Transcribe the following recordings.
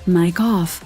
Mic off.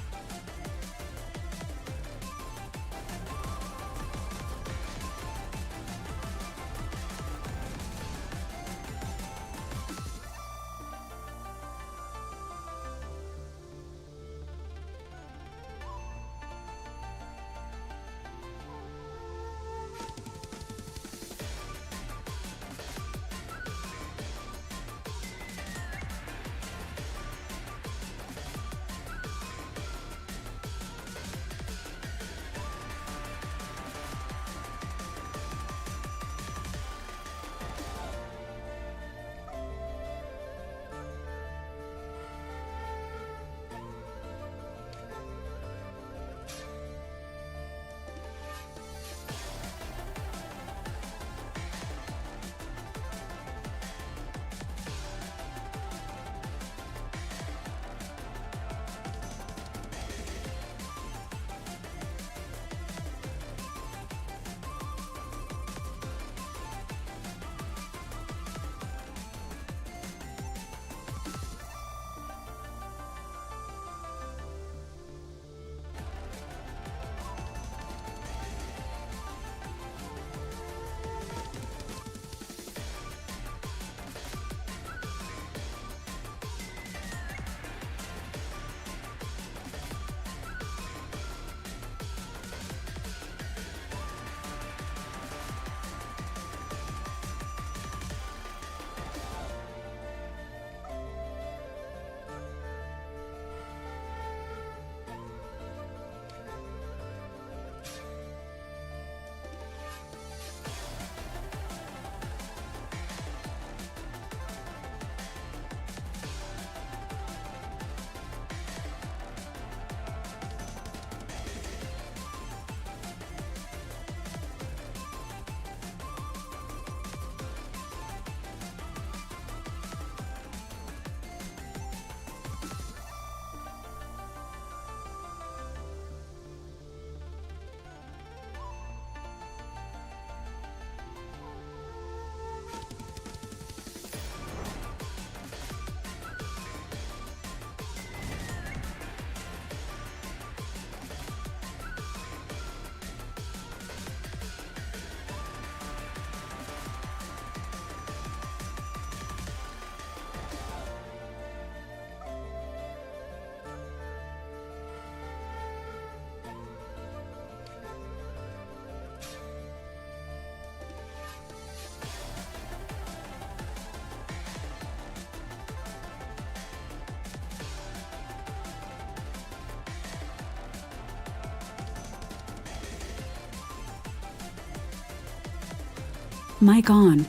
Mic on.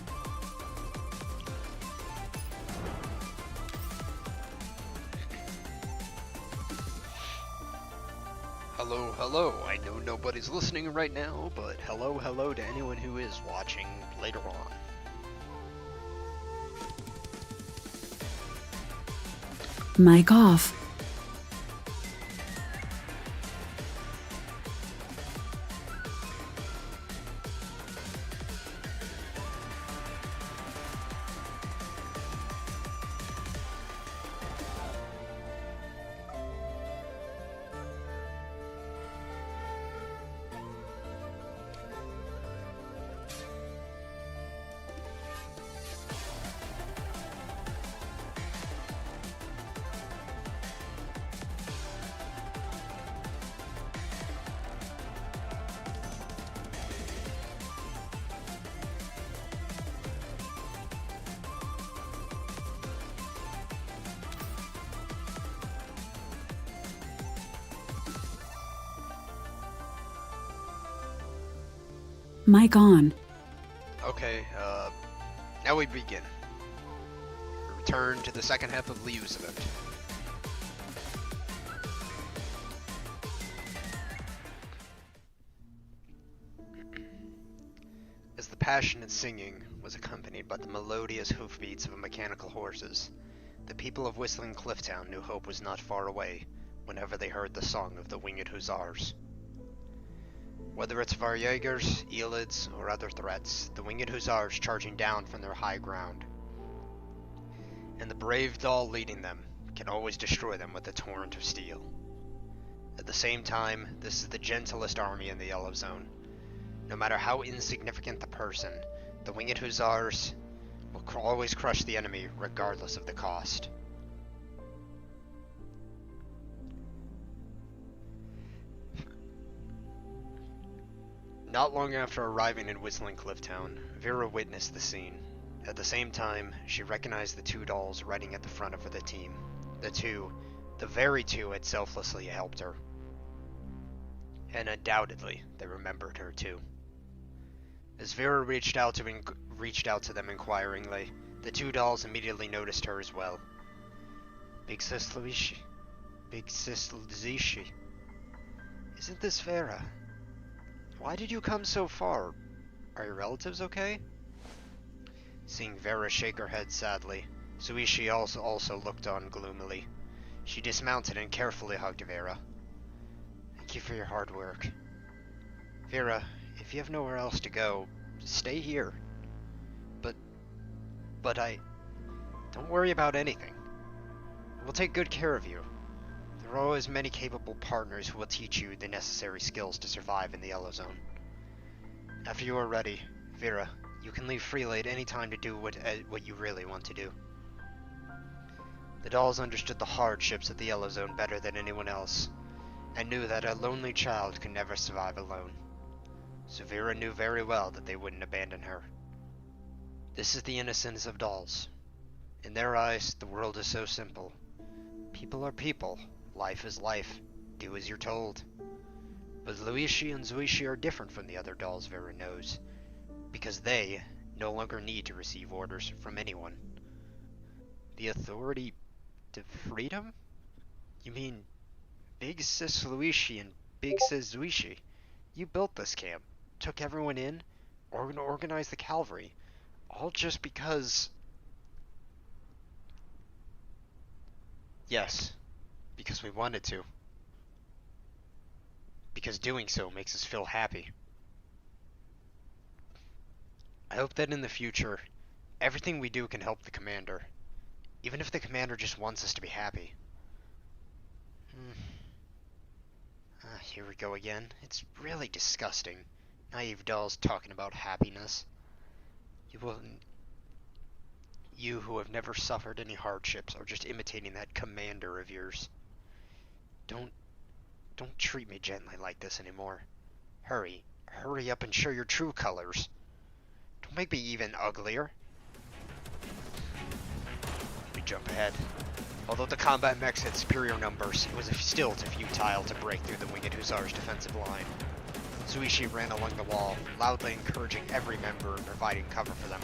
Hello, hello. I know nobody's listening right now, but hello, hello to anyone who is watching later on. Mic off. Mic on. Okay, now we begin. We return to the second half of Liu's event. As the passionate singing was accompanied by the melodious hoofbeats of mechanical horses, the people of Whistling Clifftown knew hope was not far away whenever they heard the song of the Winged Hussars. Whether it's Varjagers, Eelids, or other threats, the Winged Hussars charging down from their high ground, and the brave Dahl leading them, can always destroy them with a torrent of steel. At the same time, this is the gentlest army in the Yellow Zone. No matter how insignificant the person, the Winged Hussars will always crush the enemy regardless of the cost. Not long after arriving in Whistling Clifftown, Vera witnessed the scene. At the same time, she recognized the two dolls riding at the front of the team. The very two had selflessly helped her. And undoubtedly, they remembered her too. As Vera reached out to them inquiringly, the two dolls immediately noticed her as well. Big Sis Liushih. Big Sis Liushih. Isn't this Vera? Why did you come so far? Are your relatives okay? Seeing Vera shake her head sadly, Liushih also looked on gloomily. She dismounted and carefully hugged Vera. Thank you for your hard work. Vera, if you have nowhere else to go, stay here. But don't worry about anything. We'll take good care of you. There are always many capable partners who will teach you the necessary skills to survive in the Yellow Zone. After you are ready, Vera, you can leave freely at any time to do what you really want to do. The dolls understood the hardships of the Yellow Zone better than anyone else, and knew that a lonely child could never survive alone. So Vera knew very well that they wouldn't abandon her. This is the innocence of dolls. In their eyes, the world is so simple. People are people. Life is life. Do as you're told. But Liushih and Liushih are different from the other dolls Vera knows, because they no longer need to receive orders from anyone. The authority to freedom? You mean Big Sis Liushih and Big Sis Liushih? You built this camp, took everyone in, organized the cavalry, all just because... Yes, because we wanted to. Because doing so makes us feel happy. I hope that in the future, everything we do can help the commander, even if the commander just wants us to be happy. Here we go again. It's really disgusting. Naive dolls talking about happiness. You who have never suffered any hardships are just imitating that commander of yours. Don't treat me gently like this anymore. Hurry up and show your true colors. Don't make me even uglier. Let me jump ahead. Although the combat mechs had superior numbers, it was still futile to break through the Winged Hussars' defensive line. Liushih ran along the wall, loudly encouraging every member and providing cover for them.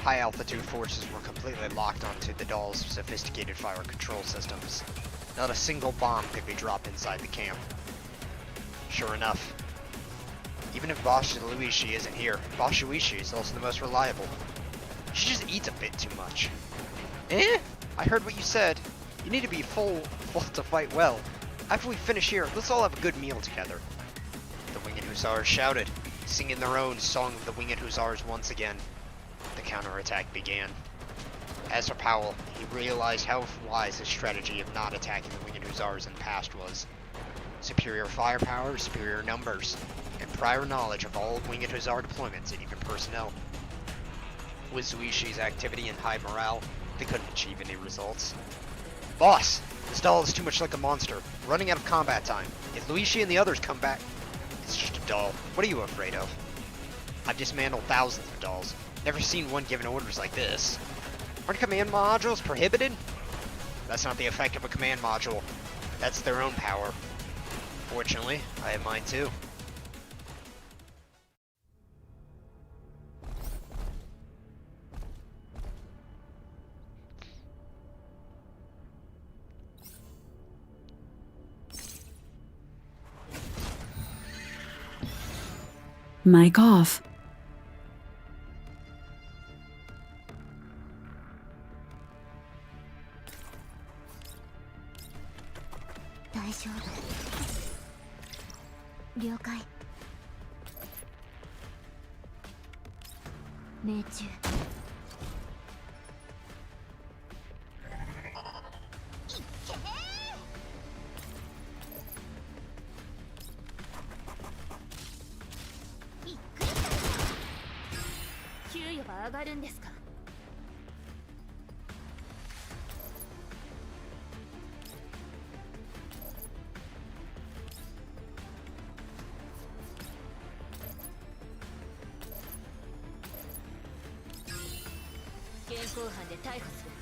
High-altitude forces were completely locked onto the dolls' sophisticated fire control systems. Not a single bomb could be dropped inside the camp. Sure enough, even if Boss Liushih isn't here, Boss Liushih is also the most reliable. She just eats a bit too much. I heard what you said. You need to be full to fight well. After we finish here, let's all have a good meal together. The Winged Hussars shouted, singing their own Song of the Winged Hussars once again. The counterattack began. As for Powell, he realized how wise his strategy of not attacking the Winged Hussars in the past was. Superior firepower, superior numbers, and prior knowledge of all Winged Hussar deployments and even personnel. With Liushih's activity and high morale, they couldn't achieve any results. Boss, this doll is too much like a monster, running out of combat time. If Liushih and the others come back, it's just a doll. What are you afraid of? I've dismantled thousands of dolls. Never seen one given orders like this. Aren't command modules prohibited? That's not the effect of a command module. That's their own power. Fortunately, I have mine too. Mic off. 上がるんですか。現行犯で逮捕する。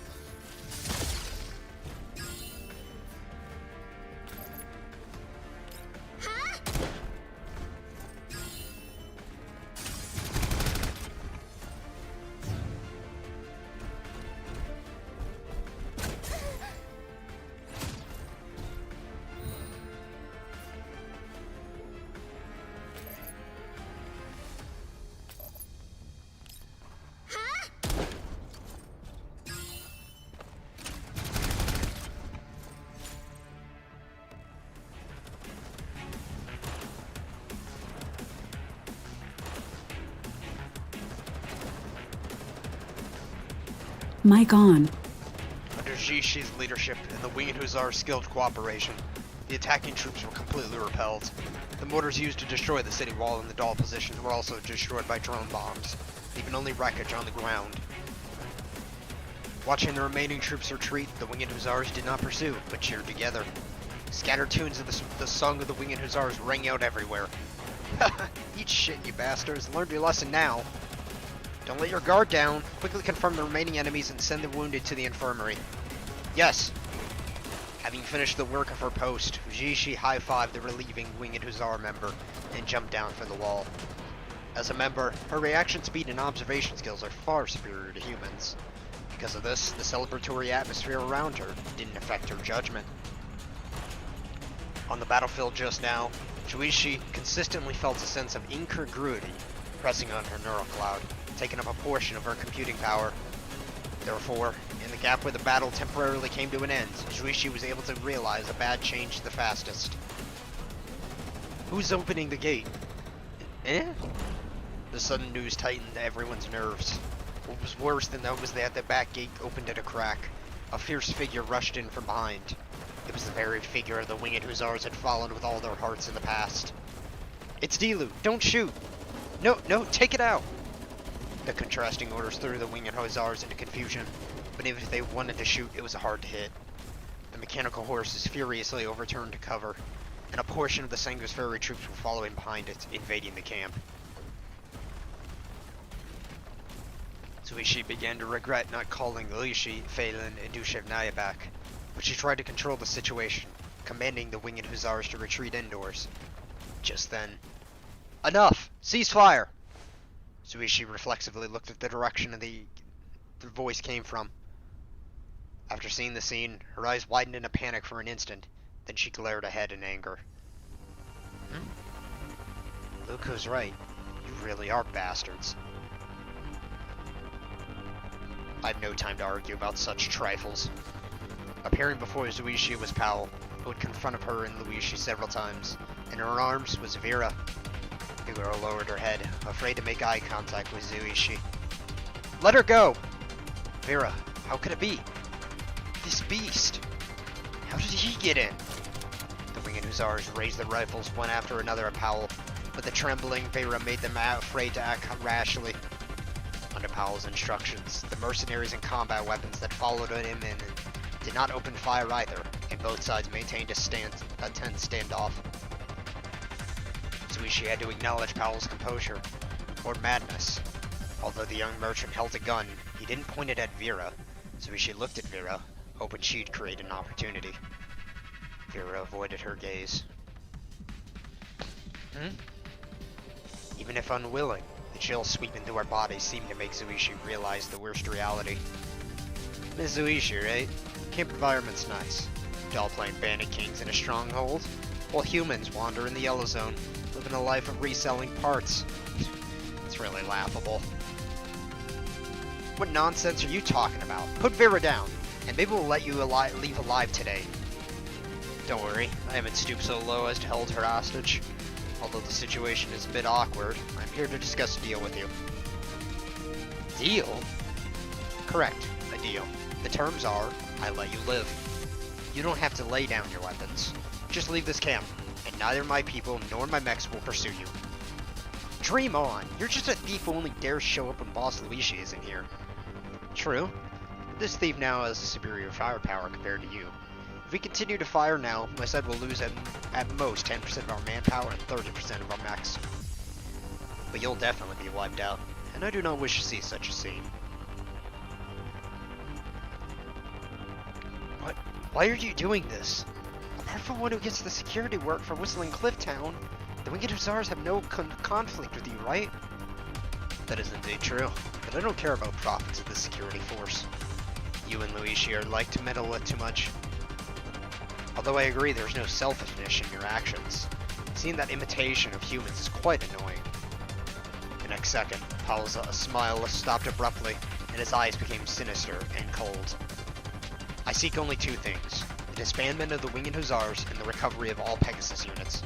Mic on. Under Liushih's leadership and the Winged Hussars' skilled cooperation, the attacking troops were completely repelled. The mortars used to destroy the city wall and the doll positions were also destroyed by drone bombs, leaving only wreckage on the ground. Watching the remaining troops retreat, the Winged Hussars did not pursue, but cheered together. Scattered tunes of the song of the Winged Hussars rang out everywhere. Eat shit, you bastards. Learned your lesson now. Don't let your guard down. Quickly confirm the remaining enemies and send the wounded to the infirmary. Yes. Having finished the work of her post, Liushih high-fived the relieving Winged Hussar member and jumped down for the wall. As a member, her reaction speed and observation skills are far superior to humans. Because of this, the celebratory atmosphere around her didn't affect her judgment. On the battlefield just now, Liushih consistently felt a sense of incongruity pressing on her neural cloud, taking up a portion of her computing power. Therefore, in the gap where the battle temporarily came to an end, Liushih was able to realize a bad change the fastest. Who's opening the gate? Eh? The sudden news tightened everyone's nerves. What was worse than that was that the back gate opened at a crack. A fierce figure rushed in from behind. It was the very figure the Winged Hussars had followed with all their hearts in the past. It's Dilu! Don't shoot! No, take it out! The contrasting orders threw the Winged Hussars into confusion, but even if they wanted to shoot, it was hard to hit. The mechanical horses furiously overturned to cover, and a portion of the Sanguis Ferry troops were following behind it, invading the camp. Liushih began to regret not calling Liushih, Phelan, and Dushevnaya back, but she tried to control the situation, commanding the Winged Hussars to retreat indoors. Just then, enough! Cease fire! Liushih reflexively looked at the direction the voice came from. After seeing the scene, her eyes widened in a panic for an instant, then she glared ahead in anger. Luke was right. You really are bastards. I had no time to argue about such trifles. Appearing before Liushih was Powell, who had confronted her and Liushih several times. In her arms was Vera. The girl lowered her head, afraid to make eye contact with Liushih. Let her go! Vera, how could it be? This beast! How did he get in? The Winged Hussars raised their rifles one after another at Powell, but the trembling Vera made them afraid to act rashly. Under Powell's instructions, the mercenaries and combat weapons that followed him in did not open fire either, and both sides maintained a tense standoff. Liushih had to acknowledge Powell's composure, or madness. Although the young merchant held a gun, he didn't point it at Vera. Liushih looked at Vera, hoping she'd create an opportunity. Vera avoided her gaze. Even if unwilling, the chill sweeping through her body seemed to make Liushih realize the worst reality. Miss Liushih, right? Camp environment's nice. Doll playing bandit kings in a stronghold, while humans wander in the yellow zone, living a life of reselling parts. It's really laughable. What nonsense are you talking about? Put Vera down, and maybe we'll let you leave alive today. Don't worry, I haven't stooped so low as to hold her hostage. Although the situation is a bit awkward, I'm here to discuss a deal with you. Deal? Correct, a deal. The terms are, I let you live. You don't have to lay down your weapons. Just leave this camp, and neither my people nor my mechs will pursue you. Dream on. You're just a thief who only dares show up when Boss Liushih isn't here. True. This thief now has a superior firepower compared to you. If we continue to fire now, my side will lose at most 10% of our manpower and 30% of our mechs. But you'll definitely be wiped out, and I do not wish to see such a scene. What? Why are you doing this? Apart from one who gets the security work for Whistling Cliff Town, the Winged Hussars have no conflict with you, right? That is indeed true, but I don't care about profits of the security force. You and Liushih are like to meddle with too much. Although I agree there's no selfishness in your actions, seeing that imitation of humans is quite annoying. The next second, Paul's smile stopped abruptly, and his eyes became sinister and cold. I seek only two things: the disbandment of the Winged Hussars and the recovery of all Pegasus units.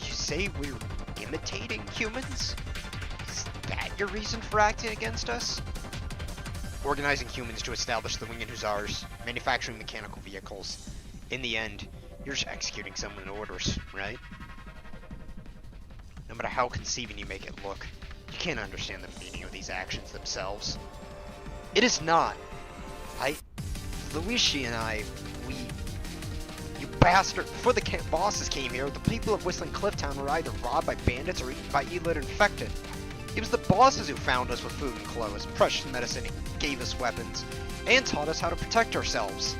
You say we're imitating humans? Is that your reason for acting against us? Organizing humans to establish the Winged Hussars, manufacturing mechanical vehicles. In the end, you're just executing someone's orders, right? No matter how conceiving you make it look, you can't understand the meaning of these actions themselves. It is not. Liushih and I, you bastard, before the bosses came here, the people of Whistling Cliff Town were either robbed by bandits or eaten by elite infected. It was the bosses who found us with food and clothes, precious medicine, gave us weapons, and taught us how to protect ourselves.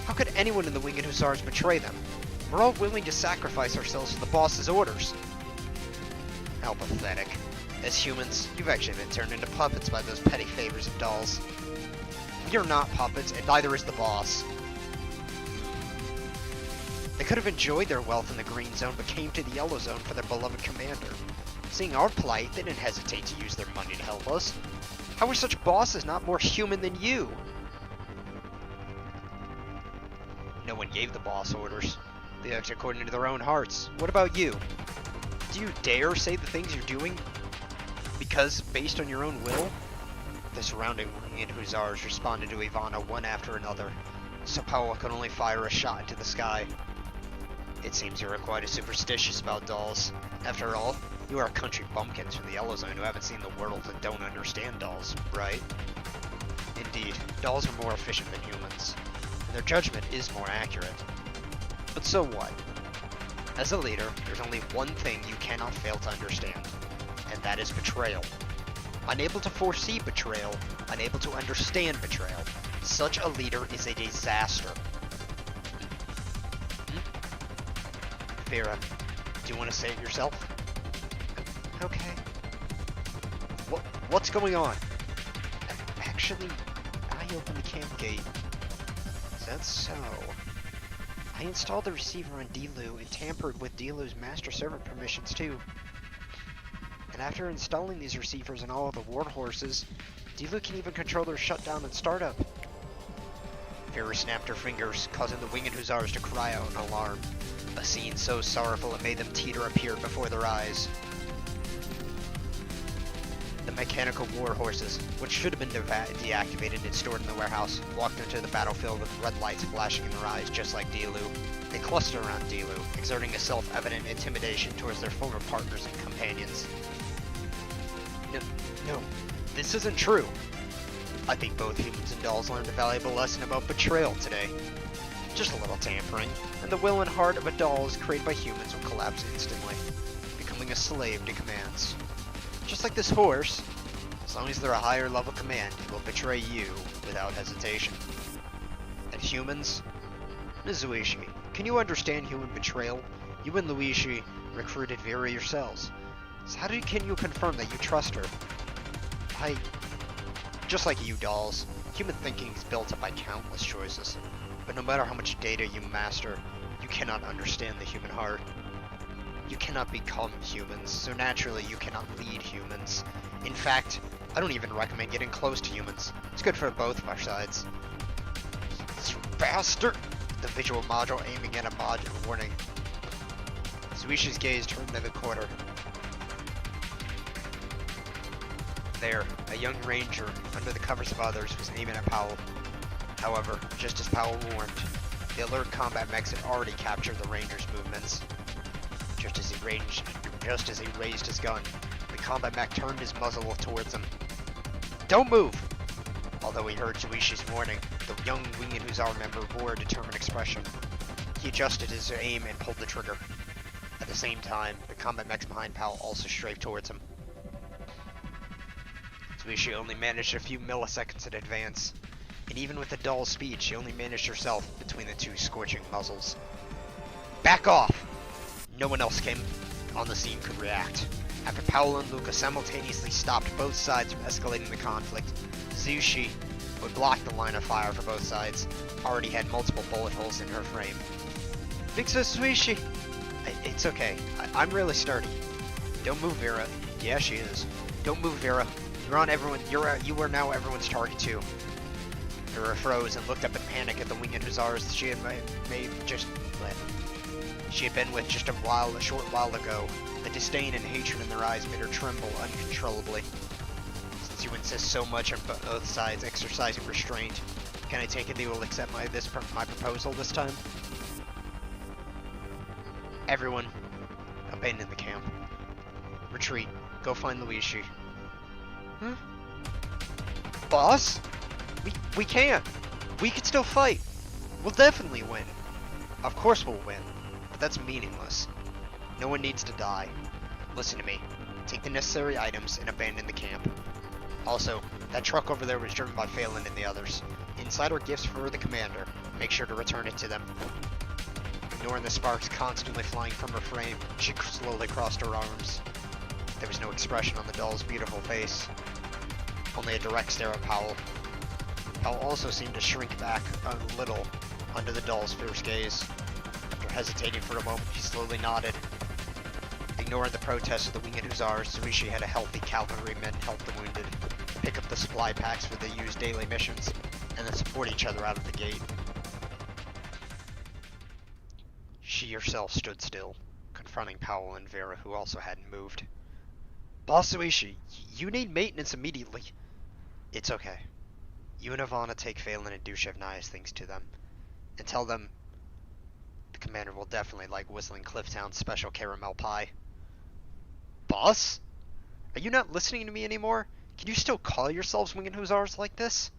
How could anyone in the Winged Hussars betray them? We're all willing to sacrifice ourselves for the boss's orders. How pathetic. As humans, you've actually been turned into puppets by those petty favors of dolls. We are not puppets, and neither is the boss. They could have enjoyed their wealth in the green zone, but came to the yellow zone for their beloved commander. Seeing our plight, they didn't hesitate to use their money to help us. How are such bosses not more human than you? No one gave the boss orders. They acted according to their own hearts. What about you? Do you dare say the things you're doing because based on your own will? The surrounding Winged Hussars responded to Ivana one after another, so Paola could only fire a shot into the sky. It seems you are quite superstitious about dolls. After all, you are country bumpkins from the Yellow Zone who haven't seen the world and don't understand dolls, right? Indeed, dolls are more efficient than humans, and their judgment is more accurate. But so what? As a leader, there's only one thing you cannot fail to understand, and that is betrayal. Unable to foresee betrayal, unable to understand betrayal, such a leader is a disaster. Vera, do you want to say it yourself? Okay. What's going on? Actually, I opened the camp gate. Is that so? I installed the receiver on Dilu and tampered with Dilu's master servant permissions too. And after installing these receivers on all of the war horses, Dilu can even control their shutdown and startup. Vera snapped her fingers, causing the Winged Hussars to cry out in alarm. A scene so sorrowful it made them teeter appeared before their eyes. The mechanical war horses, which should have been deactivated and stored in the warehouse, walked into the battlefield with red lights flashing in their eyes just like Dilu. They clustered around Dilu, exerting a self-evident intimidation towards their former partners and companions. No, this isn't true. I think both humans and dolls learned a valuable lesson about betrayal today. Just a little tampering, and the will and heart of a doll is created by humans will collapse instantly, becoming a slave to commands. Just like this horse, as long as they're a higher level command, it will betray you without hesitation. And humans? Ms. Liushih, can you understand human betrayal? You and Liushih recruited Vera yourselves. So can you confirm that you trust her? Just like you dolls, human thinking is built up by countless choices. But no matter how much data you master, you cannot understand the human heart. You cannot become humans, so naturally you cannot lead humans. In fact, I don't even recommend getting close to humans. It's good for both of our sides. You bastard! The visual module aiming at a module warning. Liushih's gaze turned to the corner. There, a young ranger, under the covers of others, was aiming at Powell. However, just as Powell warned, the alert combat mechs had already captured the ranger's movements. Just as he just as he raised his gun, the combat mech turned his muzzle towards him. Don't move! Although he heard Liushih's warning, the young Winged Hussar member wore a determined expression. He adjusted his aim and pulled the trigger. At the same time, the combat mechs behind Powell also strafed towards him. Liushih only managed a few milliseconds in advance, and even with the dull speed, she only managed herself between the two scorching muzzles. Back off! No one else came on the scene could react. After Powell and Luca simultaneously stopped both sides from escalating the conflict, Liushih, who had blocked the line of fire for both sides, already had multiple bullet holes in her frame. Big Sis Liushih! It's okay. I'm really sturdy. Don't move, Vera. Yeah, she is. Don't move, Vera. You're on everyone. You are now everyone's target too. Vera froze and looked up in panic at the Winged Hussars she had been with just a short while ago. The disdain and hatred in their eyes made her tremble uncontrollably. Since you insist so much on both sides exercising restraint, can I take it that you will accept my proposal this time? Everyone, abandon the camp. Retreat. Go find Liushih. Huh? Boss? We can't. We can still fight. We'll definitely win. Of course we'll win, but that's meaningless. No one needs to die. Listen to me. Take the necessary items and abandon the camp. Also, that truck over there was driven by Phelan and the others. Inside are gifts for the commander. Make sure to return it to them. Ignoring the sparks constantly flying from her frame, she slowly crossed her arms. There was no expression on the doll's beautiful face. Only a direct stare at Powell. Powell also seemed to shrink back a little under the doll's fierce gaze. After hesitating for a moment, he slowly nodded. Ignoring the protests of the Winged Hussars, Liushih had a healthy cavalrymen help the wounded, pick up the supply packs for the used daily missions, and then support each other out of the gate. She herself stood still, confronting Powell and Vera, who also hadn't moved. Boss Liushih, you need maintenance immediately. It's okay. You and Ivana take Phelan and Dushevnaya's things to them, and tell them the commander will definitely like Whistling Clifftown's special caramel pie. Boss? Are you not listening to me anymore? Can you still call yourselves Winged Hussars like this?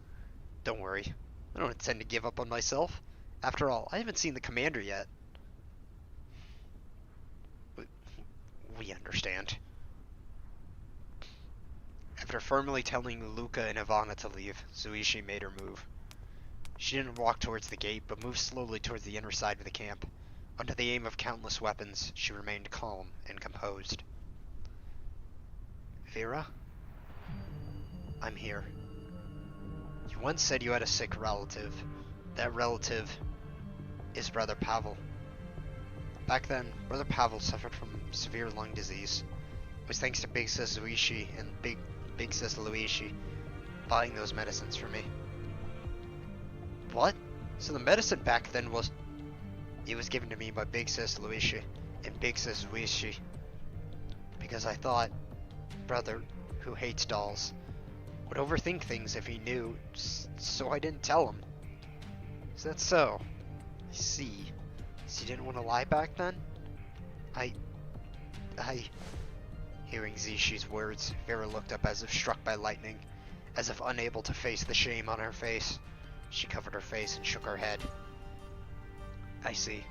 Don't worry. I don't intend to give up on myself. After all, I haven't seen the commander yet. We understand. After firmly telling Luca and Ivana to leave, Liushih made her move. She didn't walk towards the gate, but moved slowly towards the inner side of the camp. Under the aim of countless weapons, she remained calm and composed. Vera? I'm here. You once said you had a sick relative. That relative is Brother Pavel. Back then, Brother Pavel suffered from severe lung disease. It was thanks to Big Sis Liushih and Big Sis Liushih buying those medicines for me. What? So the medicine back then was... It was given to me by Big Sis Liushih and Big Sis Liushih. Because I thought, Brother, who hates dolls, would overthink things if he knew, so I didn't tell him. Is that so? I see. So you didn't want to lie back then? Hearing Liushih's words, Vera looked up as if struck by lightning, as if unable to face the shame on her face. She covered her face and shook her head. I see.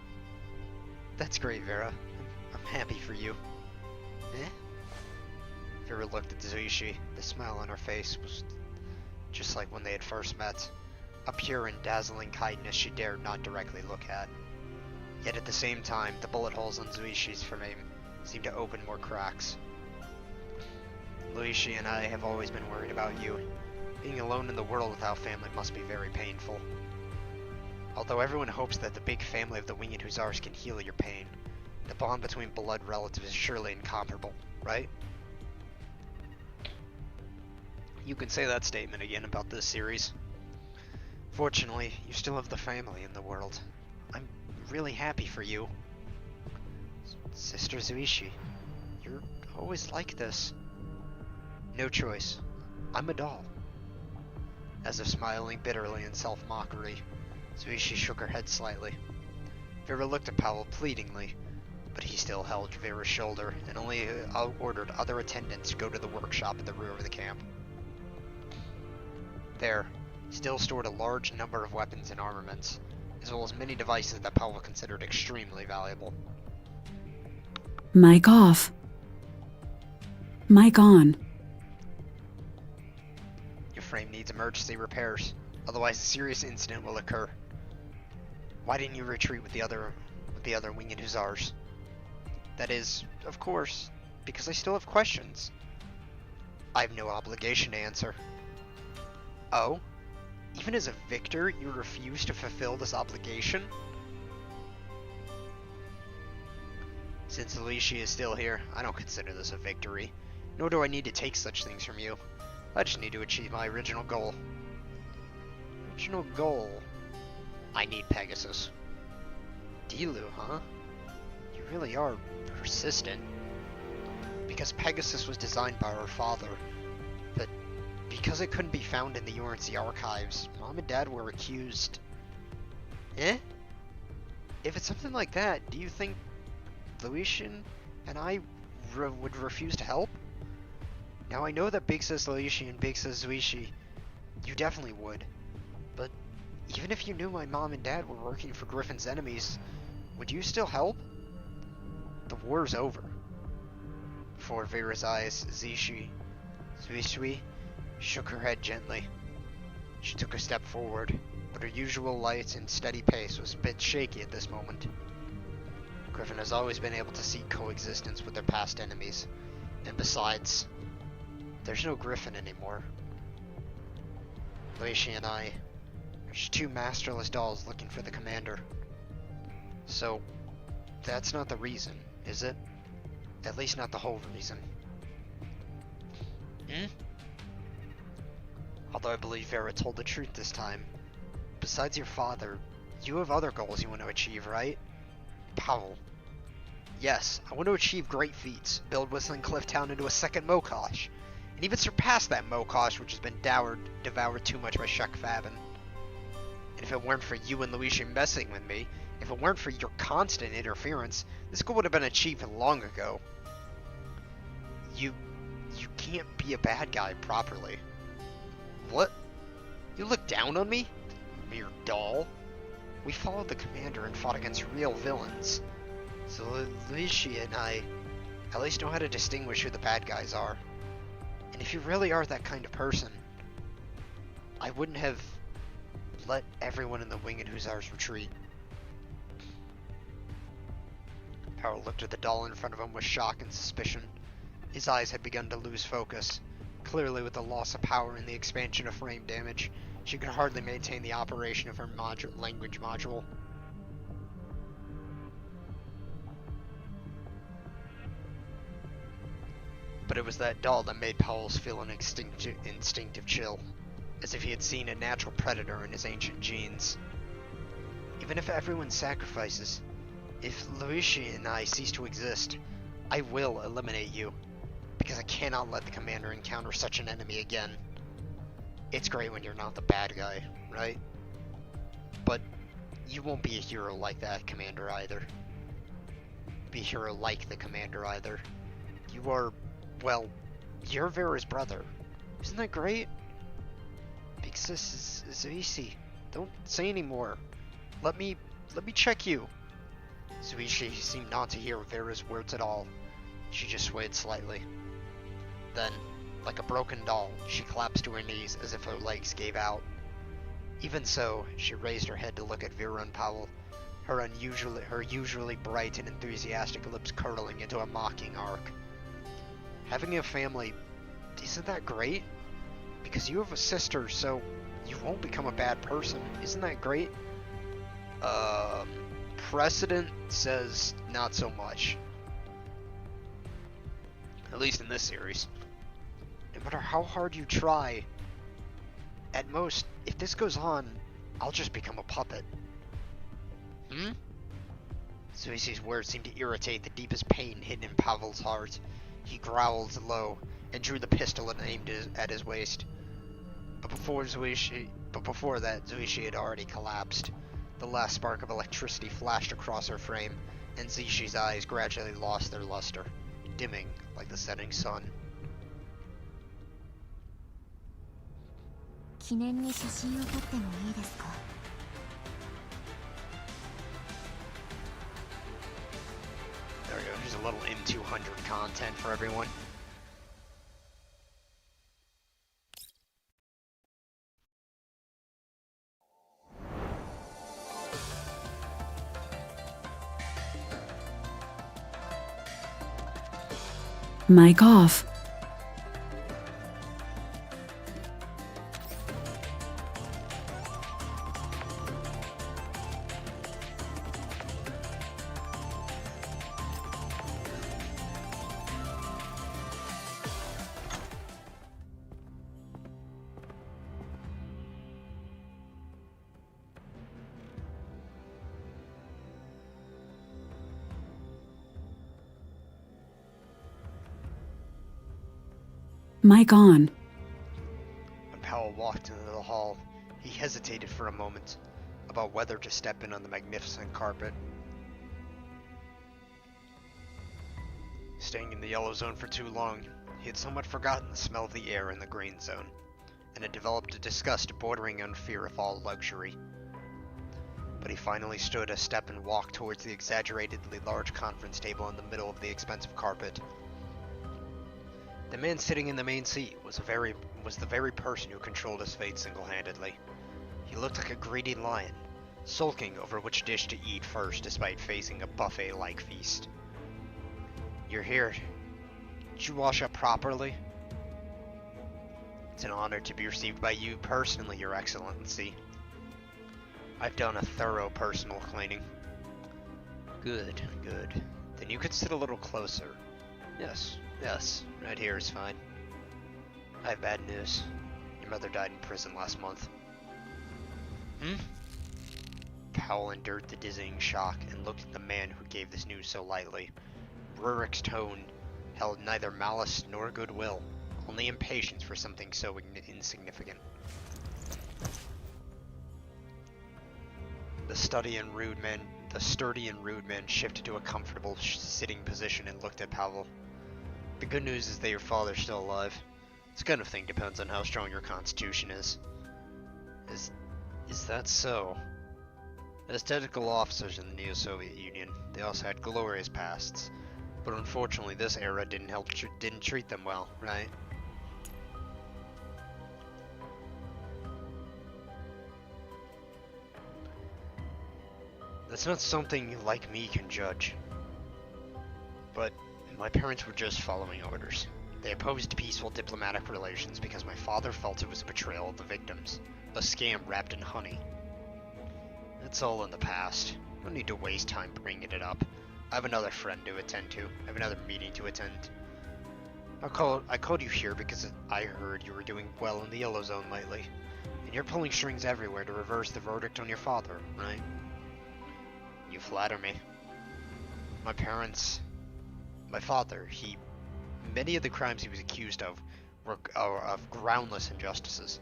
That's great, Vera. I'm happy for you. Eh? Vera looked at Liushih. The smile on her face was just like when they had first met. A pure and dazzling kindness she dared not directly look at. Yet at the same time, the bullet holes on Liushih's frame seemed to open more cracks. Liushih and I have always been worried about you. Being alone in the world without family must be very painful. Although everyone hopes that the big family of the Winged Hussars can heal your pain, the bond between blood relatives is surely incomparable, right? You can say that statement again about this series. Fortunately, you still have the family in the world. I'm really happy for you. Sister Liushih, you're always like this. No choice. I'm a doll. As if smiling bitterly in self-mockery, Liushih shook her head slightly. Vera looked at Powell pleadingly, but he still held Vera's shoulder and only ordered other attendants to go to the workshop at the rear of the camp. There, still stored a large number of weapons and armaments, as well as many devices that Pavel considered extremely valuable. Mic off. Mic on. Your frame needs emergency repairs, otherwise a serious incident will occur. Why didn't you retreat with the other winged hussars? That is, of course, because I still have questions. I have no obligation to answer. Oh? Even as a victor, you refuse to fulfill this obligation? Since Liushih is still here, I don't consider this a victory, nor do I need to take such things from you. I just need to achieve my original goal. Original goal? I need Pegasus. Dilu, huh? You really are persistent. Because Pegasus was designed by our father, but because it couldn't be found in the UNC archives, Mom and Dad were accused. Eh? If it's something like that, do you think Liushih and I would refuse to help? Now I know that big says Liushih and big says Liushih, you definitely would. But even if you knew my mom and dad were working for Griffin's enemies, would you still help? The war's over. Before Vera's eyes, Zui shook her head gently. She took a step forward, but her usual light and steady pace was a bit shaky at this moment. Griffin has always been able to seek coexistence with their past enemies, and besides, there's no Griffin anymore. Liushih and I are just two masterless dolls looking for the commander. So, that's not the reason, is it? At least not the whole reason. Although I believe Vera told the truth this time, besides your father, you have other goals you want to achieve, right? Powell. Yes, I want to achieve great feats, build Whistling Cliff Town into a second Mokosh, and even surpass that Mokosh which has been devoured too much by Shek Fabin. And if it weren't for you and Liushih messing with me, if it weren't for your constant interference, this goal would have been achieved long ago. You can't be a bad guy properly. What? You look down on me? Mere doll? We followed the commander and fought against real villains. So Liushih and I at least know how to distinguish who the bad guys are. And if you really are that kind of person, I wouldn't have let everyone in the Winged Hussars retreat. Powell looked at the doll in front of him with shock and suspicion. His eyes had begun to lose focus. Clearly, with the loss of power and the expansion of frame damage, she could hardly maintain the operation of her language module. But it was that doll that made Powell's feel an instinctive chill, as if he had seen a natural predator in his ancient genes. Even if everyone sacrifices, if Liushih and I cease to exist, I will eliminate you, because I cannot let the commander encounter such an enemy again. It's great when you're not the bad guy, right? But you won't be a hero like that commander either. Be a hero like the commander either. You are, well, you're Vera's brother. Isn't that great? Big sis is easy. Don't say any more. Let me check you. Liushih seemed not to hear Vera's words at all. She just swayed slightly. Then, like a broken doll, she collapsed to her knees as if her legs gave out. Even so, she raised her head to look at Vera and Powell, her usually bright and enthusiastic lips curling into a mocking arc. Having a family, isn't that great? Because you have a sister, so you won't become a bad person. Isn't that great? Precedent says not so much. At least in this series. No matter how hard you try, at most, if this goes on, I'll just become a puppet. Suisi's words seemed to irritate the deepest pain hidden in Pavel's heart. He growled low and drew the pistol and aimed at his waist. But before that, Liushih had already collapsed. The last spark of electricity flashed across her frame, and Zishi's eyes gradually lost their luster, dimming like the setting sun. 記念に写真を撮ってもいいですか? There we go, here's a little M200 content for everyone. Mic off. Mic on. When Powell walked into the hall, he hesitated for a moment about whether to step in on the magnificent carpet. Staying in the yellow zone for too long, he had somewhat forgotten the smell of the air in the green zone, and had developed a disgust bordering on fear of all luxury. But he finally stood a step and walked towards the exaggeratedly large conference table in the middle of the expensive carpet. The man sitting in the main seat was the very person who controlled his fate single-handedly. He looked like a greedy lion, sulking over which dish to eat first despite facing a buffet-like feast. You're here. Did you wash up properly? It's an honor to be received by you personally, Your Excellency. I've done a thorough personal cleaning. Good, good. Then you could sit a little closer. Yes, right here is fine. I have bad news. Your mother died in prison last month. Powell endured the dizzying shock and looked at the man who gave this news so lightly. Rurik's tone held neither malice nor goodwill, only impatience for something so insignificant. The sturdy and rude man shifted to a comfortable sitting position and looked at Powell. The good news is that your father's still alive. This kind of thing depends on how strong your constitution is. Is that so? As technical officers in the Neo-Soviet Union, they also had glorious pasts. But unfortunately, this era didn't treat them well, right? That's not something like me can judge. But my parents were just following orders. They opposed peaceful diplomatic relations because my father felt it was a betrayal of the victims, a scam wrapped in honey. It's all in the past. No need to waste time bringing it up. I have another friend to attend to. I have another meeting to attend. I called you here because I heard you were doing well in the yellow zone lately, and you're pulling strings everywhere to reverse the verdict on your father, right? You flatter me. My father, many of the crimes he was accused of were of groundless injustices.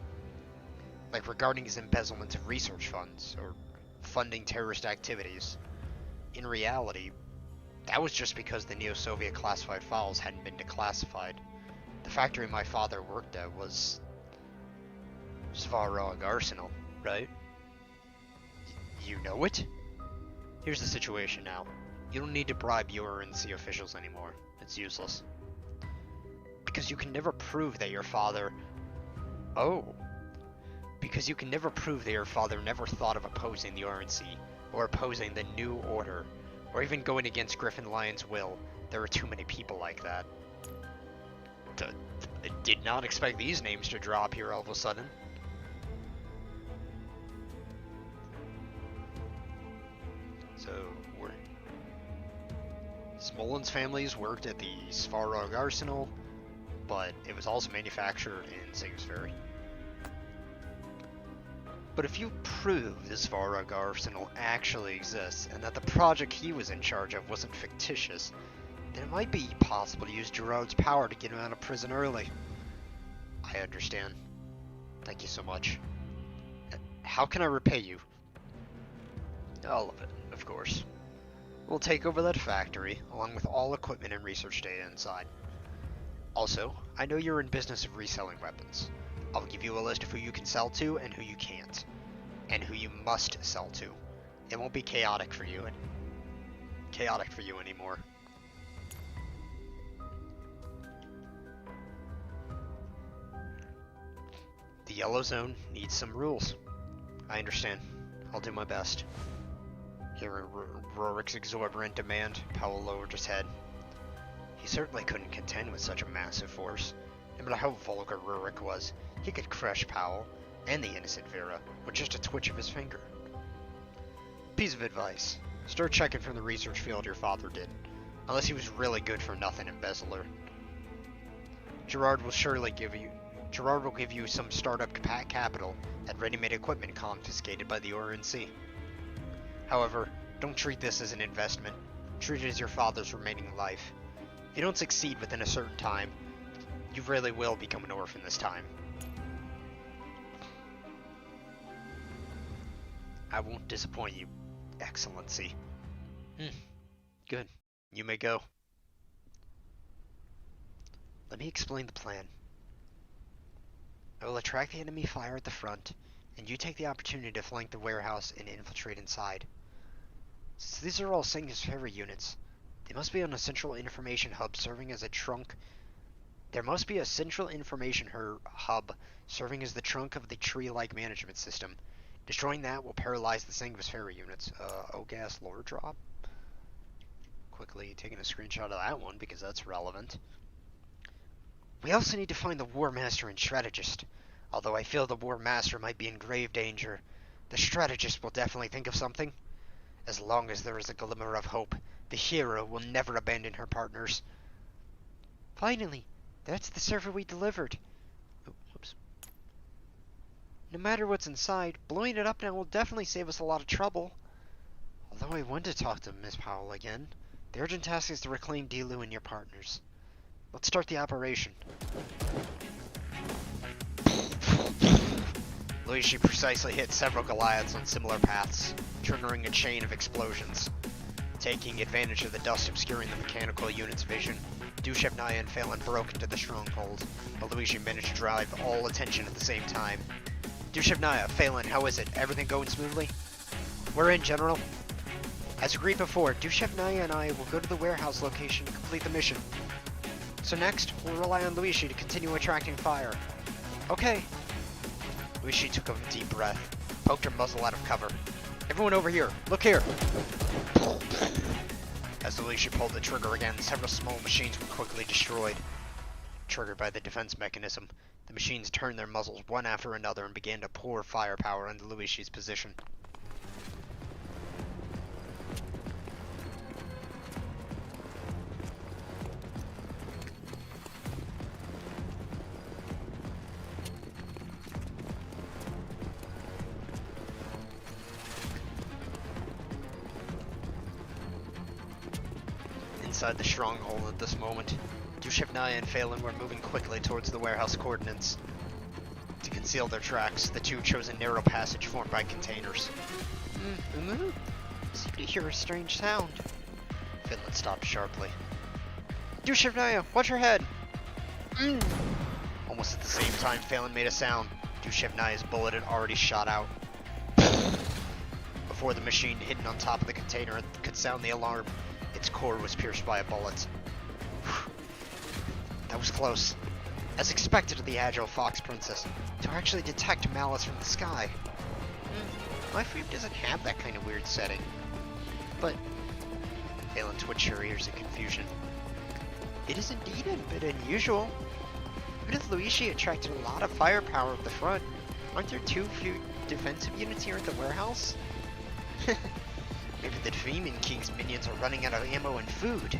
Like regarding his embezzlement of research funds, or funding terrorist activities. In reality, that was just because the Neo-Soviet classified files hadn't been declassified. The factory my father worked at was Svarog Arsenal, right? You know it? Here's the situation now. You don't need to bribe URNC officials anymore. It's useless. Because you can never prove that your father... Because you can never prove that your father never thought of opposing the RNC, or opposing the New Order, or even going against Griffin Lyon's will. There are too many people like that. I did not expect these names to drop here all of a sudden. So, Smolin's families worked at the Svarog Arsenal, but it was also manufactured in Sigmarsfjord. But if you prove the Svarog Arsenal actually exists, and that the project he was in charge of wasn't fictitious, then it might be possible to use Gerard's power to get him out of prison early. I understand. Thank you so much. How can I repay you? All of it, of course. We'll take over that factory, along with all equipment and research data inside. Also, I know you're in business of reselling weapons. I'll give you a list of who you can sell to and who you can't, and who you must sell to. It won't be chaotic for you anymore. The yellow zone needs some rules. I understand. I'll do my best. Hearing Rorik's exorbitant demand, Powell lowered his head. He certainly couldn't contend with such a massive force. No matter how vulgar Rorik was, he could crush Powell and the innocent Vera with just a twitch of his finger. Piece of advice. Start checking from the research field your father did. Unless he was really good for nothing embezzler. Gerard will give you some startup capital at ready-made equipment confiscated by the RNC. However, don't treat this as an investment. Treat it as your father's remaining life. If you don't succeed within a certain time, you really will become an orphan this time. I won't disappoint you, Excellency. Good. You may go. Let me explain the plan. I will attract the enemy fire at the front, and you take the opportunity to flank the warehouse and infiltrate inside. Since these are all Singha's ferry units, they must be on a central information hub serving as a trunk. There must be a central information hub serving as the trunk of the tree-like management system. Destroying that will paralyze the Singha's ferry units. O-gas lore drop? Quickly taking a screenshot of that one because that's relevant. We also need to find the War Master and Strategist. Although I feel the War Master might be in grave danger, the Strategist will definitely think of something. As long as there is a glimmer of hope, the hero will never abandon her partners. Finally, that's the server we delivered. Whoops. No matter what's inside, blowing it up now will definitely save us a lot of trouble. Although I want to talk to Miss Powell again. The urgent task is to reclaim Dilu and your partners. Let's start the operation. Liushih precisely hit several Goliaths on similar paths, triggering a chain of explosions. Taking advantage of the dust obscuring the mechanical unit's vision, Liushih, Naya, and Phelan broke into the stronghold, while Liushih managed to drive all attention at the same time. Liushih, Naya, Phelan, how is it? Everything going smoothly? We're in, General. As agreed before, Liushih, Naya, and I will go to the warehouse location to complete the mission. So next, we'll rely on Liushih to continue attracting fire. Okay. Liushih took a deep breath, poked her muzzle out of cover. Everyone over here, look here! As Liushih pulled the trigger again, several small machines were quickly destroyed. Triggered by the defense mechanism, the machines turned their muzzles one after another and began to pour firepower into Liushih's position. Inside the stronghold at this moment, Liushih, Naya, and Phelan were moving quickly towards the warehouse coordinates. To conceal their tracks, the two chose a narrow passage formed by containers. Seem to hear a strange sound. Phelan stopped sharply. Liushih, Naya, watch your head! Almost at the same time Phelan made a sound, Liushih, Naya's bullet had already shot out. Before the machine hidden on top of the container could sound the alarm, its core was pierced by a bullet. That was close. As expected of the agile Fox Princess, to actually detect malice from the sky. My frame doesn't have that kind of weird setting. But Phelan twitched her ears in confusion. It is indeed a bit unusual. Even if Liushih attracted a lot of firepower at the front, aren't there too few defensive units here at the warehouse? Maybe the Demon King's minions are running out of ammo and food.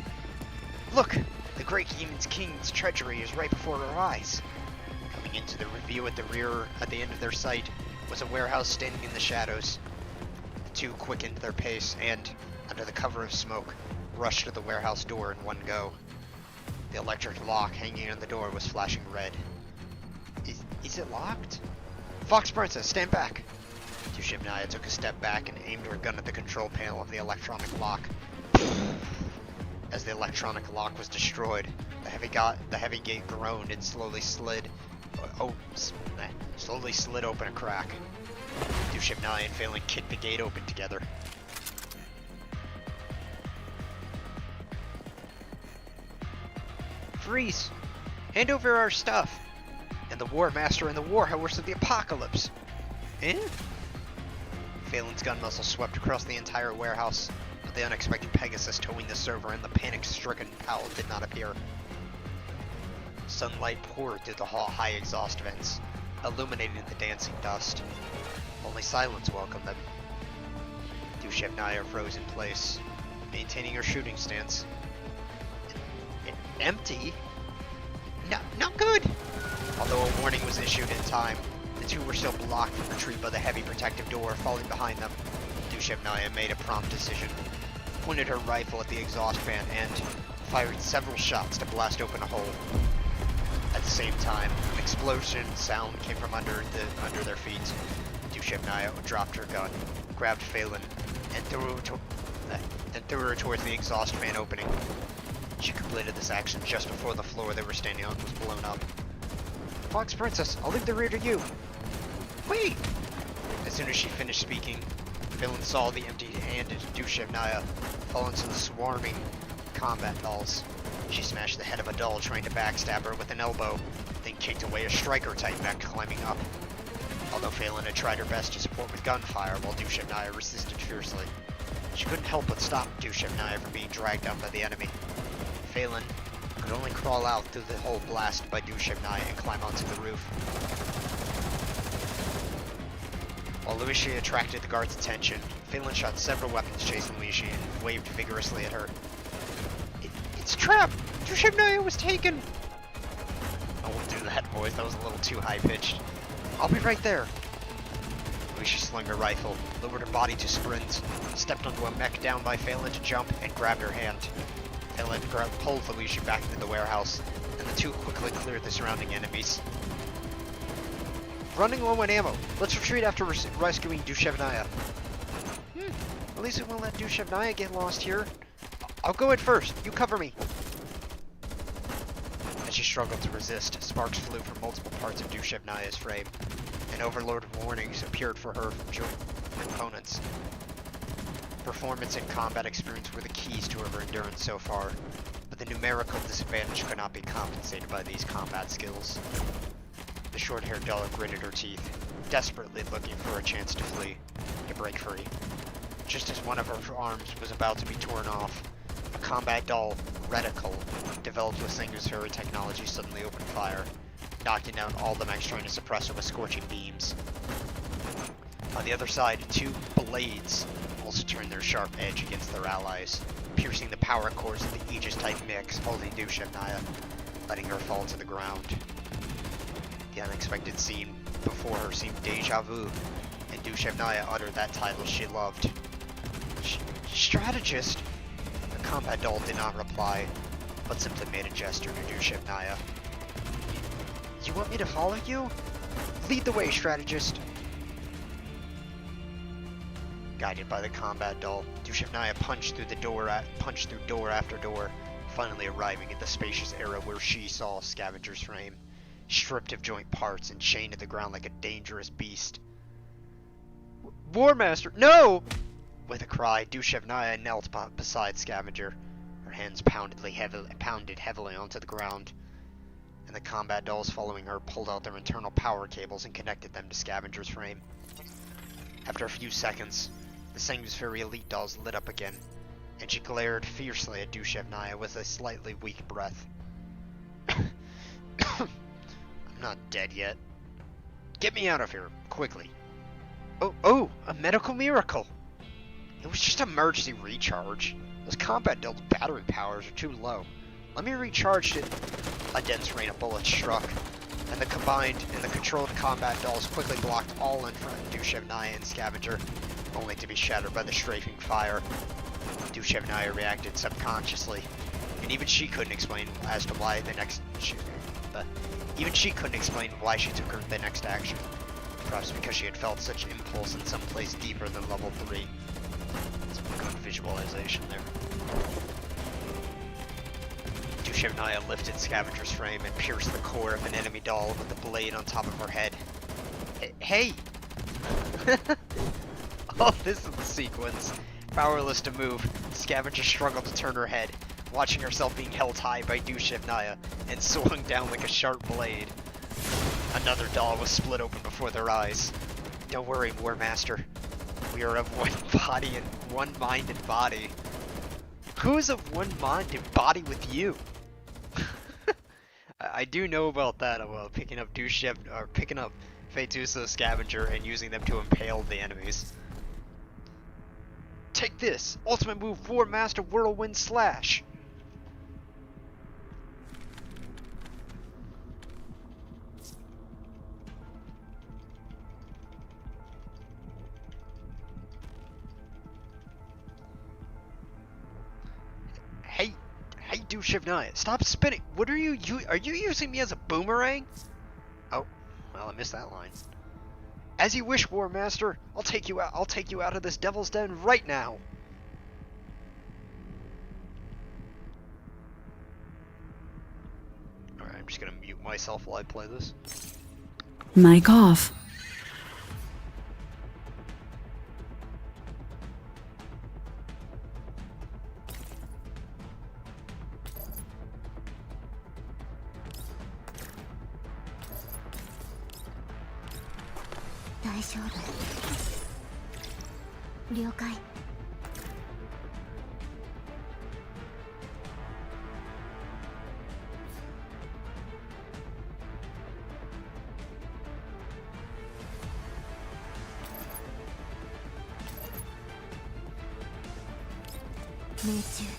Look! The Great Demon King's treachery is right before our eyes. Coming into the review at the end of their sight, was a warehouse standing in the shadows. The two quickened their pace and, under the cover of smoke, rushed to the warehouse door in one go. The electric lock hanging on the door was flashing red. Is it locked? Fox Princess, stand back! Liushih, Naya took a step back and aimed her gun at the control panel of the electronic lock. As the electronic lock was destroyed, the heavy gate groaned and slowly slid open a crack. Liushih and Phelan kicked the gate open together. Freeze! Hand over our stuff! And the War Master and the Warhorse of the Apocalypse! Eh? Phelan's gun muzzle swept across the entire warehouse, but the unexpected Pegasus towing the server and the panic-stricken Powell did not appear. Sunlight poured through the high exhaust vents, illuminating the dancing dust. Only silence welcomed them. Liushih froze in place, maintaining her shooting stance. Empty? No, not good! Although a warning was issued in time, the two were still blocked from retreat by the heavy protective door falling behind them. Liushih made a prompt decision, pointed her rifle at the exhaust fan, and fired several shots to blast open a hole. At the same time, an explosion sound came from under their feet. Liushih dropped her gun, grabbed Phelan, and threw her towards the exhaust fan opening. She completed this action just before the floor they were standing on was blown up. Fox Princess, I'll leave the rear to you. Wait! As soon as she finished speaking, Phelan saw the empty-handed Liushih fall into the swarming combat dolls. She smashed the head of a doll trying to backstab her with an elbow, then kicked away a striker-type mech climbing up. Although Phelan had tried her best to support with gunfire while Liushih resisted fiercely, she couldn't help but stop Liushih from being dragged out by the enemy. Phelan could only crawl out through the hole blasted by Liushih and climb onto the roof. While Liushih attracted the guard's attention, Phelan shot several weapons chasing Liushih and waved vigorously at her. It's a trap! Liushih was taken! I won't do that voice, that was a little too high-pitched. I'll be right there! Liushih slung her rifle, lowered her body to sprint, stepped onto a mech down by Phelan to jump, and grabbed her hand. Phelan pulled Liushih back into the warehouse, and the two quickly cleared the surrounding enemies. Running low on ammo. Let's retreat after rescuing Liushih. At least we won't let Liushih get lost here. I'll go in first. You cover me. As she struggled to resist, sparks flew from multiple parts of Liushih's frame, and overload warnings appeared for her from joint components. Performance and combat experience were the keys to her endurance so far, but the numerical disadvantage could not be compensated by these combat skills. The short-haired doll gritted her teeth, desperately looking for a chance to flee, to break free. Just as one of her arms was about to be torn off, a combat doll, Reticle, developed with Singularity technology, suddenly opened fire, knocking down all the mechs trying to suppress her with scorching beams. On the other side, two blades also turned their sharp edge against their allies, piercing the power cores of the Aegis-type mix holding Liushih, letting her fall to the ground. The unexpected scene before her seemed deja vu, and Liushih uttered that title she loved. Strategist? The combat doll did not reply, but simply made a gesture to Liushih. You want me to follow you? Lead the way, strategist! Guided by the combat doll, Liushih punched through door after door, finally arriving at the spacious area where she saw Scavenger's frame, stripped of joint parts and chained to the ground like a dangerous beast. War Master, no! With a cry, Liushih knelt beside Scavenger, her hands pounded heavily onto the ground, and the combat dolls following her pulled out their internal power cables and connected them to Scavenger's frame. After a few seconds, the Sanguisferi Elite dolls lit up again, and she glared fiercely at Liushih with a slightly weak breath. I'm not dead yet. Get me out of here, quickly. Oh, a medical miracle! It was just emergency recharge. Those combat dolls' battery powers are too low. Let me recharge it. A dense rain of bullets struck, and the controlled combat dolls quickly blocked all in front of Liushih and Scavenger, only to be shattered by the strafing fire. Liushih reacted subconsciously, and even she couldn't explain why she took her the next action. Perhaps because she had felt such impulse in some place deeper than level 3. Some good visualization there. Liushih lifted Scavenger's frame and pierced the core of an enemy doll with the blade on top of her head. Hey! Oh, this is the sequence. Powerless to move, Scavenger struggled to turn her head, watching herself being held high by Liushih and swung down like a sharp blade. Another doll was split open before their eyes. Don't worry, War Master. We are of one body and one mind and body. Who is of one mind and body with you? I do know about that, about picking up Fetusa Scavenger and using them to impale the enemies. Take this! Ultimate move, War Master Whirlwind Slash! Hey, Liushih, stop spinning! What are you using me as a boomerang? Oh, well, I missed that line. As you wish, War Master. I'll take you out of this devil's den right now. Alright, I'm just gonna mute myself while I play this. Mic off. Liushih.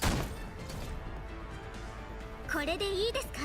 これでいいですか?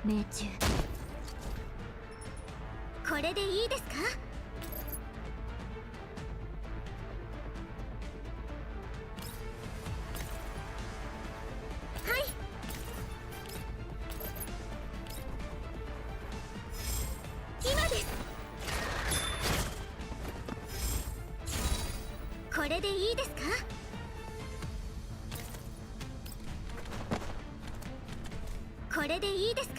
Liushih. これでいいですか?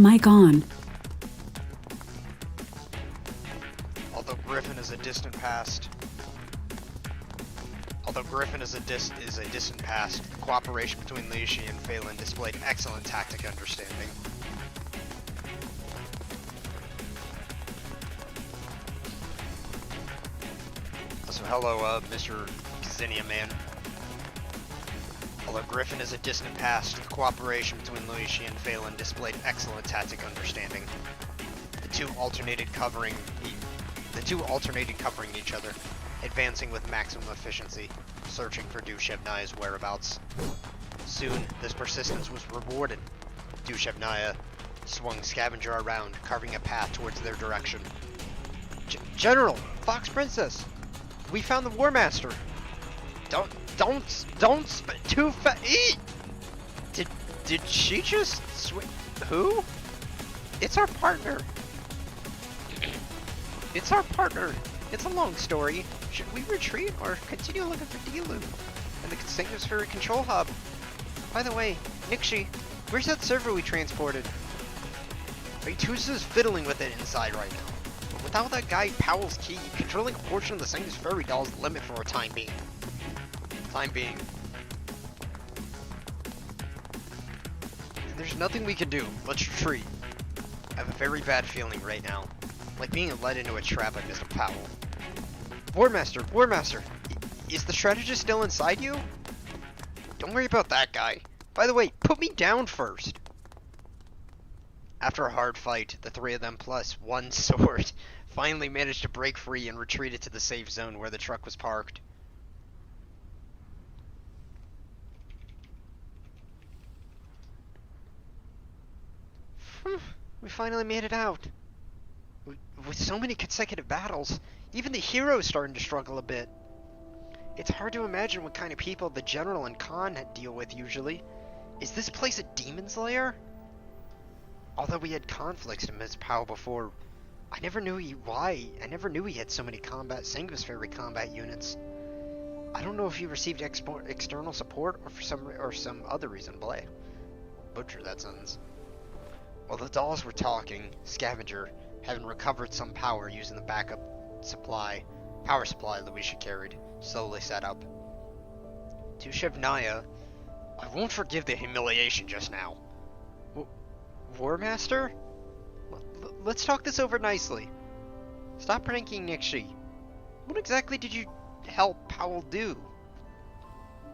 Mic on. Although Griffin is a distant past, the cooperation between Liushih and Phelan displayed excellent tactic understanding. So hello, Mr. Exilium man. Although Griffin is a distant past, the cooperation between Liushih and Phelan displayed excellent tactic understanding. The two alternated covering each other, advancing with maximum efficiency, searching for Liushih's whereabouts. Soon, this persistence was rewarded. Dushevnaya swung Scavenger around, carving a path towards their direction. General! Fox Princess! We found the War Master! Too eat! Did she just who? It's our partner! It's our partner! It's a long story. Should we retreat or continue looking for Dilu and the Singular Sphere Control Hub? By the way, Liushih, where's that server we transported? Fetusa's fiddling with it inside right now. But without that guy Powell's key, controlling a portion of the Singular Fairy Doll's limit for a time being. There's nothing we can do. Let's retreat. I have a very bad feeling right now. Like being led into a trap by Mr. Powell. War Master! Is the strategist still inside you? Don't worry about that guy. By the way, put me down first. After a hard fight, the three of them plus one sword finally managed to break free and retreated to the safe zone where the truck was parked. We finally made it out. With so many consecutive battles, even the hero's starting to struggle a bit. It's hard to imagine what kind of people the General and Khan deal with usually. Is this place a demon's lair? Although we had conflicts to Ms. Powell before, I never knew he had so many Singular Fairy combat units. I don't know if he received external support or for some other reason. Butcher that sentence. While the dolls were talking, Scavenger, having recovered some power using the backup power supply Liushih carried, slowly sat up. Dushevnaya, I won't forgive the humiliation just now. War Master? Let's talk this over nicely. Stop pranking Liushih. What exactly did you help Powell do?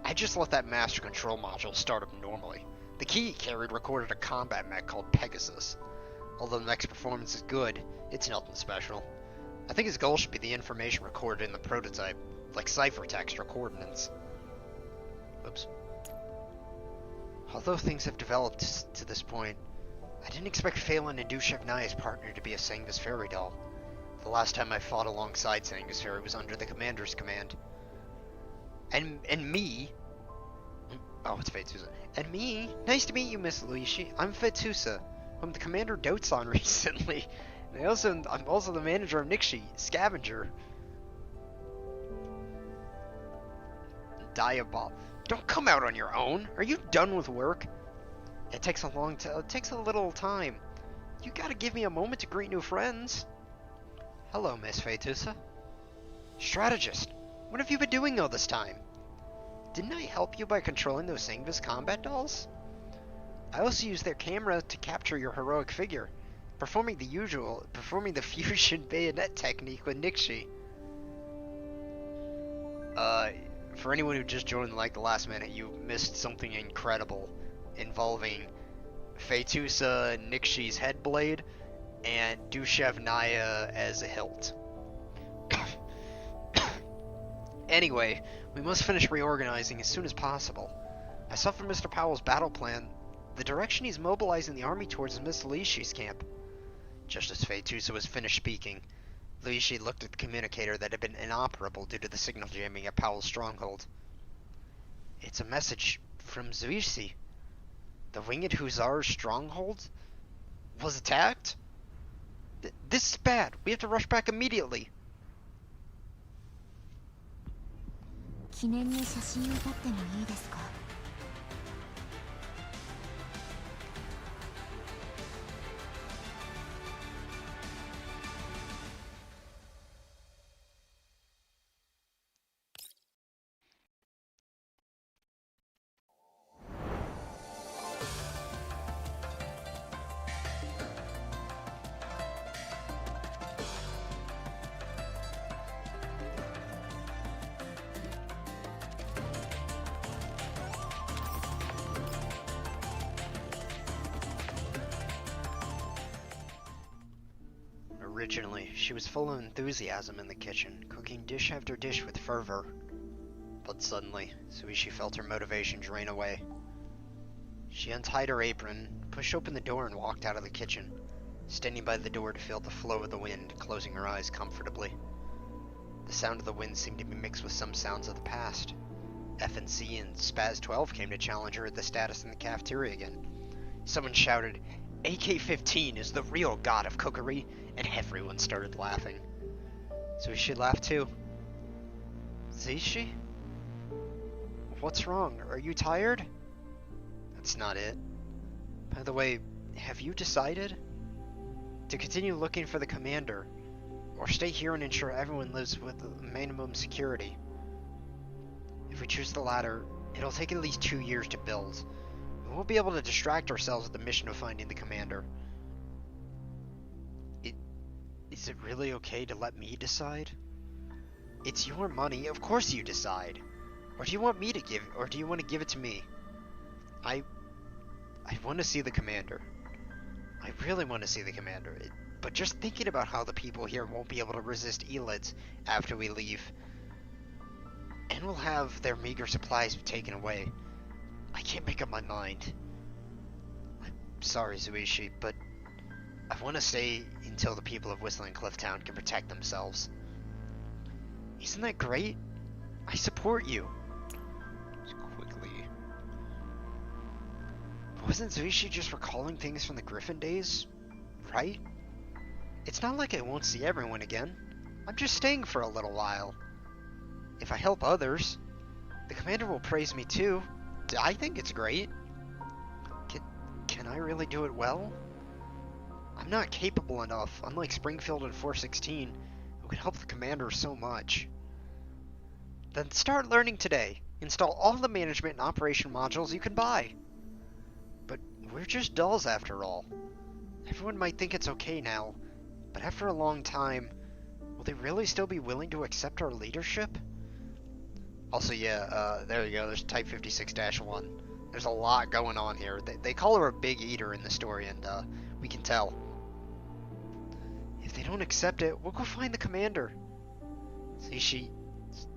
I just let that master control module start up normally. The key he carried recorded a combat mech called Pegasus. Although the mech's performance is good, it's nothing special. I think his goal should be the information recorded in the prototype, like ciphertext or coordinates. Oops. Although things have developed to this point, I didn't expect Phelan and Dushevnaya's partner to be a Sangus Fairy doll. The last time I fought alongside Sangus Fairy was under the commander's command. And me... Oh, it's Fetusa. And me? Nice to meet you, Miss Liushih. I'm Fetusa, whom the commander dotes on recently. And I'm also the manager of Liushih, Scavenger. Diabol. Don't come out on your own. Are you done with work? It takes a little time. You gotta give me a moment to greet new friends. Hello, Miss Fetusa. Strategist, what have you been doing all this time? Didn't I help you by controlling those Sangvis combat dolls? I also used their camera to capture your heroic figure, performing the fusion bayonet technique with Liushih. For anyone who just joined like the last minute, you missed something incredible involving Fetusa, Liushih's head blade, and Dushevnaya as a hilt. Anyway, we must finish reorganizing as soon as possible. I saw from Mr. Powell's battle plan, the direction he's mobilizing the army towards is Miss Liushih's camp. Just as Fetusa was finished speaking, Liushih looked at the communicator that had been inoperable due to the signal jamming at Powell's stronghold. It's a message from Liushih. The Winged Hussar's stronghold was attacked? This is bad. We have to rush back immediately. 記念に写真を撮ってもいいですか? Originally, she was full of enthusiasm in the kitchen, cooking dish after dish with fervor. But suddenly, Liushih felt her motivation drain away. She untied her apron, pushed open the door, and walked out of the kitchen, standing by the door to feel the flow of the wind, closing her eyes comfortably. The sound of the wind seemed to be mixed with some sounds of the past. FNC and Spaz 12 came to challenge her at the status in the cafeteria again. Someone shouted, "AK-15 is the real god of cookery," and everyone started laughing. So she laughed too. Liushih? What's wrong? Are you tired? That's not it. By the way, have you decided? To continue looking for the commander, or stay here and ensure everyone lives with minimum security? If we choose the latter, it'll take at least 2 years to build. We won't be able to distract ourselves with the mission of finding the commander. Is it really okay to let me decide? It's your money, of course you decide. Or do you want me to give, or do you want to give it to me? I want to see the commander. I really want to see the commander. But just thinking about how the people here won't be able to resist elids after we leave, and we'll have their meager supplies taken away, I can't make up my mind. I'm sorry, Liushih, but I want to stay until the people of Whistling Clifftown can protect themselves. Isn't that great? I support you. Just quickly. Wasn't Liushih just recalling things from the Griffin days? Right? It's not like I won't see everyone again. I'm just staying for a little while. If I help others, the commander will praise me too. I think it's great. Can I really do it well? I'm not capable enough, unlike Springfield and 416, who can help the commander so much. Then start learning today. Install all the management and operation modules you can buy. But we're just dolls after all. Everyone might think it's okay now, but after a long time, will they really still be willing to accept our leadership? Also, yeah, there you go, there's Type 56-1. There's a lot going on here. They call her a big eater in the story, and we can tell. If they don't accept it, we'll go find the commander. Liushih,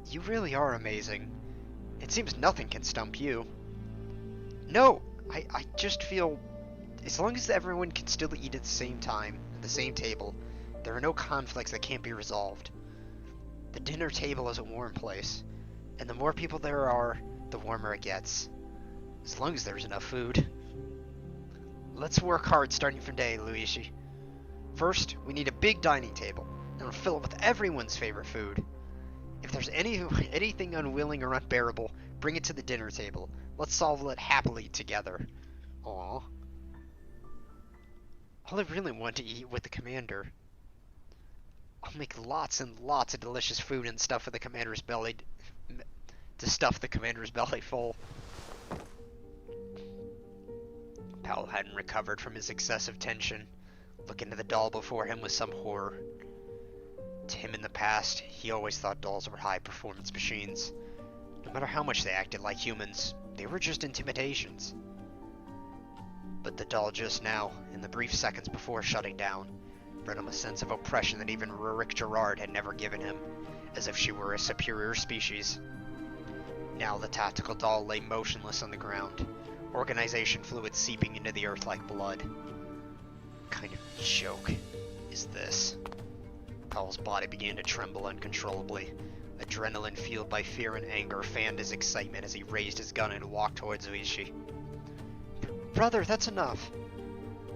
you really are amazing. It seems nothing can stump you. No, I just feel, as long as everyone can still eat at the same time, at the same table, there are no conflicts that can't be resolved. The dinner table is a warm place, and the more people there are, the warmer it gets. As long as there's enough food. Let's work hard starting from today, Liushih. First, we need a big dining table, and we'll fill it with everyone's favorite food. If there's anything unwilling or unbearable, bring it to the dinner table. Let's solve it happily together. Aww. All I really want to eat with the commander. I'll make lots and lots of delicious food and stuff for the commander's belly, to stuff the commander's belly full. Powell hadn't recovered from his excessive tension, looking at the doll before him with some horror. To him in the past, he always thought dolls were high-performance machines. No matter how much they acted like humans, they were just intimidations. But the doll just now, in the brief seconds before shutting down, brought him a sense of oppression that even Rurik Gerard had never given him, as if she were a superior species. Now the tactical doll lay motionless on the ground, organization fluid seeping into the earth like blood. What kind of joke is this? Powell's body began to tremble uncontrollably. Adrenaline fueled by fear and anger fanned his excitement as he raised his gun and walked towards Liushih. Brother, that's enough.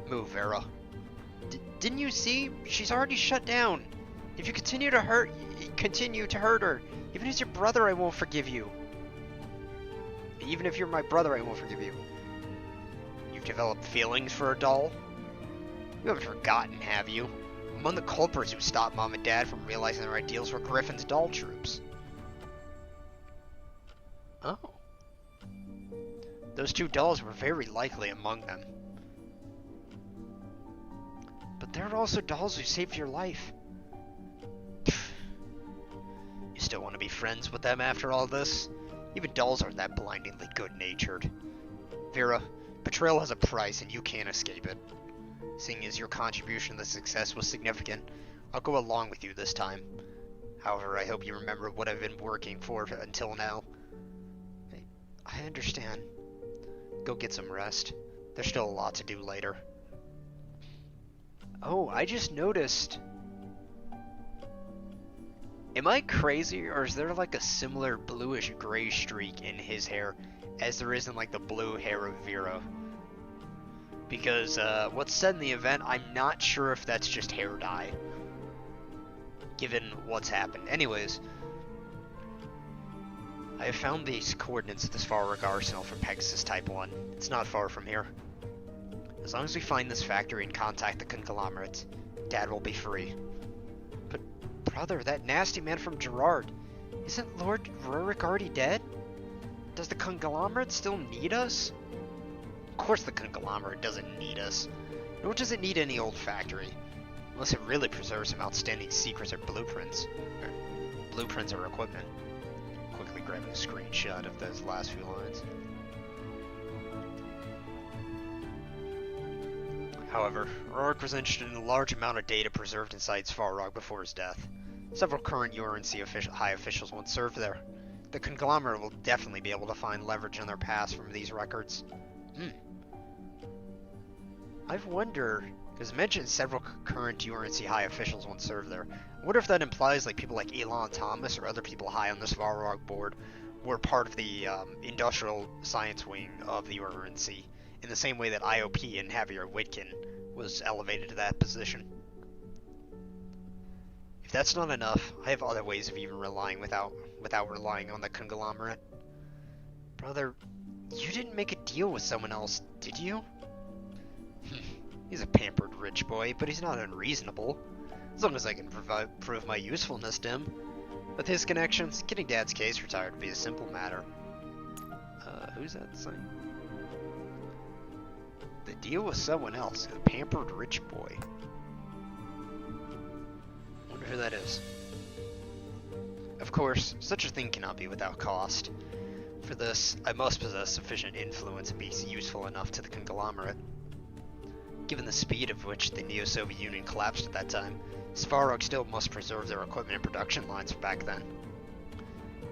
Move, Vera. Didn't you see? She's already shut down. If you continue to hurt her, even as your brother, I won't forgive you. Even if you're my brother, I won't forgive you. You've developed feelings for a doll? You haven't forgotten, have you? Among the culprits who stopped Mom and Dad from realizing their ideals were Griffin's doll troops. Oh. Those two dolls were very likely among them. But there are also dolls who saved your life. You still want to be friends with them after all this? Even dolls aren't that blindingly good-natured. Vera, betrayal has a price and you can't escape it. Seeing as your contribution to the success was significant, I'll go along with you this time. However, I hope you remember what I've been working for until now. I understand. go get some rest. There's still a lot to do later. Oh, I just noticed. Am I crazy, or is there like a similar bluish gray streak in his hair as there is in like the blue hair of Vera? Because what's said in the event, I'm not sure if that's just hair dye, given what's happened. Anyways, I have found these coordinates of the Svarog arsenal for Pegasus Type 1. It's not far from here. As long as we find this factory and contact the conglomerate, Dad will be free. But, brother, that nasty man from Gerard, isn't Lord Rurik already dead? Does the conglomerate still need us? Of course the conglomerate doesn't need us. Nor does it need any old factory. Unless it really preserves some outstanding secrets or blueprints. Or equipment. Quickly grabbing a screenshot of those last few lines. However, Rurik was interested in the large amount of data preserved inside Svarog before his death. Several current URNC high officials once served there. The conglomerate will definitely be able to find leverage in their past from these records. I've wondered, because it mentioned several current URNC high officials once served there. I wonder if that implies like people like Elon Thomas or other people high on the Svarog board were part of the industrial science wing of the URNC, in the same way that IOP and Javier Witkin was elevated to that position. If that's not enough, I have other ways of even relying without relying on the conglomerate. Brother, you didn't make a deal with someone else, did you? He's a pampered rich boy, but he's not unreasonable. As long as I can prove my usefulness to him. With his connections, getting Dad's case retired would be a simple matter. Who's that saying? The deal with someone else, a pampered rich boy. Wonder who that is. Of course, such a thing cannot be without cost. For this, I must possess sufficient influence and be useful enough to the conglomerate. Given the speed of which the Neo-Soviet Union collapsed at that time, Svarog still must preserve their equipment and production lines from back then.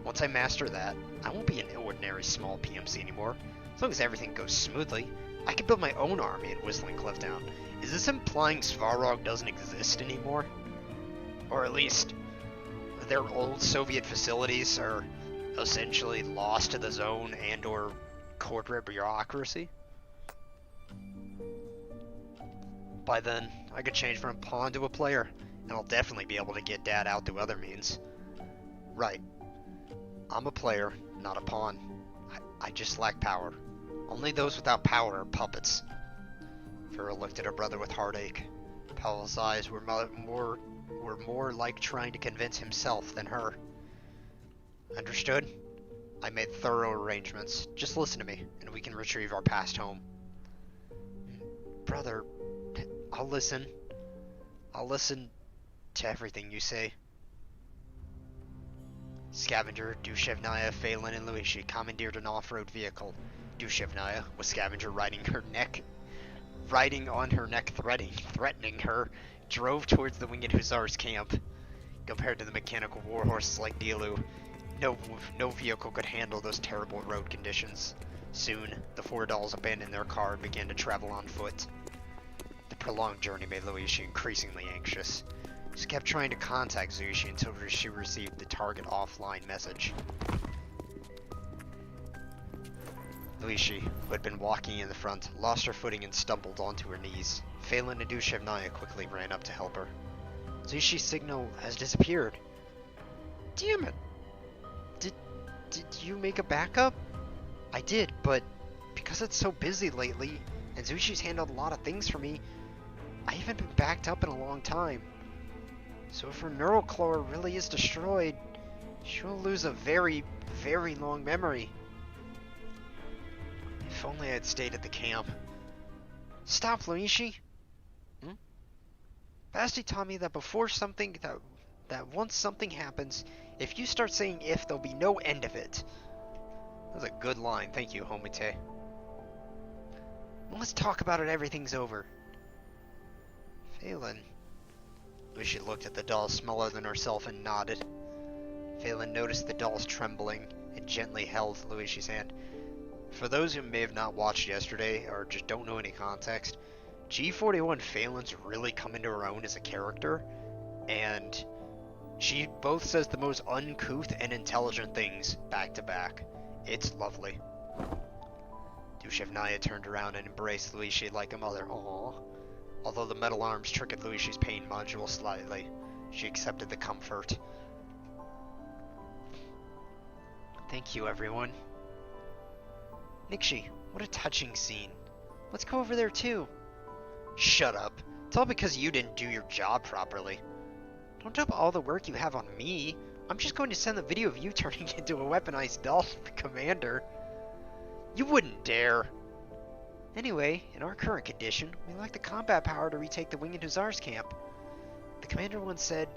Once I master that, I won't be an ordinary small PMC anymore. As long as everything goes smoothly, I can build my own army at Whistling Clifftown. Is this implying Svarog doesn't exist anymore? Or at least, their old Soviet facilities are essentially lost to the zone and or corporate bureaucracy? By then, I could change from a pawn to a player, and I'll definitely be able to get Dad out through other means. Right. I'm a player, not a pawn. I just lack power. Only those without power are puppets. Vera looked at her brother with heartache. Pavel's eyes were more like trying to convince himself than her. Understood? I made thorough arrangements. Just listen to me, and we can retrieve our past home. Brother, I'll listen. I'll listen to everything you say. Scavenger, Dushevnaya, Phelan, and Liushih commandeered an off-road vehicle. Dushevnaya, with Scavenger riding on her neck threatening her, drove towards the Winged Hussars camp. Compared to the mechanical warhorses like Dilu, no vehicle could handle those terrible road conditions. Soon, the four dolls abandoned their car and began to travel on foot. The prolonged journey made Liushih increasingly anxious. She kept trying to contact Liushih until she received the target offline message. Liushih, who had been walking in the front, lost her footing and stumbled onto her knees. Phelan and Dushevnaya quickly ran up to help her. Liushih's signal has disappeared. Damn it! Did you make a backup? I did, but because it's so busy lately, and Liushih's handled a lot of things for me, I haven't been backed up in a long time. So if her neural core really is destroyed, she'll lose a very, very long memory. If only I'd stayed at the camp. Stop, Liushih! Basti taught me that that once something happens, if you start saying if, there'll be no end of it. That was a good line, thank you, Homite. Let's talk about it, everything's over. Phelan. Liushih looked at the doll smaller than herself and nodded. Phelan noticed the doll's trembling and gently held Liushih's hand. For those who may have not watched yesterday or just don't know any context, G41 Phelan's really come into her own as a character, and she both says the most uncouth and intelligent things back to back. It's lovely. Liushih turned around and embraced Liushih like a mother. Aww. Although the metal arms triggered Liushih's pain module slightly, she accepted the comfort. Thank you, everyone. Liushih, what a touching scene. Let's go over there too. Shut up. It's all because you didn't do your job properly. Don't dump all the work you have on me. I'm just going to send the video of you turning into a weaponized doll to the commander. You wouldn't dare. Anyway, in our current condition, we lack the combat power to retake the Winged Hussars camp. The commander once said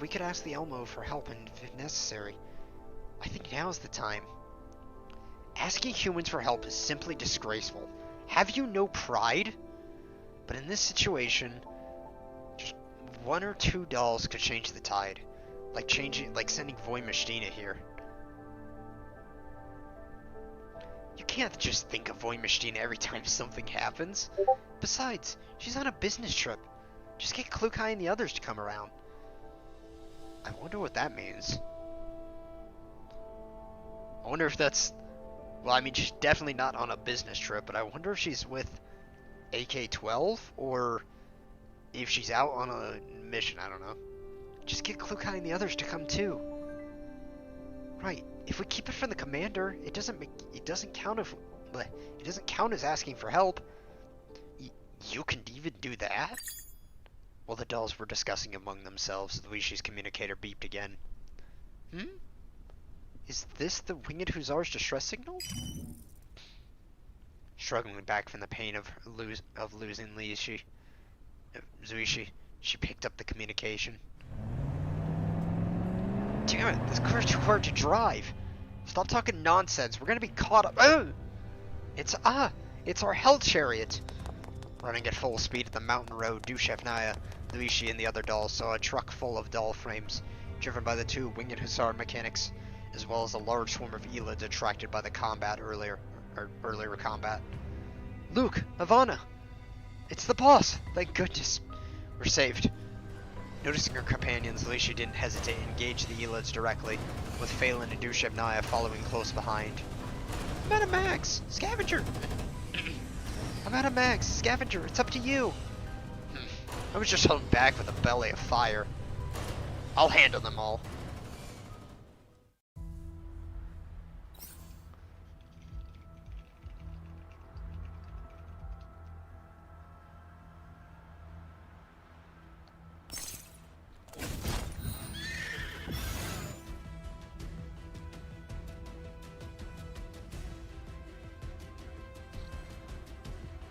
we could ask the Elmo for help if necessary. I think now's the time. Asking humans for help is simply disgraceful. Have you no pride? But in this situation, just one or two dolls could change the tide. Like sending Voimishtina here. You can't just think of Voimishtina every time something happens. Besides, she's on a business trip. Just get Klukai and the others to come around. I wonder what that means. I wonder if that's... Well, I mean, she's definitely not on a business trip, but I wonder if she's with AK-12, or if she's out on a mission, I don't know. Just get Klukai and the others to come too. Right, if we keep it from the commander, it doesn't count as asking for help. You can even do that? While the dolls were discussing among themselves, Liushih's communicator beeped again. Is this the Winged Hussars distress signal? Struggling back from the pain of losing Liushih, she picked up the communication. Damn it, this car's too hard to drive. Stop talking nonsense, we're gonna be caught up. Oh! It's our hell chariot. Running at full speed at the mountain road, Liushih, Liushih, and the other dolls saw a truck full of doll frames, driven by the two Winged Hussar mechanics, as well as a large swarm of Elids attracted by the earlier combat. Luke, Ivana! It's the boss! Thank goodness. We're saved. Noticing her companions, Liushih didn't hesitate to engage the Elids directly, with Phelan and Liushih following close behind. I'm out of mags! Scavenger! I'm out of mags! Scavenger, it's up to you! I was just held back with a belly of fire. I'll handle them all.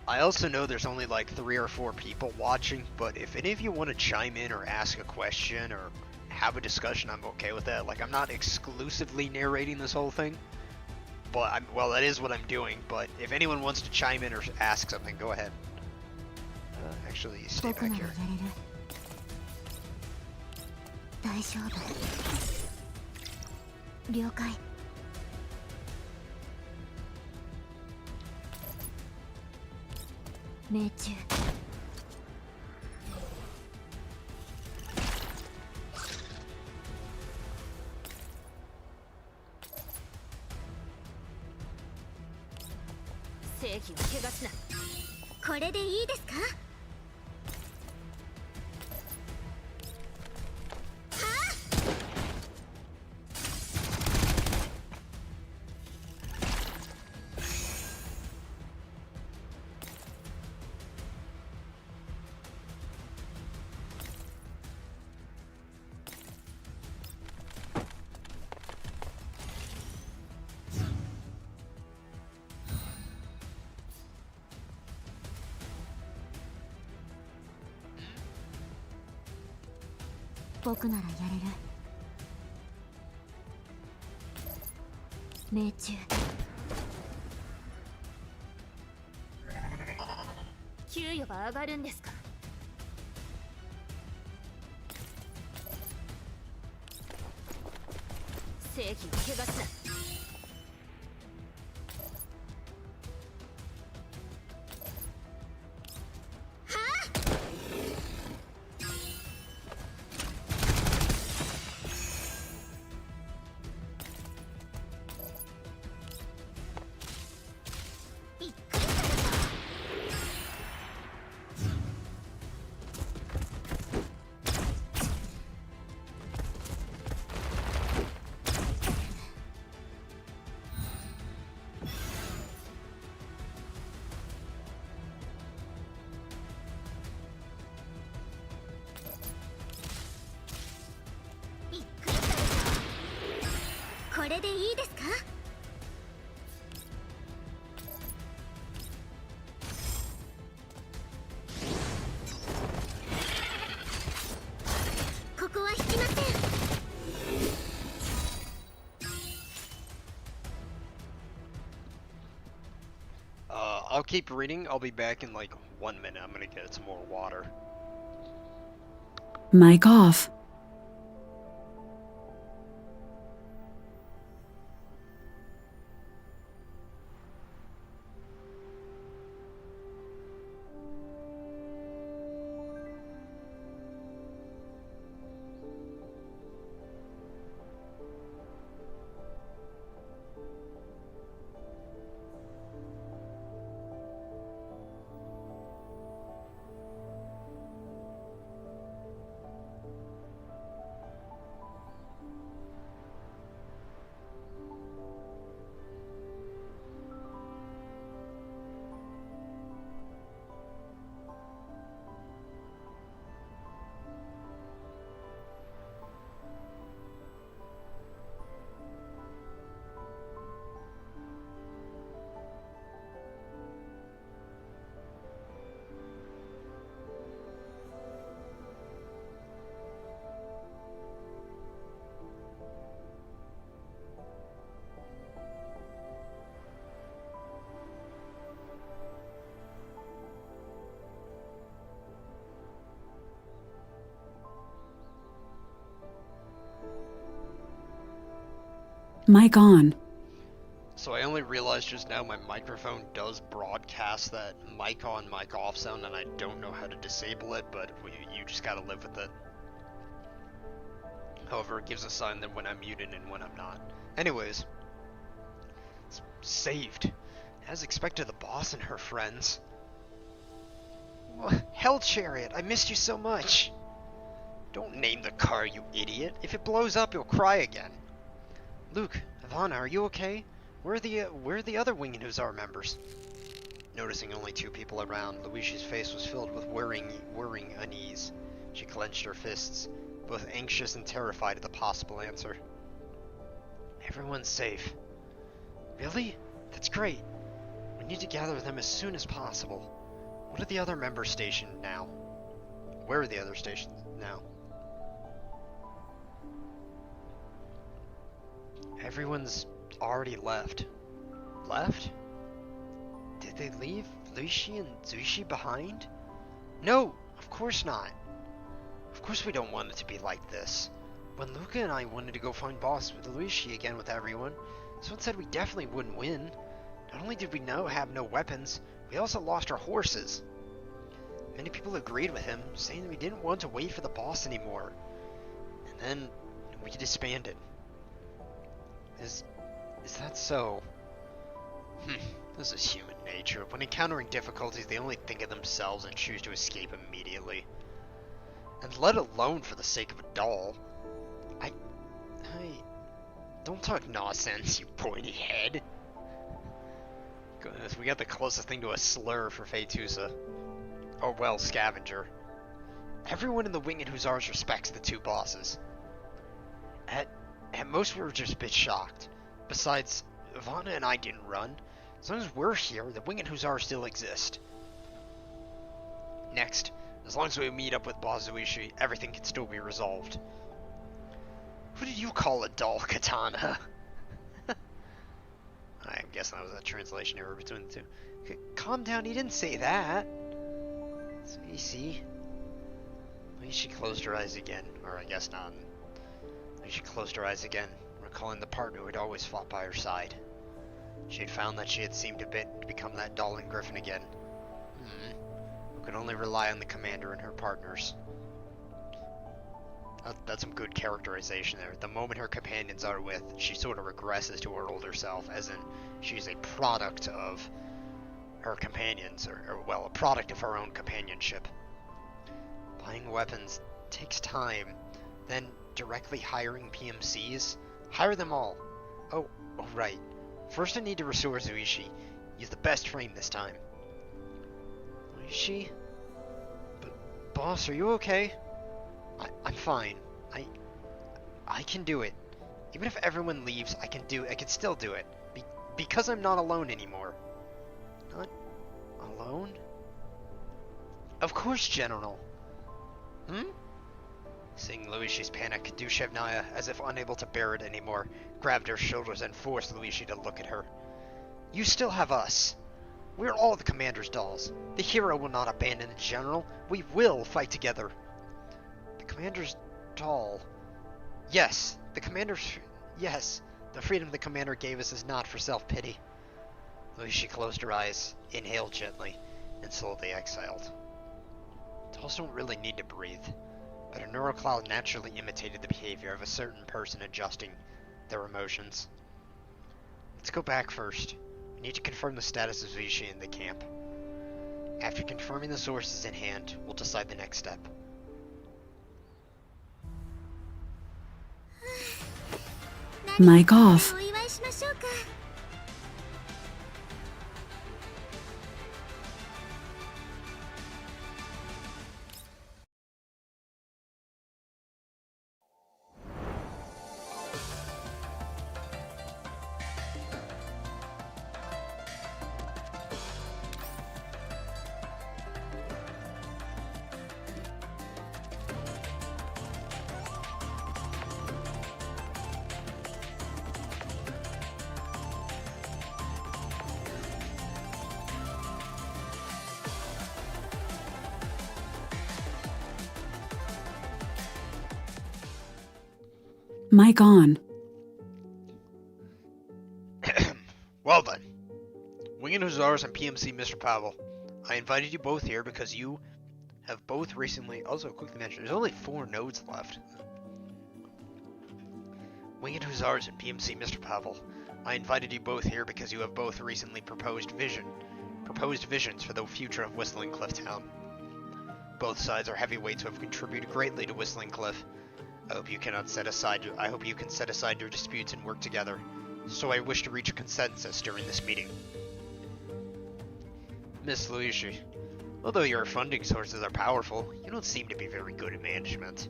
I also know there's only like 3 or 4 people watching, but if any of you want to chime in or ask a question or have a discussion, I'm okay with that. Like, I'm not exclusively narrating this whole thing, but well, that is what I'm doing, but if anyone wants to chime in or ask something, go ahead. Actually, stay back here. 大丈夫。了解。命中。正義を汚すな。これでいいですか？ 僕ならやれる。命中。給与は上がるんですか？正義を汚すな。れでいいですか？ここは引きません。I'll keep reading. I'll be back in like 1 minute. I'm gonna get some more water. Mic off. Mic on. So I only realized just now my microphone does broadcast that mic on, mic off sound, and I don't know how to disable it, but you just gotta live with it. However, it gives a sign that when I'm muted and when I'm not. Anyways, it's saved. As expected, the boss and her friends. Hell Chariot, I missed you so much. Don't name the car, you idiot. If it blows up, you'll cry again. Luke, Ivana, are you okay? Where are the other Winged Hussar members? Noticing only 2 people around, Liushih's face was filled with worrying unease. She clenched her fists, both anxious and terrified at the possible answer. Everyone's safe. Really? That's great. We need to gather them as soon as possible. What are the other members stationed now? Where are the other stations now? Everyone's already left. Left? Did they leave Liushih and Liushih behind? No, of course not. Of course we don't want it to be like this. When Luca and I wanted to go find boss with Liushih again with everyone, someone said we definitely wouldn't win. Not only did we have no weapons, we also lost our horses. Many people agreed with him, saying that we didn't want to wait for the boss anymore. And then we disbanded. Is that so? This is human nature. When encountering difficulties, they only think of themselves and choose to escape immediately. And let alone for the sake of a doll. Don't talk nonsense, you pointy head. Goodness, we got the closest thing to a slur for Fetusa. Or, well, scavenger. Everyone in the Winged Hussars respects the 2 bosses. At most, we were just a bit shocked. Besides, Ivana and I didn't run. As long as we're here, the Winged Hussars still exist. Next, as long as we meet up with Boss Liushih, everything can still be resolved. Who did you call a doll, Katana? I'm guessing that was a translation error between the 2. Calm down, he didn't say that. So you see. Liushih closed her eyes again, or I guess not. She closed her eyes again, recalling the partner who had always fought by her side. She had found that she had seemed to become that doll in Griffin again. Who could only rely on the commander and her partners. That's some good characterization there. The moment her companions are with, she sort of regresses to her older self, as in she's a product of her companions, or well, a product of her own companionship. Buying weapons takes time, then directly hiring PMCs? Hire them all. Oh, right. First I need to restore Liushih. Use the best frame this time. Liushih? But, boss, are you okay? I'm fine. I can do it. Even if everyone leaves, I can still do it. Because I'm not alone anymore. Not alone? Of course, General. Seeing Liushih's panic, Dushevnaya, as if unable to bear it anymore, grabbed her shoulders and forced Liushih to look at her. You still have us. We're all the Commander's dolls. The hero will not abandon the General. We will fight together. The Commander's doll. Yes, Yes, the freedom the Commander gave us is not for self-pity. Liushih closed her eyes, inhaled gently, and slowly exhaled. Dolls don't really need to breathe, but her neural cloud naturally imitated the behavior of a certain person adjusting their emotions. Let's go back first. We need to confirm the status of Liushih in the camp. After confirming the sources in hand, we'll decide the next step. Mic off. お祝いしましょうか。 Mic on. Well then. Winged Hussars and PMC Mr. Powell, I invited you both here because you have both recently... Also, quickly mention, there's only 4 nodes left. Winged Hussars and PMC Mr. Powell, I invited you both here because you have both recently proposed visions for the future of Whistling Cliff Town. Both sides are heavyweights who have contributed greatly to Whistling Cliff. I hope you can set aside your disputes and work together. So I wish to reach a consensus during this meeting. Miss Liushih, although your funding sources are powerful, you don't seem to be very good at management.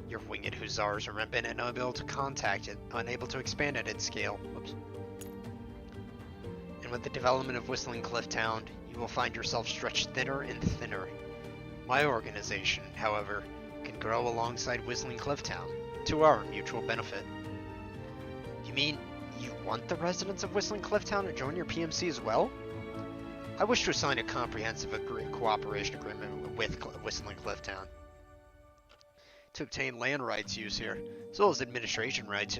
Your winged hussars have been unable to expand at its scale. And with the development of Whistling Cliff Town, you will find yourself stretched thinner and thinner. My organization, however, can grow alongside Whistling Cliff Town, to our mutual benefit. You mean you want the residents of Whistling Cliff Town to join your PMC as well? I wish to assign a comprehensive cooperation agreement with Whistling Cliff Town to obtain land rights use here, as well as administration rights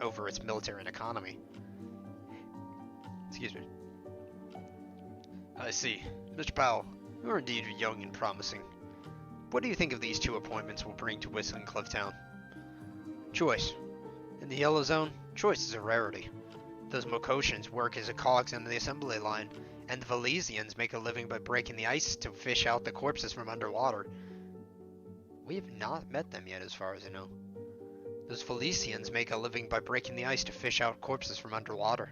over its military and economy. Excuse me. I see. Mr. Powell, you are indeed young and promising. What do you think of these 2 appointments will bring to Whistling Cliff Town? Choice. In the Yellow Zone, choice is a rarity. Those Mokoshans work as cogs on the assembly line, and the Valesians make a living by breaking the ice to fish out the corpses from underwater. We have not met them yet, as far as I know. Those Valesians make a living by breaking the ice to fish out corpses from underwater.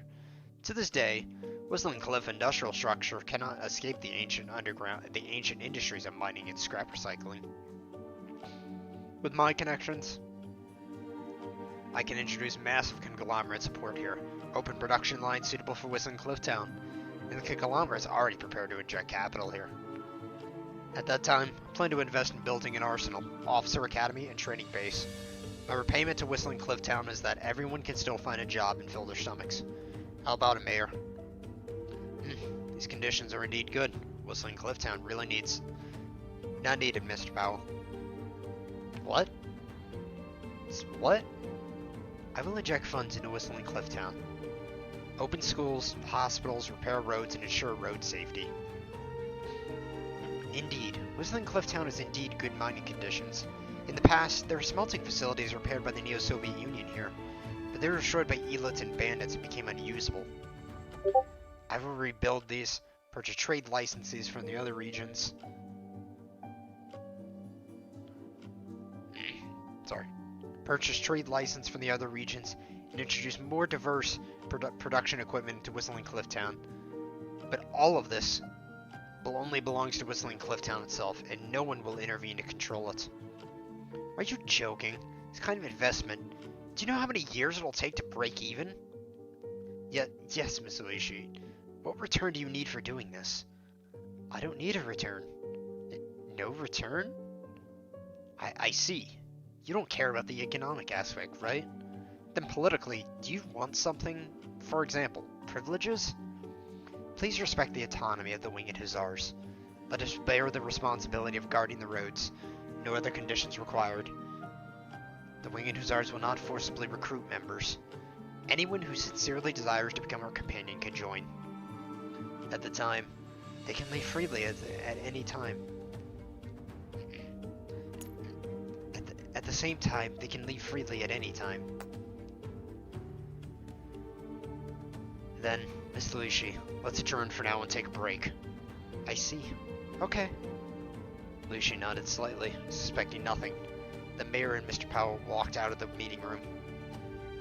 To this day, Whistling Cliff industrial structure cannot escape the ancient industries of mining and scrap recycling. With my connections, I can introduce massive conglomerate support here, open production lines suitable for Whistling Cliff Town, and the conglomerate's already prepared to inject capital here. At that time, I plan to invest in building an arsenal, officer academy, and training base. My repayment to Whistling Cliff Town is that everyone can still find a job and fill their stomachs. How about it, Mayor? These conditions are indeed good. Whistling Cliff Town really needs... Not needed, Mr. Powell. What? What? I will inject funds into Whistling Cliff Town. Open schools, hospitals, repair roads, and ensure road safety. Indeed, Whistling Cliff Town is indeed good mining conditions. In the past, there were smelting facilities repaired by the Neo-Soviet Union here, but they were destroyed by elites and bandits and became unusable. I will rebuild these, purchase trade licenses from the other regions. Purchase trade license from the other regions, and introduce more diverse production equipment to Whistling Cliff Town. But all of this only belongs to Whistling Cliff Town itself, and no one will intervene to control it. Are you joking? This kind of investment Do you know how many years it'll take to break even? Yes, Miss Liushih. What return do you need for doing this? I don't need a return. No return? I see. You don't care about the economic aspect, right? Then politically, do you want something? For example, privileges? Please respect the autonomy of the Winged Hussars. Let us bear the responsibility of guarding the roads. No other conditions required. The Winged Hussars will not forcibly recruit members. Anyone who sincerely desires to become our companion can join. At the time, they can leave freely at any time. At the same time, they can leave freely at any time. Then, Miss Liushih, let's adjourn for now and take a break. I see. Okay. Liushih nodded slightly, suspecting nothing. The mayor and Mr. Powell walked out of the meeting room.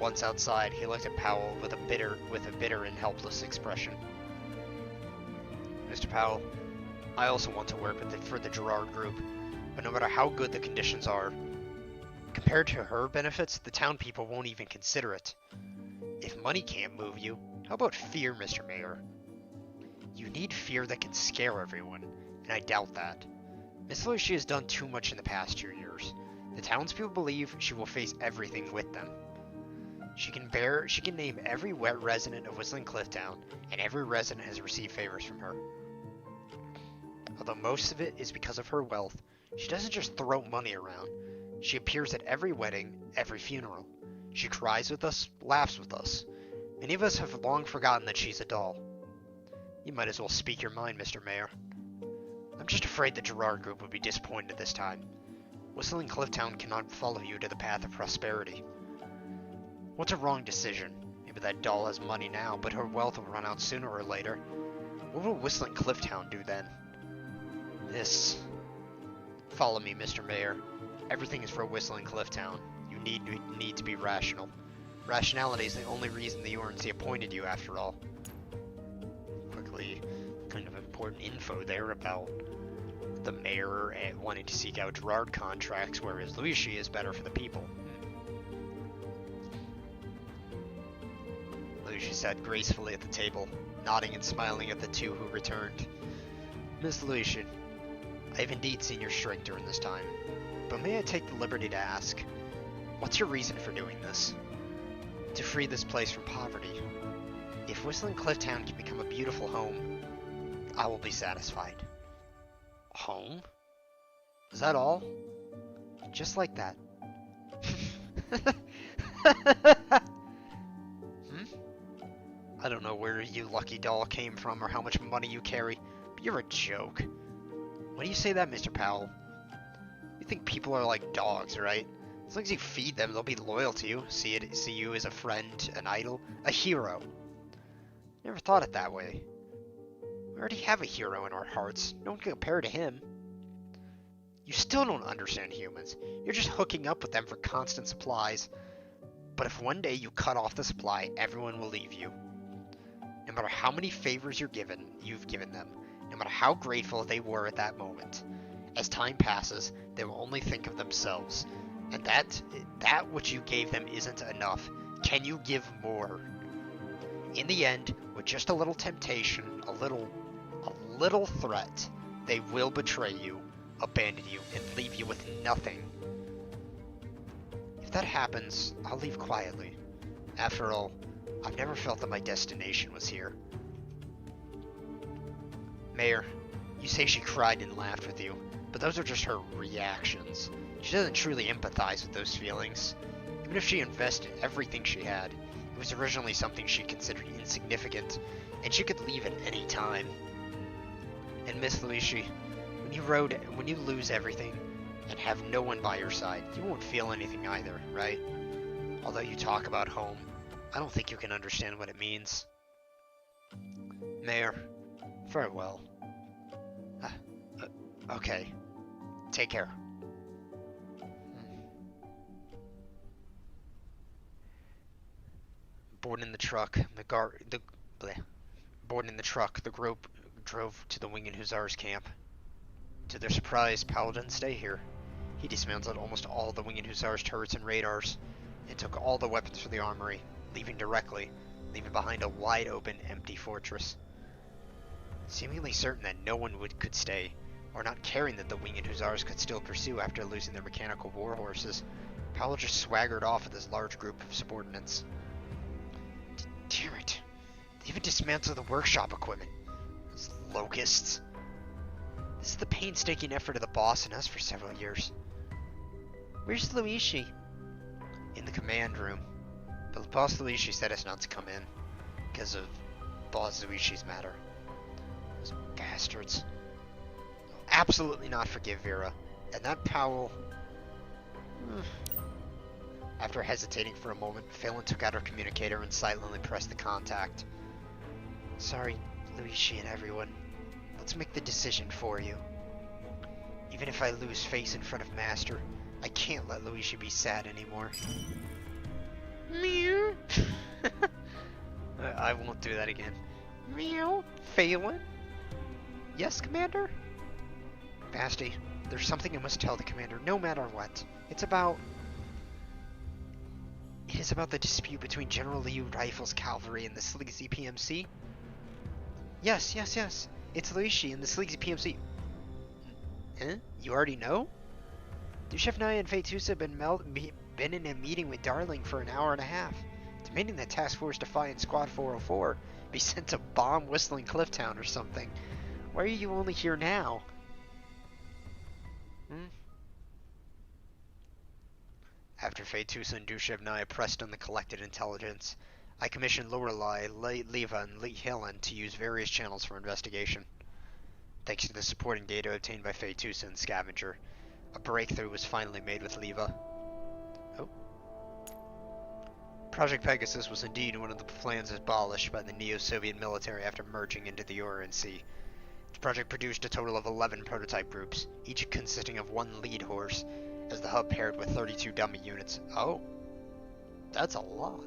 Once outside, he looked at Powell with a bitter and helpless expression. Mr. Powell, I also want to work for the Gerard Group, but no matter how good the conditions are, compared to her benefits, the town people won't even consider it. If money can't move you, how about fear, Mr. Mayor? You need fear that can scare everyone, and I doubt that. Miss Liushih has done too much in the past 2 years. The townspeople believe she will face everything with them. She can name every wet resident of Whistling Clifftown, and every resident has received favors from her. Although most of it is because of her wealth, she doesn't just throw money around. She appears at every wedding, every funeral. She cries with us, laughs with us. Many of us have long forgotten that she's a doll. You might as well speak your mind, Mr. Mayor. I'm just afraid the Gerard Group would be disappointed this time. Whistling Clifftown cannot follow you to the path of prosperity. What's a wrong decision? Maybe that doll has money now, but her wealth will run out sooner or later. What will Whistling Clifftown do then? Follow me, Mr. Mayor. Everything is for Whistling Clifftown. You need to be rational. Rationality is the only reason the URNC appointed you, after all. Quickly, kind of important info there about the mayor wanting to seek out Gerard contracts, whereas Liushih is better for the people. Liushih sat gracefully at the table, nodding and smiling at the two who returned. Miss Liushih, I have indeed seen your strength during this time, but may I take the liberty to ask, what's your reason for doing this? To free this place from poverty. If Whistling Clifftown can become a beautiful home, I will be satisfied. Home? Is that all? Just like that. I don't know where you lucky doll came from or how much money you carry, but you're a joke. Why do you say that, Mr. Powell? You think people are like dogs, right? As long as you feed them, they'll be loyal to you, see you as a friend, an idol, a hero. Never thought it that way. We already have a hero in our hearts. No one can compare to him. You still don't understand humans. You're just hooking up with them for constant supplies. But if one day you cut off the supply, everyone will leave you. No matter how many favors you've given them, no matter how grateful they were at that moment. As time passes, they will only think of themselves. And that which you gave them isn't enough. Can you give more? In the end, with just a little temptation, a little threat, they will betray you, abandon you, and leave you with nothing. If that happens, I'll leave quietly. After all, I've never felt that my destination was here. Mayor, you say she cried and laughed with you, but those are just her reactions. She doesn't truly empathize with those feelings. Even if she invested everything she had, it was originally something she considered insignificant, and she could leave at any time. And Miss Liushih, when you lose everything and have no one by your side, you won't feel anything either, right? Although you talk about home, I don't think you can understand what it means. Mayor, farewell. Okay. Take care. Boarding the truck, the group drove to the Winged Hussars camp. To their surprise, Powell didn't stay here. He dismantled almost all the Winged Hussars turrets and radars. and took all the weapons from the armory, leaving behind a wide-open, empty fortress. Seemingly certain that no one could stay, or not caring that the winged hussars could still pursue after losing their mechanical war horses, Powell just swaggered off with his large group of subordinates. Damn it! They even dismantled the workshop equipment. Those locusts. This is the painstaking effort of the boss and us for several years. Where's Liushih? In the command room. But Boss Liushih said us not to come in, because of Boss Liushih's matter. Those bastards. I'll absolutely not forgive Vera. And that Powell... After hesitating for a moment, Phelan took out her communicator and silently pressed the contact. Sorry, Liushih and everyone. Let's make the decision for you. Even if I lose face in front of Master, I can't let Liushih be sad anymore. Meow. I won't do that again. Meow. Phelan? Yes, Commander? Basti, there's something I must tell the Commander, no matter what. It is about the dispute between General Liu Rifles Cavalry and the Sleazy PMC. Yes. It's Liushih and the Sleazy PMC. Huh? You already know? Liushih and I and Fei-Tusa have been in a meeting with Darling for an hour and a half, demanding that Task Force Defiant Squad 404 be sent to bomb Whistling Clifftown or something. Why are you only here now? After Fei-Tusa and Liushih pressed on the collected intelligence, I commissioned Lorelei, Leva, and Helen to use various channels for investigation. Thanks to the supporting data obtained by Fei-Tusa and Scavenger, a breakthrough was finally made with Leva. Project Pegasus was indeed one of the plans abolished by the Neo-Soviet military after merging into the URNC. The project produced a total of 11 prototype groups, each consisting of one lead horse, as the hub paired with 32 dummy units. Oh, that's a lot.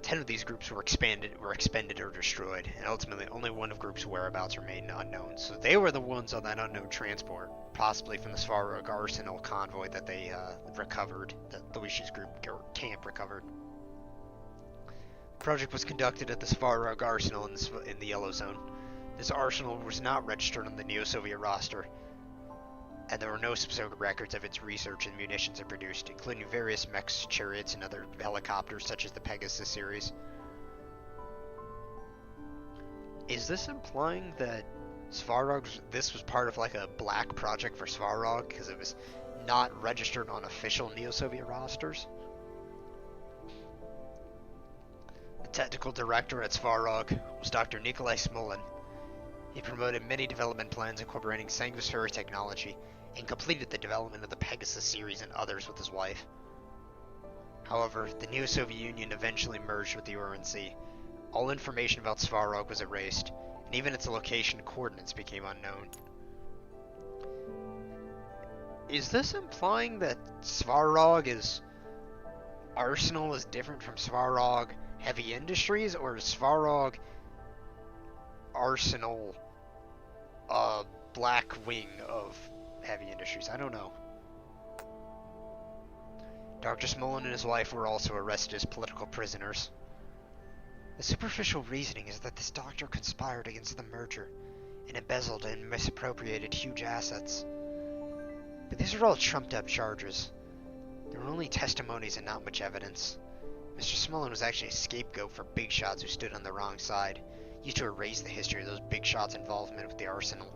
10 of these groups were expended or destroyed, and ultimately only one of groups' whereabouts remained unknown. So they were the ones on that unknown transport, possibly from the Svarog Arsenal convoy that they recovered, that Liushih's group or camp recovered. The project was conducted at the Svarog Arsenal in the Yellow Zone. This arsenal was not registered on the Neo-Soviet roster, and there were no specific records of its research and munitions it produced, including various mechs, chariots, and other helicopters such as the Pegasus series. Is this implying that this was part of like a black project for Svarog because it was not registered on official Neo-Soviet rosters? The technical director at Svarog was Dr. Nikolai Smolin. He promoted many development plans incorporating sanguispheric technology and completed the development of the Pegasus series and others with his wife. However, the Neo-Soviet Union eventually merged with the URNC. All information about Svarog was erased, and even its location coordinates became unknown. Is this implying that Svarog Arsenal is different from Svarog Heavy Industries, or is Svarog Arsenal black wing of Heavy Industries? I don't know. Dr. Smolin and his wife were also arrested as political prisoners. The superficial reasoning is that this doctor conspired against the merger and embezzled and misappropriated huge assets. But these are all trumped up charges. There were only testimonies and not much evidence. Mr. Smolin was actually a scapegoat for big shots who stood on the wrong side, used to erase the history of those big shots' involvement with the arsenal.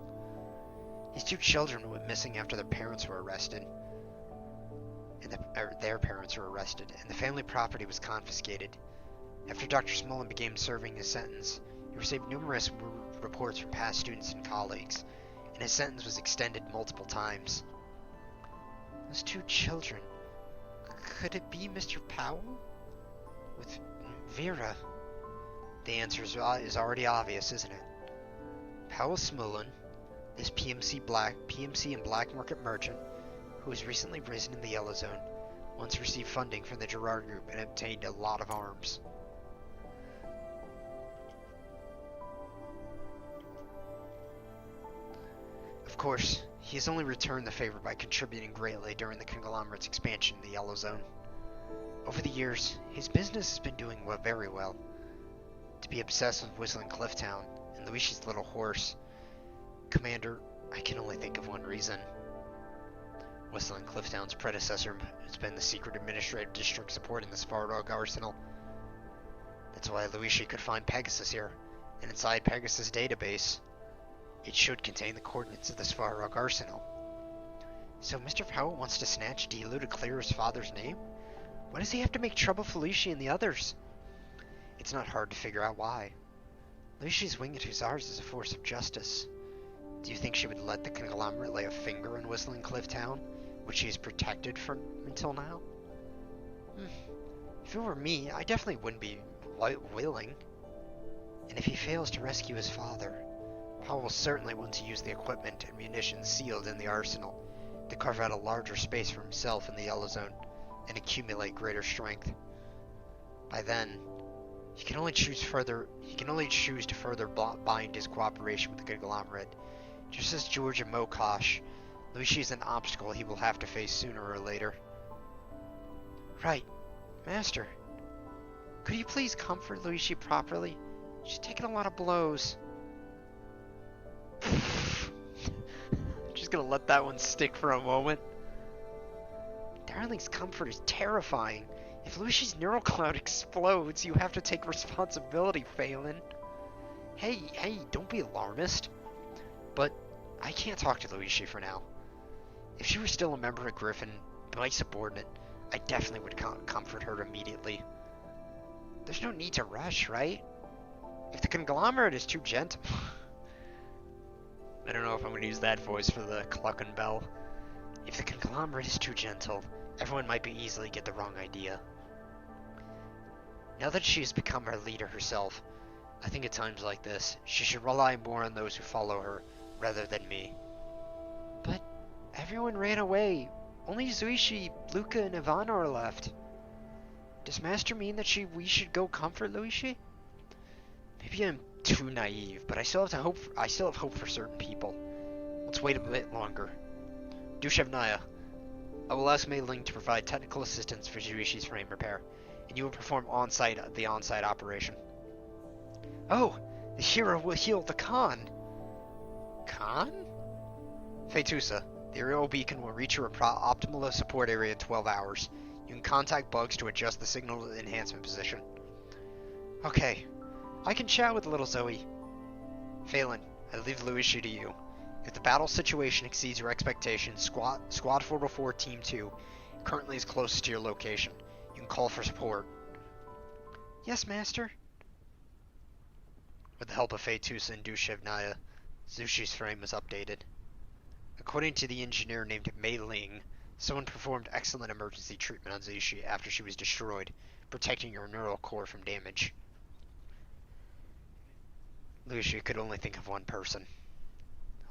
His 2 children went missing after their parents were arrested. And the family property was confiscated. After Dr. Smolin began serving his sentence, he received numerous reports from past students and colleagues, and his sentence was extended multiple times. Those 2 children, could it be Mr. Powell? With Vera? The answer is already obvious, isn't it? Powell Smolin, this PMC and black market merchant, who has recently risen in the Yellow Zone, once received funding from the Gerard Group and obtained a lot of arms. Of course, He has only returned the favor by contributing greatly during the conglomerate's expansion in the Yellow Zone. Over the years, his business has been doing very well. To be obsessed with Whistling Cliff Town and Liushih's little horse, Commander, I can only think of one reason. Whistling Cliff Town's predecessor has been the secret administrative district supporting the Svarog arsenal. That's why Liushih could find Pegasus here, and inside Pegasus' database, it should contain the coordinates of the Svarog arsenal. So Mr. Powell wants to snatch Dilu to clear his father's name? Why does he have to make trouble for Liushih and the others? It's not hard to figure out why. Liushih's winged hussars is a force of justice. Do you think she would let the conglomerate lay a finger on Whistling Cliff Town, which she has protected from until now? If it were me, I definitely wouldn't be willing. And if he fails to rescue his father, Powell will certainly want to use the equipment and munitions sealed in the arsenal to carve out a larger space for himself in the Yellow Zone and accumulate greater strength. By then, he can only choose to further bind his cooperation with the conglomerate. Just as George and Mokosh, Liushih is an obstacle he will have to face sooner or later. Right, Master. Could you please comfort Liushih properly? She's taken a lot of blows. Just gonna let that one stick for a moment. Darling's comfort is terrifying. If Liushih's neural cloud explodes, you have to take responsibility, Phelan. Hey, don't be alarmist. But I can't talk to Liushih for now. If she were still a member of Griffin, my subordinate, I definitely would comfort her immediately. There's no need to rush, right? If the conglomerate is too gentle... I don't know if I'm going to use that voice for the cluck and bell. If the conglomerate is too gentle, everyone might easily get the wrong idea. Now that she has become our leader herself, I think at times like this, she should rely more on those who follow her, rather than me. But everyone ran away. Only Liushih, Luca, and Ivana are left. Does Master mean that we should go comfort Liushih? Maybe I'm too naive, but I still have hope for certain people. Let's wait a bit longer. Dushevnaya, I will ask Mei Ling to provide technical assistance for Liushih's frame repair, and you will perform the on-site operation. Oh, the hero will heal the Khan. Khan? Fetusa, the aerial beacon will reach your optimal support area in 12 hours. You can contact Bugs to adjust the signal enhancement position. Okay, I can chat with little Zoe. Phelan, I leave Liushih to you. If the battle situation exceeds your expectations, Squad 404 Team 2 currently is closest to your location. You can call for support. Yes, Master. With the help of Fetusa and Dushevnaya, Liushih's frame was updated. According to the engineer named Mei Ling, someone performed excellent emergency treatment on Liushih after she was destroyed, protecting her neural core from damage. Liushih could only think of one person.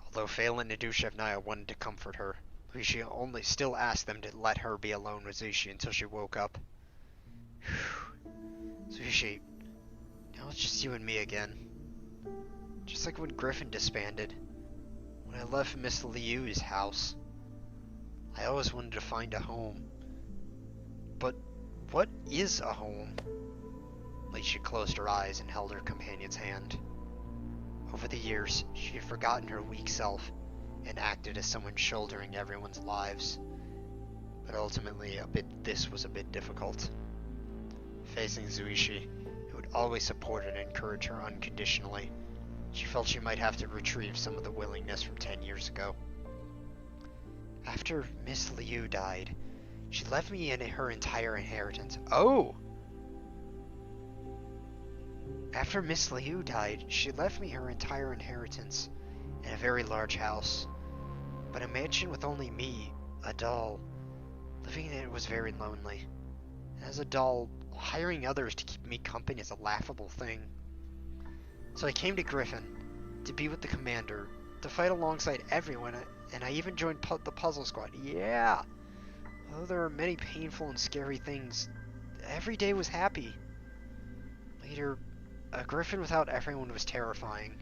Although Phelan and Dushevnaya wanted to comfort her, Liushih still asked them to let her be alone with Liushih until she woke up. Liushih, now it's just you and me again. Just like when Griffin disbanded. When I left Miss Liu's house. I always wanted to find a home. But what is a home? Liushih closed her eyes and held her companion's hand. Over the years, she had forgotten her weak self and acted as someone shouldering everyone's lives. But ultimately, this was a bit difficult. Facing Liushih, who would always support and encourage her unconditionally, she felt she might have to retrieve some of the willingness from 10 years ago. After Miss Liu died, she left me her entire inheritance. Oh! After Miss Liu died, she left me her entire inheritance and a very large house. But a mansion with only me, a doll. Living in it was very lonely. And as a doll, hiring others to keep me company is a laughable thing. So I came to Griffin, to be with the commander, to fight alongside everyone, and I even joined the puzzle squad. Yeah! Although there are many painful and scary things, every day was happy. Later, a Griffin without everyone was terrifying.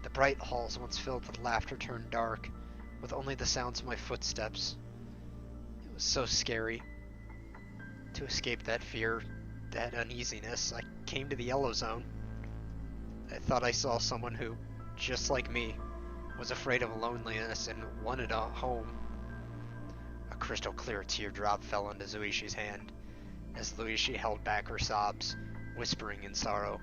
The bright halls once filled with laughter turned dark, with only the sounds of my footsteps. It was so scary. To escape that fear, that uneasiness, I came to the Yellow Zone. I thought I saw someone who, just like me, was afraid of loneliness and wanted a home. A crystal clear teardrop fell into Liushih's hand, as Liushih held back her sobs, whispering in sorrow.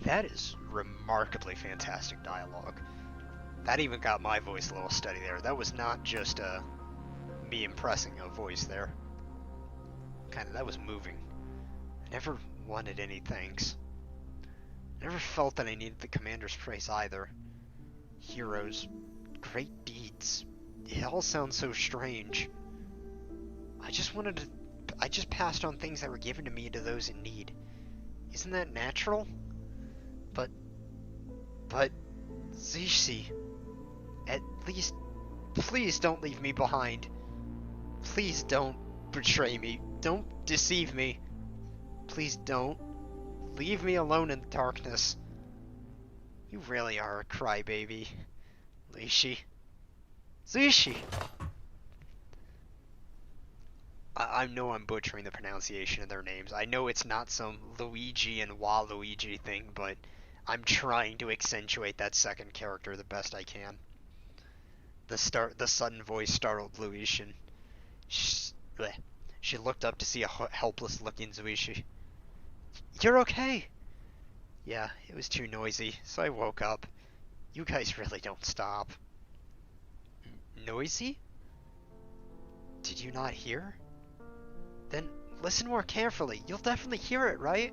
That is remarkably fantastic dialogue. That even got my voice a little steady there. That was not just me impressing a voice there. That was moving. I never wanted any thanks. I never felt that I needed the commander's praise either. Heroes, great deeds. It all sounds so strange. I just passed on things that were given to me to those in need. Isn't that natural? But Liushih, at least, please don't leave me behind. Please don't betray me. Don't deceive me. Please don't. Leave me alone in the darkness. You really are a crybaby, Liushih. Liushih! I know I'm butchering the pronunciation of their names. I know it's not some Luigi and Waluigi thing, but I'm trying to accentuate that second character the best I can. The sudden voice startled Liushih. She looked up to see a helpless-looking Liushih. You're okay? Yeah, it was too noisy, so I woke up. You guys really don't stop. Noisy? Did you not hear? Then listen more carefully. You'll definitely hear it, right?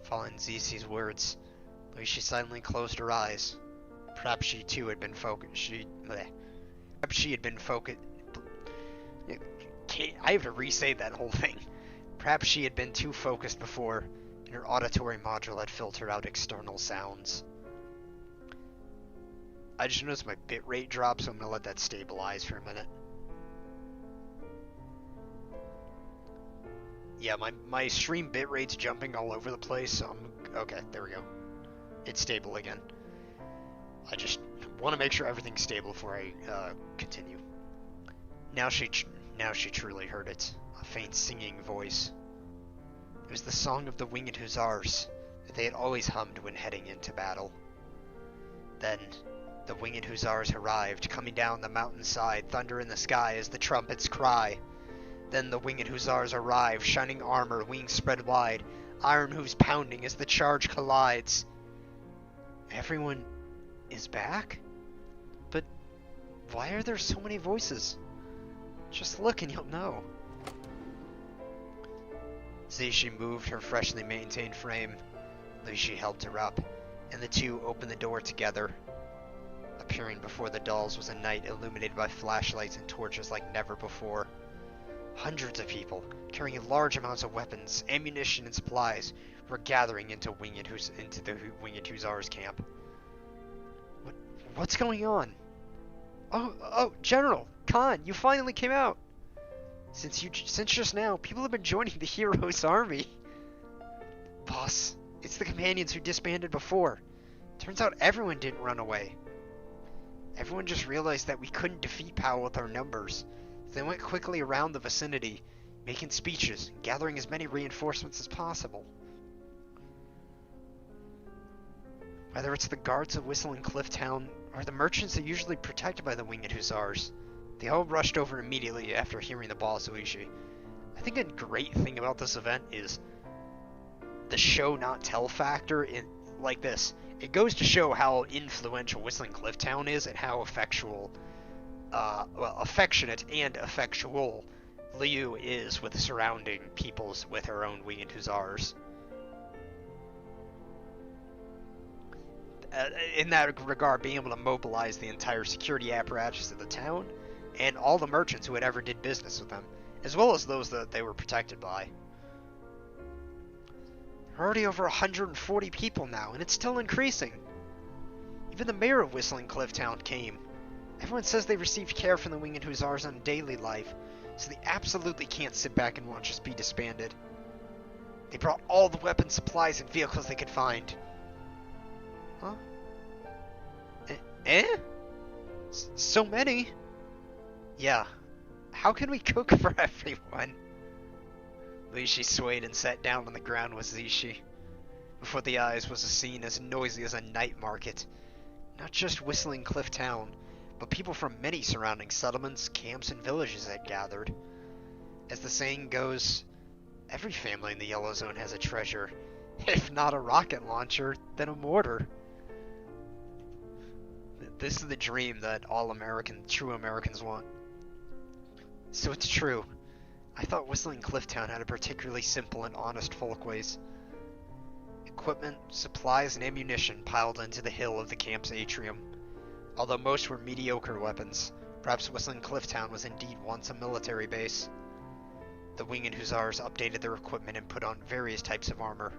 Following Liushih's words, Liushih suddenly closed her eyes. Perhaps she too had been focused. Perhaps she had been focused. I have to re-say that whole thing. Perhaps she had been too focused before, and her auditory module had filtered out external sounds. I just noticed my bitrate drop, so I'm gonna let that stabilize for a minute. Yeah, my stream bitrate's jumping all over the place, so okay, there we go. It's stable again. I just want to make sure everything's stable before I continue. Now she truly heard it. A faint singing voice. It was the song of the Winged Hussars that they had always hummed when heading into battle. Then, the Winged Hussars arrived, coming down the mountainside, thunder in the sky as the trumpets cry. Then the Winged Hussars arrived, shining armor, wings spread wide, iron hooves pounding as the charge collides. Everyone is back? But why are there so many voices? Just look and you'll know. Liushih moved her freshly maintained frame. Liushih helped her up, and the two opened the door together. Appearing before the dolls was a night illuminated by flashlights and torches like never before. Hundreds of people, carrying large amounts of weapons, ammunition, and supplies, were gathering into the Winged Hussars camp. What's going on? Oh, General! Khan, you finally came out! Since just now, people have been joining the heroes' army. Boss, it's the companions who disbanded before. Turns out everyone didn't run away. Everyone just realized that we couldn't defeat Powell with our numbers. They went quickly around the vicinity, making speeches, and gathering as many reinforcements as possible. Whether it's the guards of Whistling Cliff Town, or the merchants that are usually protected by the Winged Hussars, they all rushed over immediately after hearing the boss Liushih. I think a great thing about this event is the show not tell factor like this. It goes to show how influential Whistling Cliff Town is and how affectionate and effectual Liu is with surrounding peoples with her own Winged Hussars. In that regard, being able to mobilize the entire security apparatus of the town and all the merchants who had ever did business with them, as well as those that they were protected by. There are already over 140 people now, and it's still increasing. Even the mayor of Whistling Cliff Town came. Everyone says they received care from the Winged Hussars on daily life, so they absolutely can't sit back and watch us be disbanded. They brought all the weapons, supplies, and vehicles they could find. Huh? Eh? So many? Yeah. How can we cook for everyone? Liushih swayed and sat down on the ground with Liushih. Before the eyes was a scene as noisy as a night market. Not just Whistling Cliff Town, but people from many surrounding settlements, camps, and villages had gathered. As the saying goes, every family in the Yellow Zone has a treasure. If not a rocket launcher, then a mortar. This is the dream that all true Americans want. So it's true. I thought Whistling Clifftown had a particularly simple and honest folkways. Equipment, supplies, and ammunition piled into the hill of the camp's atrium. Although most were mediocre weapons, perhaps Whistling Clifftown was indeed once a military base. The Winged Hussars updated their equipment and put on various types of armor.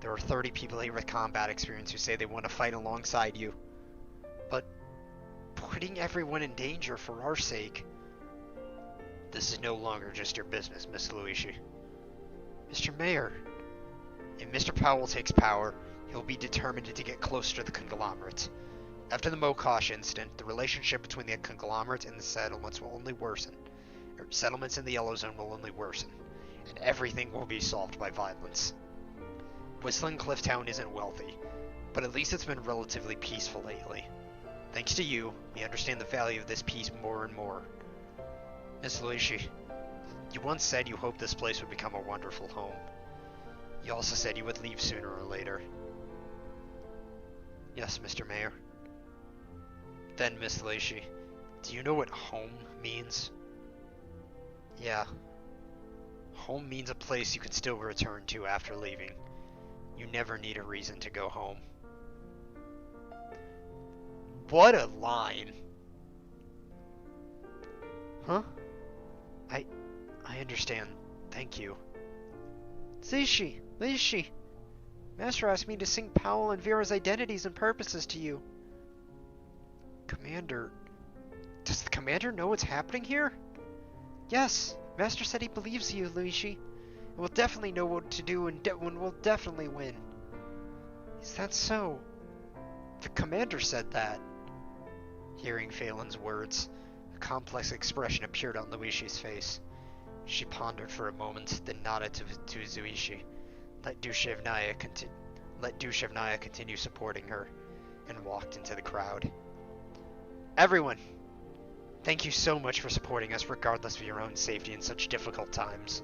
There are 30 people here with combat experience who say they want to fight alongside you. But putting everyone in danger for our sake... This is no longer just your business, Miss Liushih. Mr. Mayor, if Mr. Powell takes power, he'll be determined to get closer to the conglomerate. After the Mokosh incident, the relationship between the conglomerate and the settlements will only worsen. Settlements in the Yellow Zone will only worsen, and everything will be solved by violence. Whistling Clifftown isn't wealthy, but at least it's been relatively peaceful lately. Thanks to you, we understand the value of this peace more and more. Miss Liushih, you once said you hoped this place would become a wonderful home. You also said you would leave sooner or later. Yes, Mr. Mayor. Then, Miss Liushih, do you know what home means? Yeah. Home means a place you can still return to after leaving. You never need a reason to go home. What a line! Huh? I understand. Thank you. Liushih! Master asked me to sync Powell and Vera's identities and purposes to you. Commander... Does the commander know what's happening here? Yes! Master said he believes you, Liushih. And will definitely know what to do and will definitely win. Is that so? The commander said that. Hearing Phelan's words, a complex expression appeared on Liushih's face. She pondered for a moment, then nodded to Liushih. Let Dushevnaya continue supporting her, and walked into the crowd. Everyone! Thank you so much for supporting us regardless of your own safety in such difficult times.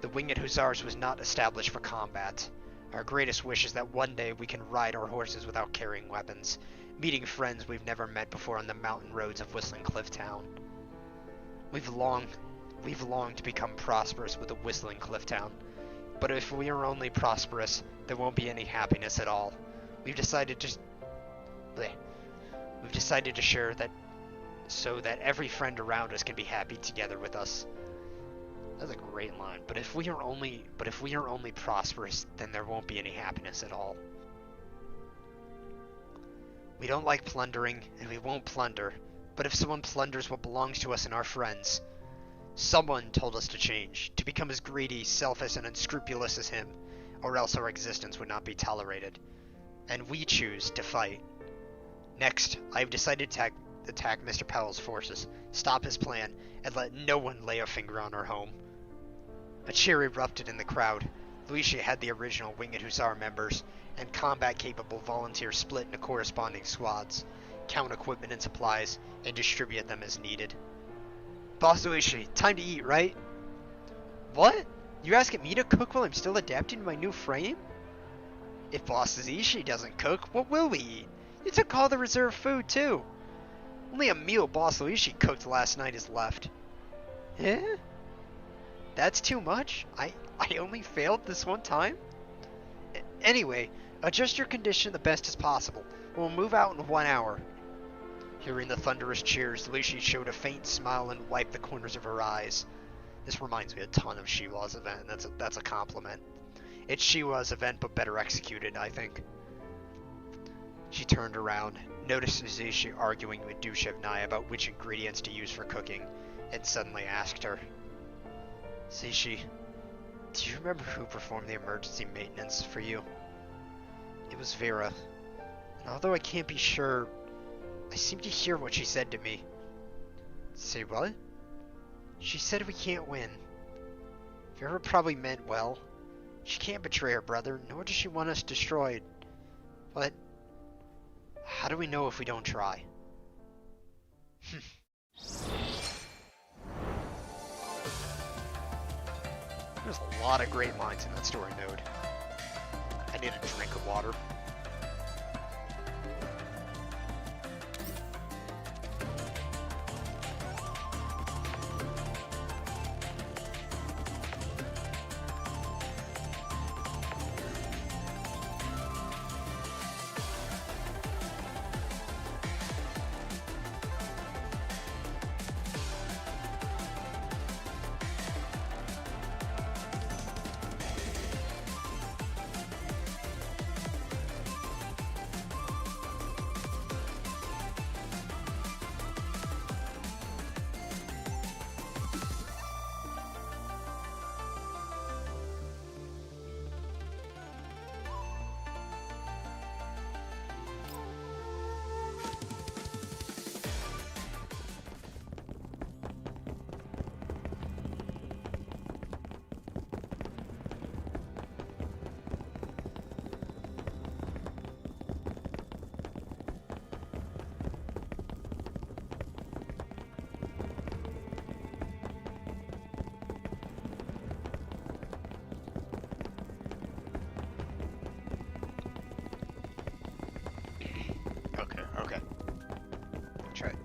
The Winged Hussars was not established for combat. Our greatest wish is that one day we can ride our horses without carrying weapons, meeting friends we've never met before on the mountain roads of Whistling Cliff Town. We've longed to become prosperous with the Whistling Cliff Town, but if we are only prosperous, there won't be any happiness at all. We've decided to share that so that every friend around us can be happy together with us. That's a great line. But if we are only prosperous, then there won't be any happiness at all. We don't like plundering, and we won't plunder. But if someone plunders what belongs to us and our friends, someone told us to change, to become as greedy, selfish, and unscrupulous as him, or else our existence would not be tolerated. And we choose to fight. Next, I have decided to attack Mr. Powell's forces, stop his plan, and let no one lay a finger on our home. A cheer erupted in the crowd. Liushih had the original Winged Hussar members, and combat-capable volunteers split into corresponding squads, count equipment and supplies, and distribute them as needed. Boss Liushih, time to eat, right? What? You're asking me to cook while I'm still adapting to my new frame? If Boss Liushih doesn't cook, what will we eat? You took all the reserved food, too. Only a meal Boss Liushih cooked last night is left. Eh? That's too much? I only failed this one time? Anyway, adjust your condition the best as possible. We'll move out in 1 hour. Hearing the thunderous cheers, Liushih showed a faint smile and wiped the corners of her eyes. This reminds me a ton of Shiwa's event, and that's a compliment. It's Shiwa's event, but better executed, I think. She turned around, noticed Liushih arguing with Dushevnaya about which ingredients to use for cooking, and suddenly asked her, Liushih, do you remember who performed the emergency maintenance for you? It was Vera. Although I can't be sure, I seem to hear what she said to me. Say what? She said we can't win. Vera probably meant well. She can't betray her brother, nor does she want us destroyed. But how do we know if we don't try? There's a lot of great lines in that story node. I need a drink of water.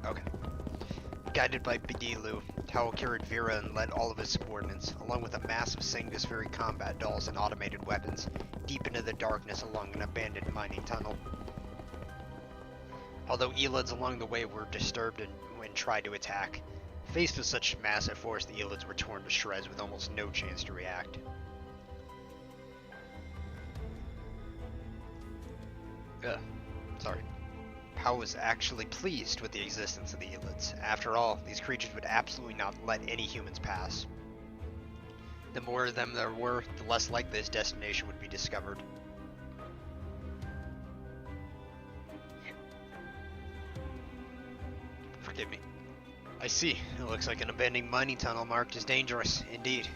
Okay. Guided by Bedilu, Tao carried Vera and led all of his subordinates, along with a mass of Sangusferi combat dolls and automated weapons, deep into the darkness along an abandoned mining tunnel. Although Elids along the way were disturbed and tried to attack, faced with such massive force, the Elids were torn to shreds with almost no chance to react. Sorry. Pao was actually pleased with the existence of the Elids. After all, these creatures would absolutely not let any humans pass. The more of them there were, the less likely this destination would be discovered. Forgive me. I see. It looks like an abandoned mining tunnel marked as dangerous. Indeed.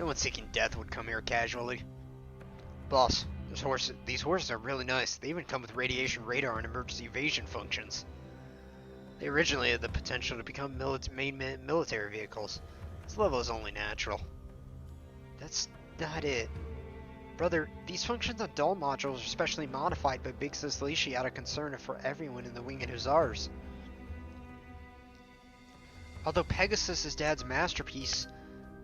No one seeking death would come here casually. Boss, these horses are really nice. They even come with radiation radar and emergency evasion functions. They originally had the potential to become main military vehicles. This level is only natural. That's not it. Brother, these functions on doll modules are specially modified by Big Sis Liushih out of concern for everyone in the Winged Hussars. Although Pegasus is Dad's masterpiece,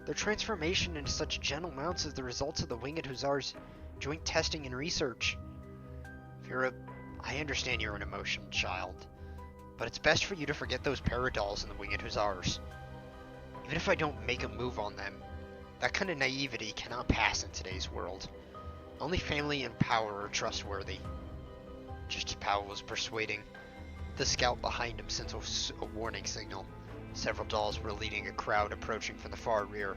their transformation into such gentle mounts is the result of the Winged Hussars' joint testing and research. Vera, I understand you're an emotional child, but it's best for you to forget those paradolls in the Winged Hussars. Even if I don't make a move on them, that kind of naivety cannot pass in today's world. Only family and power are trustworthy. Just as Powell was persuading, the scout behind him sent a warning signal. Several dolls were leading a crowd approaching from the far rear.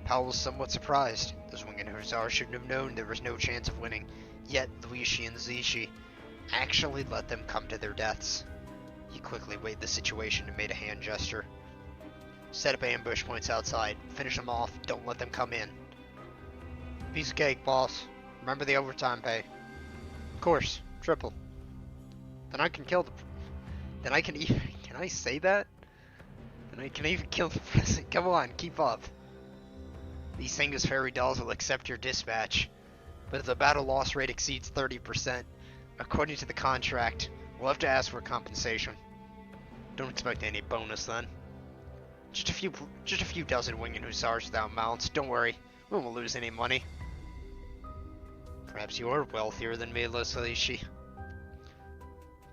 Powell was somewhat surprised. Those Winged Hussars shouldn't have known there was no chance of winning, yet Liushih and Zishi actually let them come to their deaths. He quickly weighed the situation and made a hand gesture. Set up ambush points outside. Finish them off. Don't let them come in. Piece of cake, boss. Remember the overtime pay. Of course. Triple. Then I can kill the... Then I can even... Can I say that? Then I can even kill the president. Come on, keep up. These Sangus Fairy dolls will accept your dispatch. But if the battle loss rate exceeds 30%, according to the contract, we'll have to ask for compensation. Don't expect any bonus then. Just a few dozen Winged Hussars without mounts. Don't worry, we won't lose any money. Perhaps you're wealthier than me, Liushih.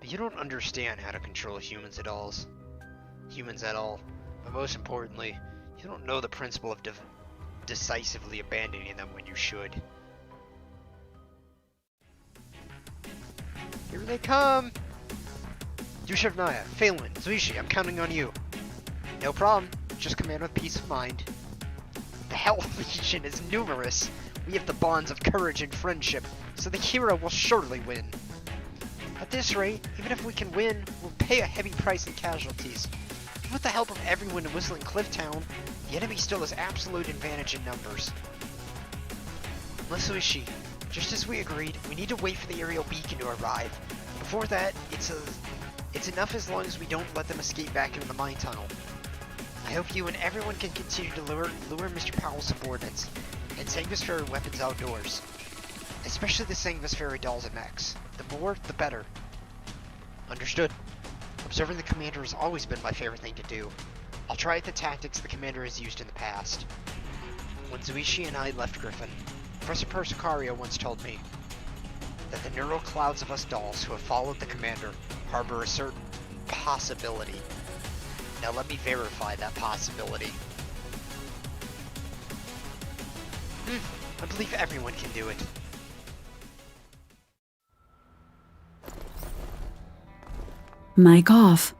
But you don't understand how to control humans at all. But most importantly, you don't know the principle of decisively abandoning them when you should. Here they come! Yushavnaya, Phelan, Liushih, I'm counting on you. No problem, just command with peace of mind. The Hell Legion is numerous. We have the bonds of courage and friendship, so the hero will surely win. At this rate, even if we can win, we'll pay a heavy price in casualties. Even with the help of everyone in Whistling Cliff Town, the enemy still has absolute advantage in numbers. Liushih, just as we agreed, we need to wait for the aerial beacon to arrive. Before that, it's enough as long as we don't let them escape back into the mine tunnel. I hope you and everyone can continue to lure Mr. Powell's subordinates and Sangvisfairy weapons outdoors. Especially the Sangvisfairy dolls and mechs. The more, the better. Understood. Observing the commander has always been my favorite thing to do. I'll try the tactics the commander has used in the past. When Liushih and I left Griffin, Professor Persicario once told me that the neural clouds of us dolls who have followed the commander harbor a certain possibility. Now let me verify that possibility. I believe everyone can do it. Mic off.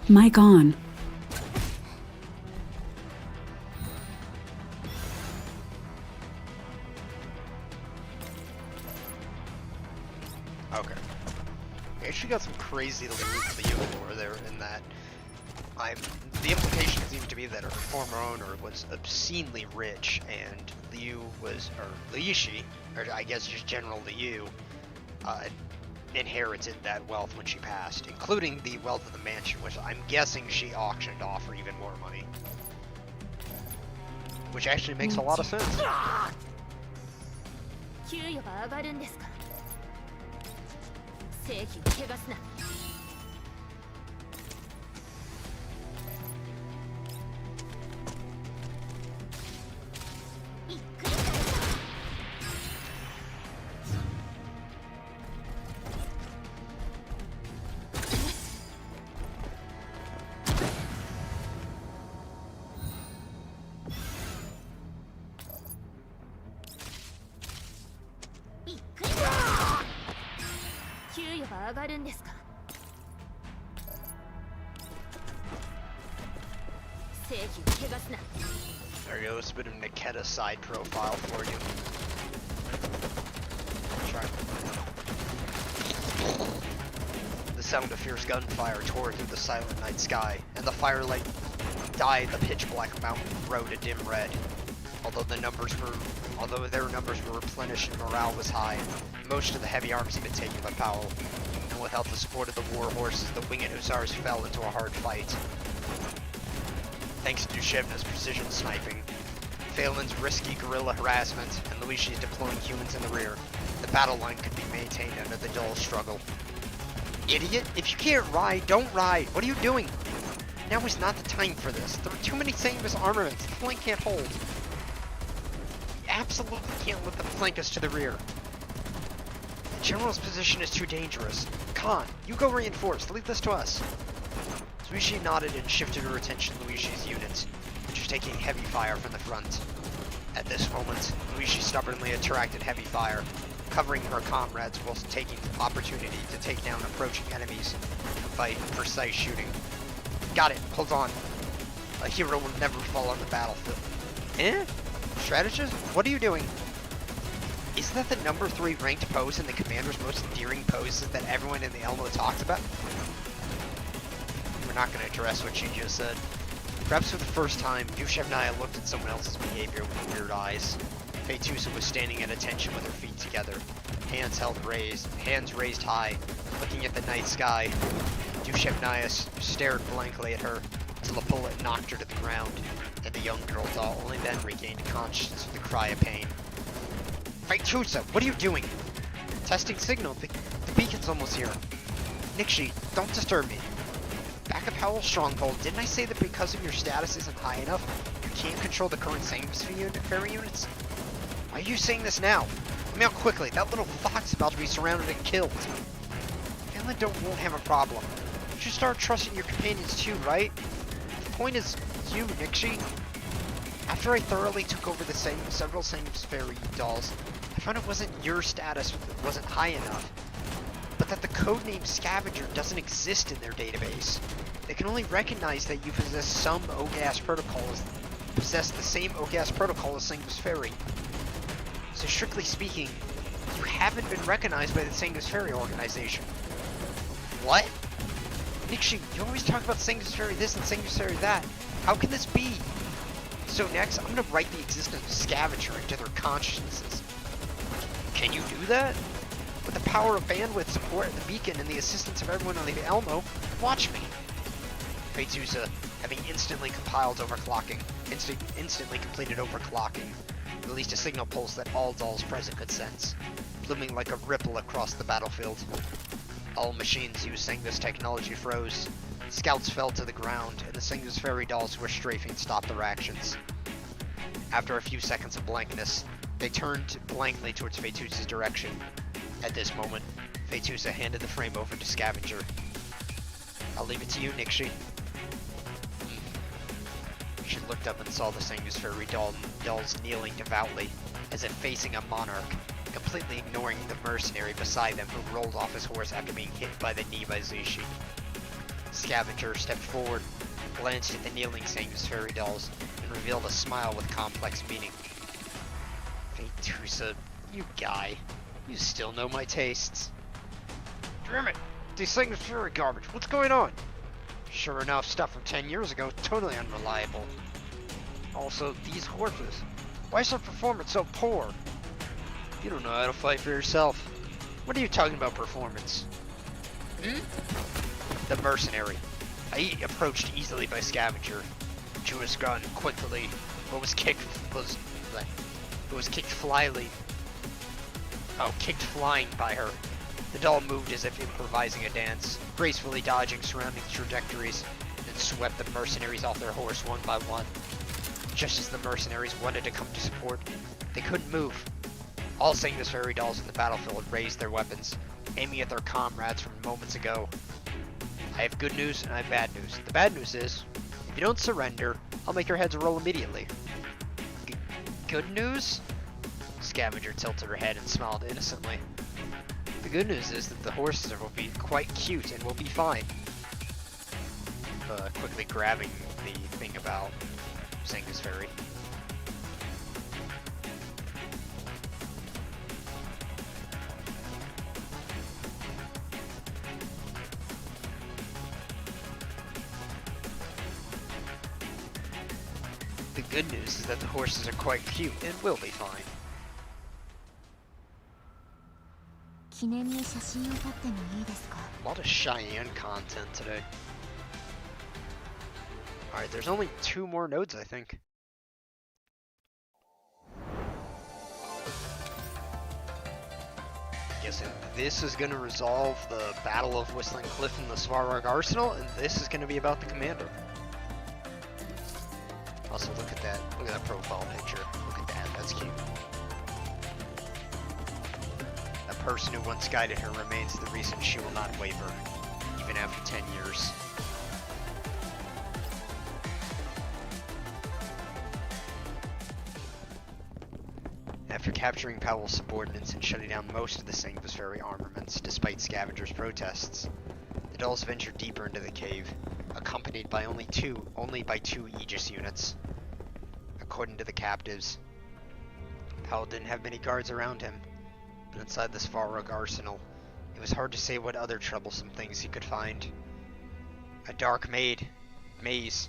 Mic on. Okay. We actually got some crazy Liu lore there in that the implication seems to be that her former owner was obscenely rich and Liushih, or I guess just General Liu, inherited that wealth when she passed, including the wealth of the mansion, which I'm guessing she auctioned off for even more money. Which actually makes a lot of sense. There you go, it's a bit of Niketa side profile for you. The sound of fierce gunfire tore through the silent night sky, and the firelight dyed the pitch black mountain road a dim red. Although their numbers were replenished and morale was high, most of the heavy arms had been taken by Powell, and without the support of the war horses, the winged hussars fell into a hard fight. Thanks to Shevna's precision sniping, Phelan's risky guerrilla harassment, and Liushih's deploying humans in the rear, the battle line could be maintained under the dull struggle. Idiot! If you can't ride, don't ride! What are you doing? Now is not the time for this. There are too many Sangvis armaments. The flank can't hold. We absolutely can't let them flank us to the rear. The general's position is too dangerous. Khan, you go reinforce. Leave this to us. Liushih nodded and shifted her attention to Liushih's units, which was taking heavy fire from the front. At this moment, Liushih stubbornly attracted heavy fire, covering her comrades whilst taking opportunity to take down approaching enemies by precise shooting. Got it, hold on. A hero will never fall on the battlefield. Eh? Strategist? What are you doing? Isn't that the number 3 ranked pose in the Commander's most endearing poses that everyone in the Elmo talks about? We're not going to address what she just said. Perhaps for the first time, Liushih looked at someone else's behavior with weird eyes. Feytusa was standing at attention with her feet together, hands raised high, looking at the night sky. Liushih stared blankly at her until a bullet knocked her to the ground, and the young girl doll only then regained consciousness with a cry of pain. Feytusa, what are you doing? Testing signal. The beacon's almost here. Liushih, don't disturb me. Back of Howell's stronghold, didn't I say that because of your status isn't high enough, you can't control the current Sanctuary units? Why are you saying this now? Let me out quickly. That little fox is about to be surrounded and killed. Finland won't have a problem. You should start trusting your companions too, right? The point is you, Liushih. After I thoroughly took over several Sanctuary dolls, I found it wasn't your status that wasn't high enough, but that the codename Scavenger doesn't exist in their database. They can only recognize that you possess the same OGAS protocol as Sanctuary. So strictly speaking, you haven't been recognized by the Sanctuary organization. What? Liushih, you always talk about Sanctuary this and Sanctuary that. How can this be? So next, I'm gonna write the existence of Scavenger into their consciousness. Can you do that? With the power of bandwidth support and the beacon and the assistance of everyone on the Elmo, watch me. Feytusa, having instantly completed overclocking, released a signal pulse that all dolls present could sense, blooming like a ripple across the battlefield. All machines using this technology froze. Scouts fell to the ground, and the Sanctuary dolls who were strafing stopped their actions. After a few seconds of blankness, they turned blankly towards Feytusa's direction. At this moment, Feytusa handed the frame over to Scavenger. I'll leave it to you, Liushih. She looked up and saw the Sanctuary dolls kneeling devoutly, as if facing a monarch, completely ignoring the mercenary beside them who rolled off his horse after being hit by the knee by Liushih. Scavenger stepped forward, glanced at the kneeling Sanctuary dolls, and revealed a smile with complex meaning. Feytusa, you guy. You still know my tastes. Damn it! These Sanctuary garbage, what's going on? Sure enough, stuff from 10 years ago, totally unreliable. Also, these horses. Why is their performance so poor? You don't know how to fight for yourself. What are you talking about performance? The mercenary. I approached easily by Scavenger. Drew his gun quickly, but was kicked flying by her. The doll moved as if improvising a dance, gracefully dodging surrounding trajectories, and swept the mercenaries off their horse one by one. Just as the mercenaries wanted to come to support, they couldn't move. All Sanctuary dolls in the battlefield raised their weapons, aiming at their comrades from moments ago. I have good news and I have bad news. The bad news is, if you don't surrender, I'll make your heads roll immediately. Good news? Scavenger tilted her head and smiled innocently. The good news is that the horses will be quite cute and will be fine. Quickly grabbing the thing about Sanctuary. The good news is that the horses are quite cute and will be fine. A lot of Cheyenne content today. Alright, there's only 2 more nodes, I think. Guessing this is going to resolve the Battle of Whistling Cliff and the Svarog Arsenal, and this is going to be about the commander. Also, look at that profile picture. Look at that, that's cute. A person who once guided her remains the reason she will not waver, even after 10 years. After capturing Powell's subordinates and shutting down most of the Sanctuary armaments, despite Scavenger's protests, the dolls ventured deeper into the cave, a accompanied by only by two Aegis units. According to the captives, Powell didn't have many guards around him, but inside this Varug arsenal, it was hard to say what other troublesome things he could find. A dark maze.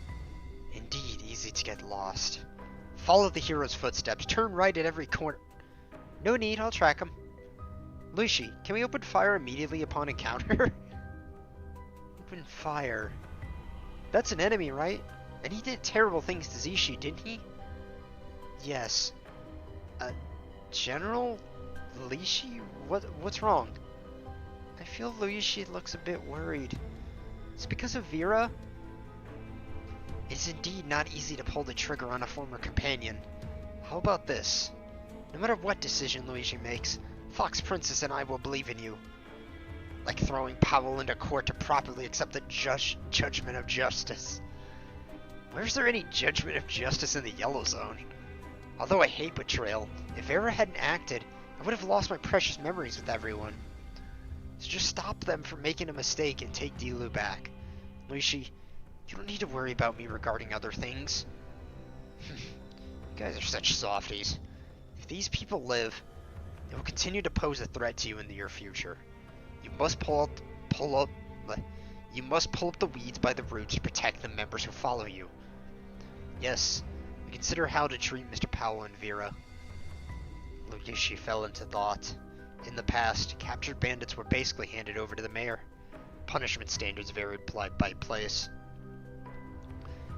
Indeed, easy to get lost. Follow the hero's footsteps. Turn right at every corner. No need, I'll track him. Liushih, can we open fire immediately upon encounter? Open fire. That's an enemy, right? And he did terrible things to Zishi, didn't he? Yes. General Liushih? What's wrong? I feel Liushih looks a bit worried. It's because of Vera? It's indeed not easy to pull the trigger on a former companion. How about this? No matter what decision Liushih makes, Fox Princess and I will believe in you. Like throwing Powell into court to properly accept the judgment of justice. Where's there any judgment of justice in the Yellow Zone? Although I hate betrayal, if Vera hadn't acted, I would have lost my precious memories with everyone. So just stop them from making a mistake and take Dilu back. Liushih, you don't need to worry about me regarding other things. You guys are such softies. If these people live, they will continue to pose a threat to you in the near future. You must pull up the weeds by the roots to protect the members who follow you. Yes, consider how to treat Mr. Powell and Vera. Liushih fell into thought. In the past, captured bandits were basically handed over to the mayor. Punishment standards varied by place.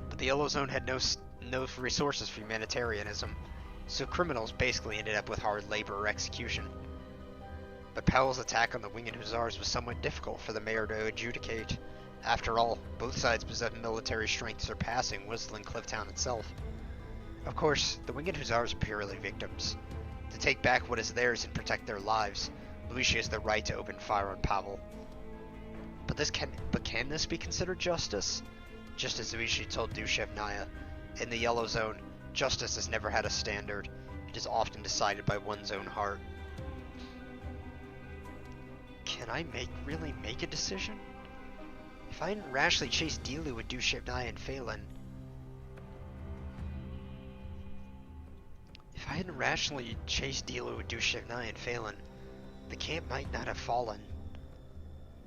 But the Yellow Zone had no resources for humanitarianism, so criminals basically ended up with hard labor or execution. But Powell's attack on the Winged Hussars was somewhat difficult for the mayor to adjudicate. After all, both sides possessed military strength surpassing Whistling Clifftown itself. Of course, the Winged Hussars are purely victims. To take back what is theirs and protect their lives, Liushih has the right to open fire on Powell. But can this be considered justice? Just as Liushih told Dushev Naya, in the Yellow Zone, justice has never had a standard. It is often decided by one's own heart. Can I really make a decision? If I hadn't rashly chased Dilu with Dushev Naya and Phelan, the camp might not have fallen.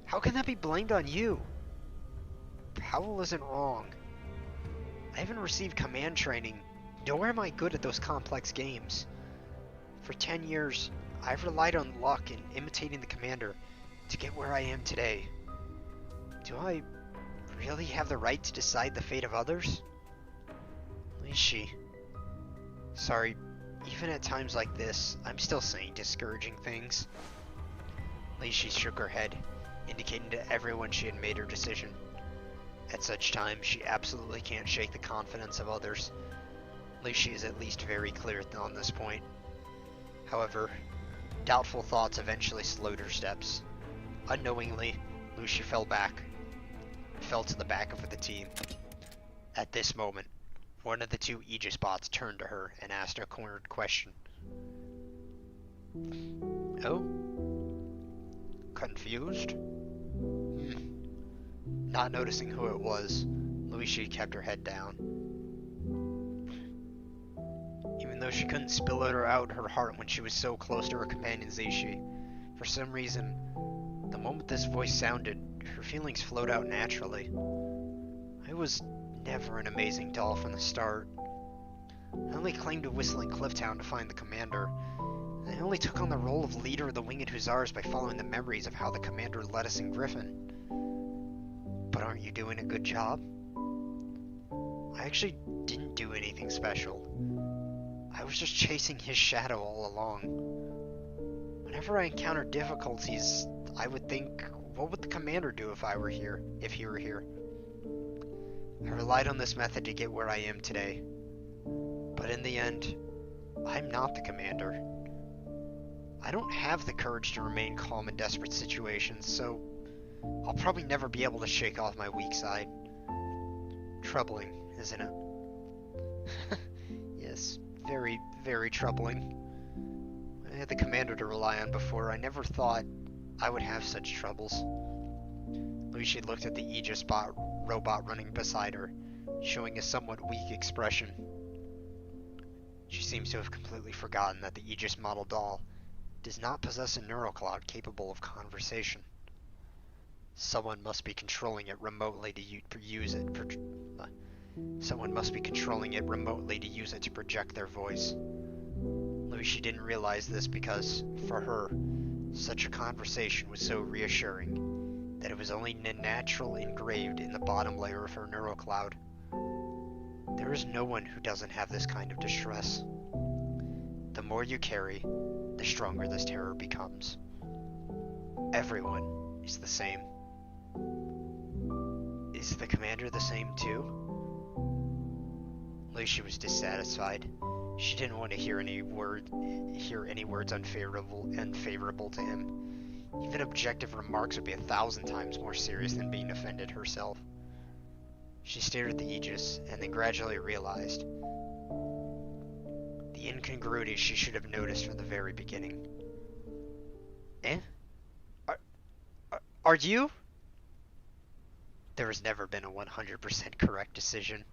How can that be blamed on you? Powell isn't wrong. I haven't received command training, nor am I good at those complex games. For 10 years, I've relied on luck and imitating the commander to get where I am today. Do I really have the right to decide the fate of others? Liushih. Sorry, even at times like this, I'm still saying discouraging things. Liushih shook her head, indicating to everyone she had made her decision. At such times, she absolutely can't shake the confidence of others. Liushih is at least very clear on this point. However, doubtful thoughts eventually slowed her steps. Unknowingly, Liushih fell to the back of the team. At this moment, one of the two Aegis bots turned to her and asked a cornered question. Oh? Confused? Not noticing who it was, Liushih kept her head down. Even though she couldn't spill out her heart when she was so close to her companion Zishi, for some reason, the moment this voice sounded, her feelings flowed out naturally. I was never an amazing doll from the start. I only claimed to Whistling Clifftown to find the commander. I only took on the role of leader of the Winged Hussars by following the memories of how the commander led us in Griffin. But aren't you doing a good job? I actually didn't do anything special. I was just chasing his shadow all along. Whenever I encountered difficulties, I would think, what would the commander do if he were here? I relied on this method to get where I am today. But in the end, I'm not the commander. I don't have the courage to remain calm in desperate situations, so I'll probably never be able to shake off my weak side. Troubling, isn't it? Yes, very, very troubling. I had the commander to rely on before. I never thought I would have such troubles. Liushih looked at the Aegis bot robot running beside her, showing a somewhat weak expression. She seems to have completely forgotten that the Aegis model doll does not possess a neural cloud capable of conversation. Someone must be controlling it remotely to use it. Someone must be controlling it remotely to use it to project their voice. Liushih didn't realize this because, for her, such a conversation was so reassuring that it was only naturally engraved in the bottom layer of her neural cloud. There is no one who doesn't have this kind of distress. The more you carry, the stronger this terror becomes. Everyone is the same. Is the commander the same too? Liushih was dissatisfied. She didn't want to hear any words unfavorable to him. Even objective remarks would be 1,000 times more serious than being offended herself. She stared at the Aegis, and then gradually realized the incongruity she should have noticed from the very beginning. Eh? Are you? There has never been a 100% correct decision.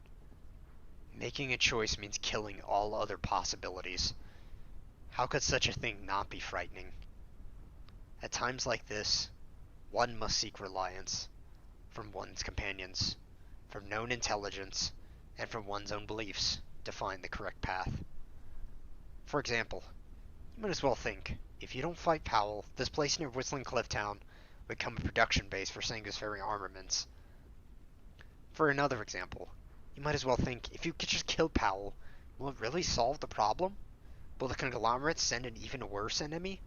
Making a choice means killing all other possibilities. How could such a thing not be frightening? At times like this, one must seek reliance from one's companions, from known intelligence, and from one's own beliefs to find the correct path. For example, you might as well think, if you don't fight Powell, this place near Whistling Cliff Town would become a production base for Sangusfairy armaments. For another example, you might as well think, if you could just kill Powell, will it really solve the problem? Will the conglomerates send an even worse enemy?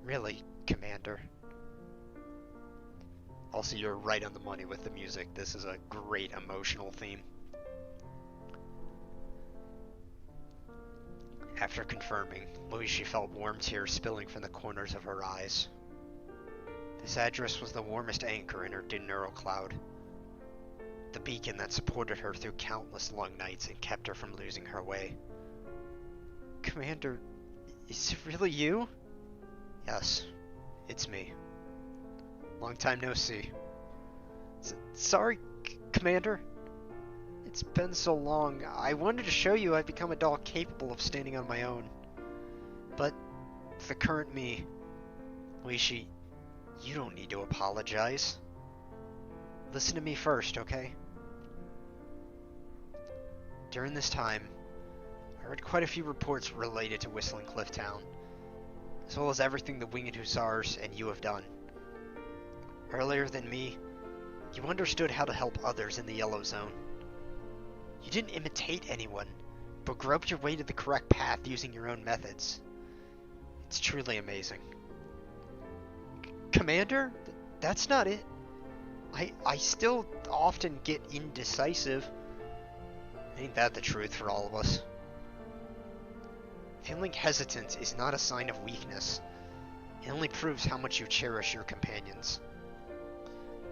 Really, Commander? Also, you're right on the money with the music. This is a great emotional theme. After confirming, Liushih felt warm tears spilling from the corners of her eyes. This address was the warmest anchor in her neural cloud. The beacon that supported her through countless long nights and kept her from losing her way. Commander, is it really you? Yes, it's me. Long time no see. Sorry, Commander. It's been so long. I wanted to show you I've become a doll capable of standing on my own. But the current me, Liushih, you don't need to apologize. Listen to me first, okay? During this time, I read quite a few reports related to Whistling Cliff Town, as well as everything the Winged Hussars and you have done. Earlier than me, you understood how to help others in the Yellow Zone. You didn't imitate anyone, but groped your way to the correct path using your own methods. It's truly amazing. Commander? That's not it. I still often get indecisive. Ain't that the truth for all of us? Feeling hesitant is not a sign of weakness. It only proves how much you cherish your companions.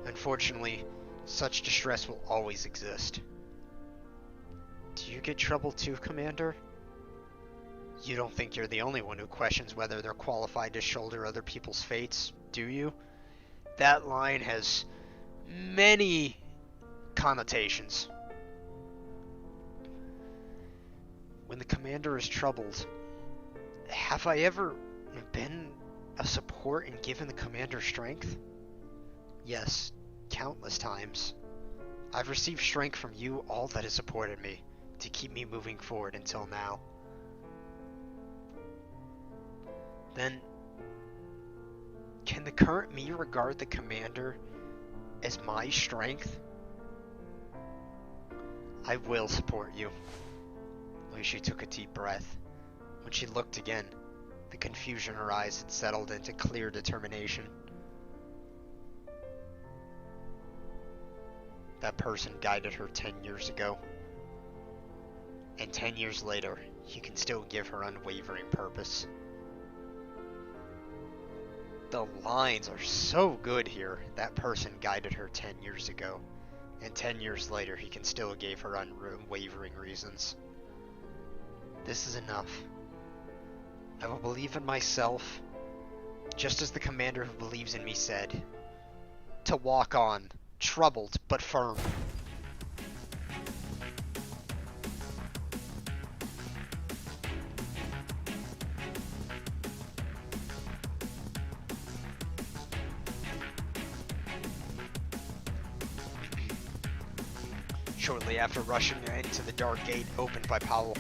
Unfortunately, such distress will always exist. Do you get trouble too, Commander? You don't think you're the only one who questions whether they're qualified to shoulder other people's fates, do you? That line has many connotations. When the Commander is troubled, have I ever been a support and given the Commander strength? Yes, countless times. I've received strength from you, all that has supported me, to keep me moving forward until now. Then, can the current me regard the Commander as my strength? I will support you. Liushih took a deep breath. When she looked again, the confusion in her eyes had settled into clear determination. That person guided her 10 years ago. And 10 years later, he can still give her unwavering purpose. The lines are so good here. That person guided her 10 years ago. And 10 years later, he can still give her unwavering reasons. This is enough. I will believe in myself, just as the Commander who believes in me said, to walk on troubled but firm. Shortly after rushing into the dark gate opened by Powell,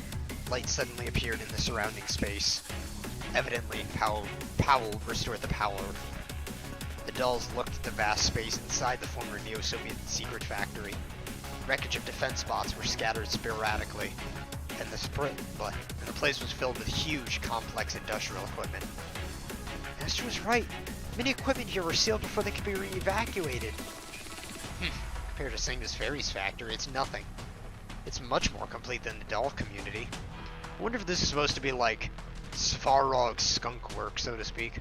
light suddenly appeared in the surrounding space. Evidently, Powell restored the power. The dolls looked at the vast space inside the former Neo-Soviet secret factory. Wreckage of defense spots were scattered sporadically, and the place was filled with huge, complex industrial equipment. Master was right. Many equipment here were sealed before they could be evacuated. Compared to Singa's Fairies factory, it's nothing. It's much more complete than the doll community. I wonder if this is supposed to be like Svarog's skunk work, so to speak.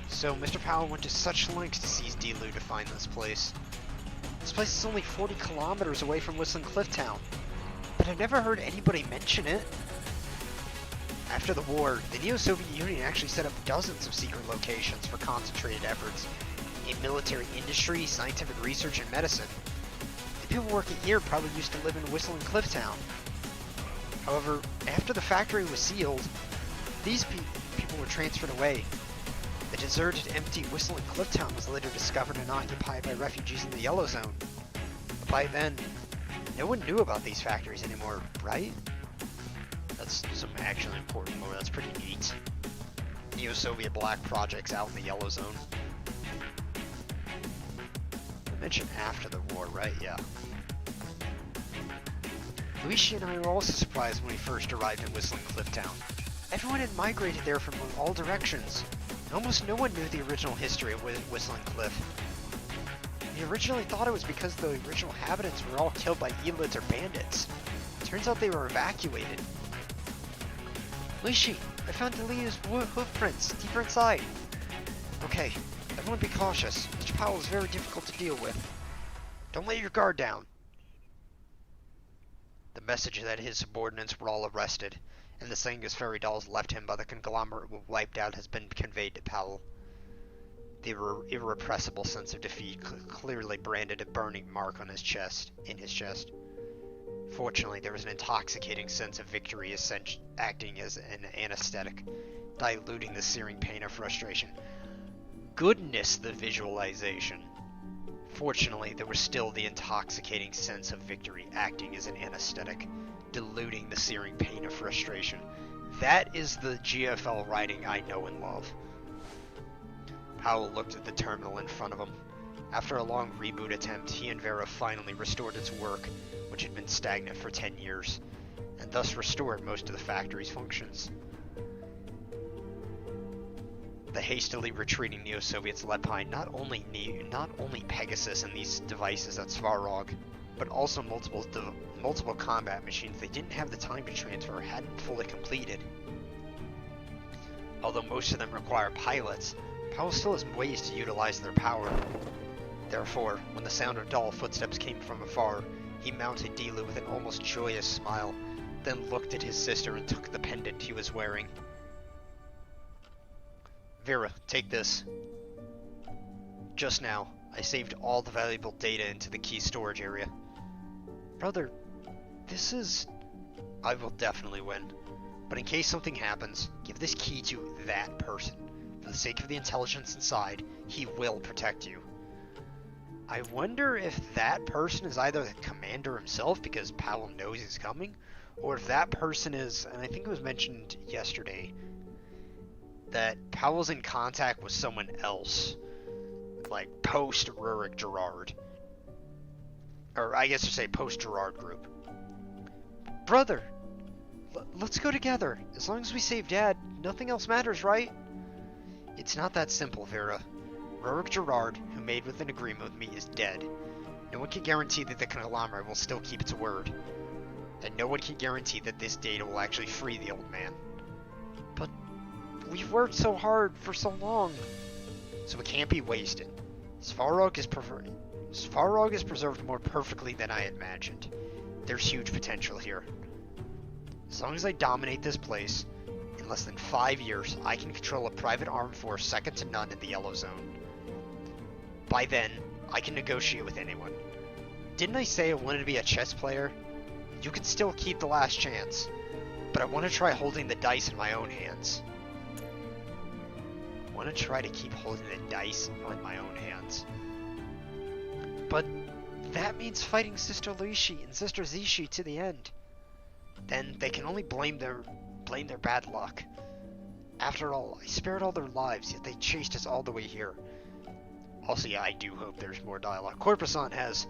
So, Mr. Powell went to such lengths to seize Delu to find this place. This place is only 40 kilometers away from Whistling Cliff Town, but I've never heard anybody mention it. After the war, the Neo-Soviet Union actually set up dozens of secret locations for concentrated efforts in military industry, scientific research, and medicine. The people working here probably used to live in Whistling Cliff Town. However, after the factory was sealed, these people were transferred away. The deserted, empty Whistling Cliff Town was later discovered and occupied by refugees in the Yellow Zone. But by then, no one knew about these factories anymore, right? That's some actually important lore. That's pretty neat. Neo-Soviet black projects out in the Yellow Zone. I mentioned after the war, right? Yeah. Liushih and I were also surprised when we first arrived in Whistling Cliff Town. Everyone had migrated there from all directions. And almost no one knew the original history of Whistling Cliff. We originally thought it was because the original inhabitants were all killed by elites or bandits. Turns out they were evacuated. Liushih, I found Delia's hoof prints deeper inside. Okay, everyone be cautious. Mr. Powell is very difficult to deal with. Don't let your guard down. The message that his subordinates were all arrested, and the Singa's fairy dolls left him by the conglomerate were wiped out has been conveyed to Powell. The irrepressible sense of defeat clearly branded a burning mark on his chest. Fortunately, there was an intoxicating sense of victory acting as an anesthetic, diluting the searing pain of frustration. Goodness, the visualization. Fortunately, there was still the intoxicating sense of victory acting as an anesthetic, diluting the searing pain of frustration. That is the GFL writing I know and love. Powell looked at the terminal in front of him. After a long reboot attempt, he and Vera finally restored its work, which had been stagnant for 10 years, and thus restored most of the factory's functions. The hastily retreating Neo-Soviets left behind not only Pegasus and these devices at Svarog, but also multiple combat machines they didn't have the time to transfer or hadn't fully completed. Although most of them require pilots, Powell still has ways to utilize their power. Therefore, when the sound of doll footsteps came from afar, he mounted Delu with an almost joyous smile, then looked at his sister and took the pendant he was wearing. Vera, take this. Just now, I saved all the valuable data into the key storage area. Brother, this is... I will definitely win. But in case something happens, give this key to that person. For the sake of the intelligence inside, he will protect you. I wonder if that person is either the commander himself, because Powell knows he's coming, or if that person is, and I think it was mentioned yesterday, that Powell's in contact with someone else, like post-Rurik Gerard. Or I guess to say post-Gerard group. Brother, let's go together. As long as we save Dad, nothing else matters, right? It's not that simple, Vera. Rurik Gerard, who made with an agreement with me, is dead. No one can guarantee that the conglomerate will still keep its word. And no one can guarantee that this data will actually free the old man. But we've worked so hard for so long. So it can't be wasted. Svarog is preserved more perfectly than I imagined. There's huge potential here. As long as I dominate this place, in less than 5 years, I can control a private armed force second to none in the Yellow Zone. By then, I can negotiate with anyone. Didn't I say I wanted to be a chess player? You can still keep the last chance, but I want to try holding the dice in my own hands. I want to try to keep holding the dice in my own hands. But that means fighting Sister Liushih and Sister Zixi to the end. Then they can only blame their bad luck. After all, I spared all their lives, yet they chased us all the way here. Also, yeah, I do hope there's more dialogue. Corposant has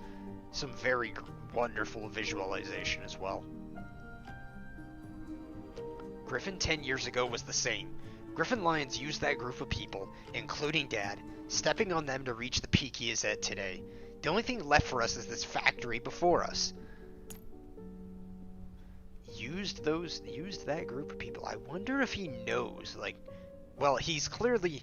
some very wonderful visualization as well. Griffin 10 years ago was the same. Griffin Lions used that group of people, including Dad, stepping on them to reach the peak he is at today. The only thing left for us is this factory before us. Used that group of people. I wonder if he knows, like, well, he's clearly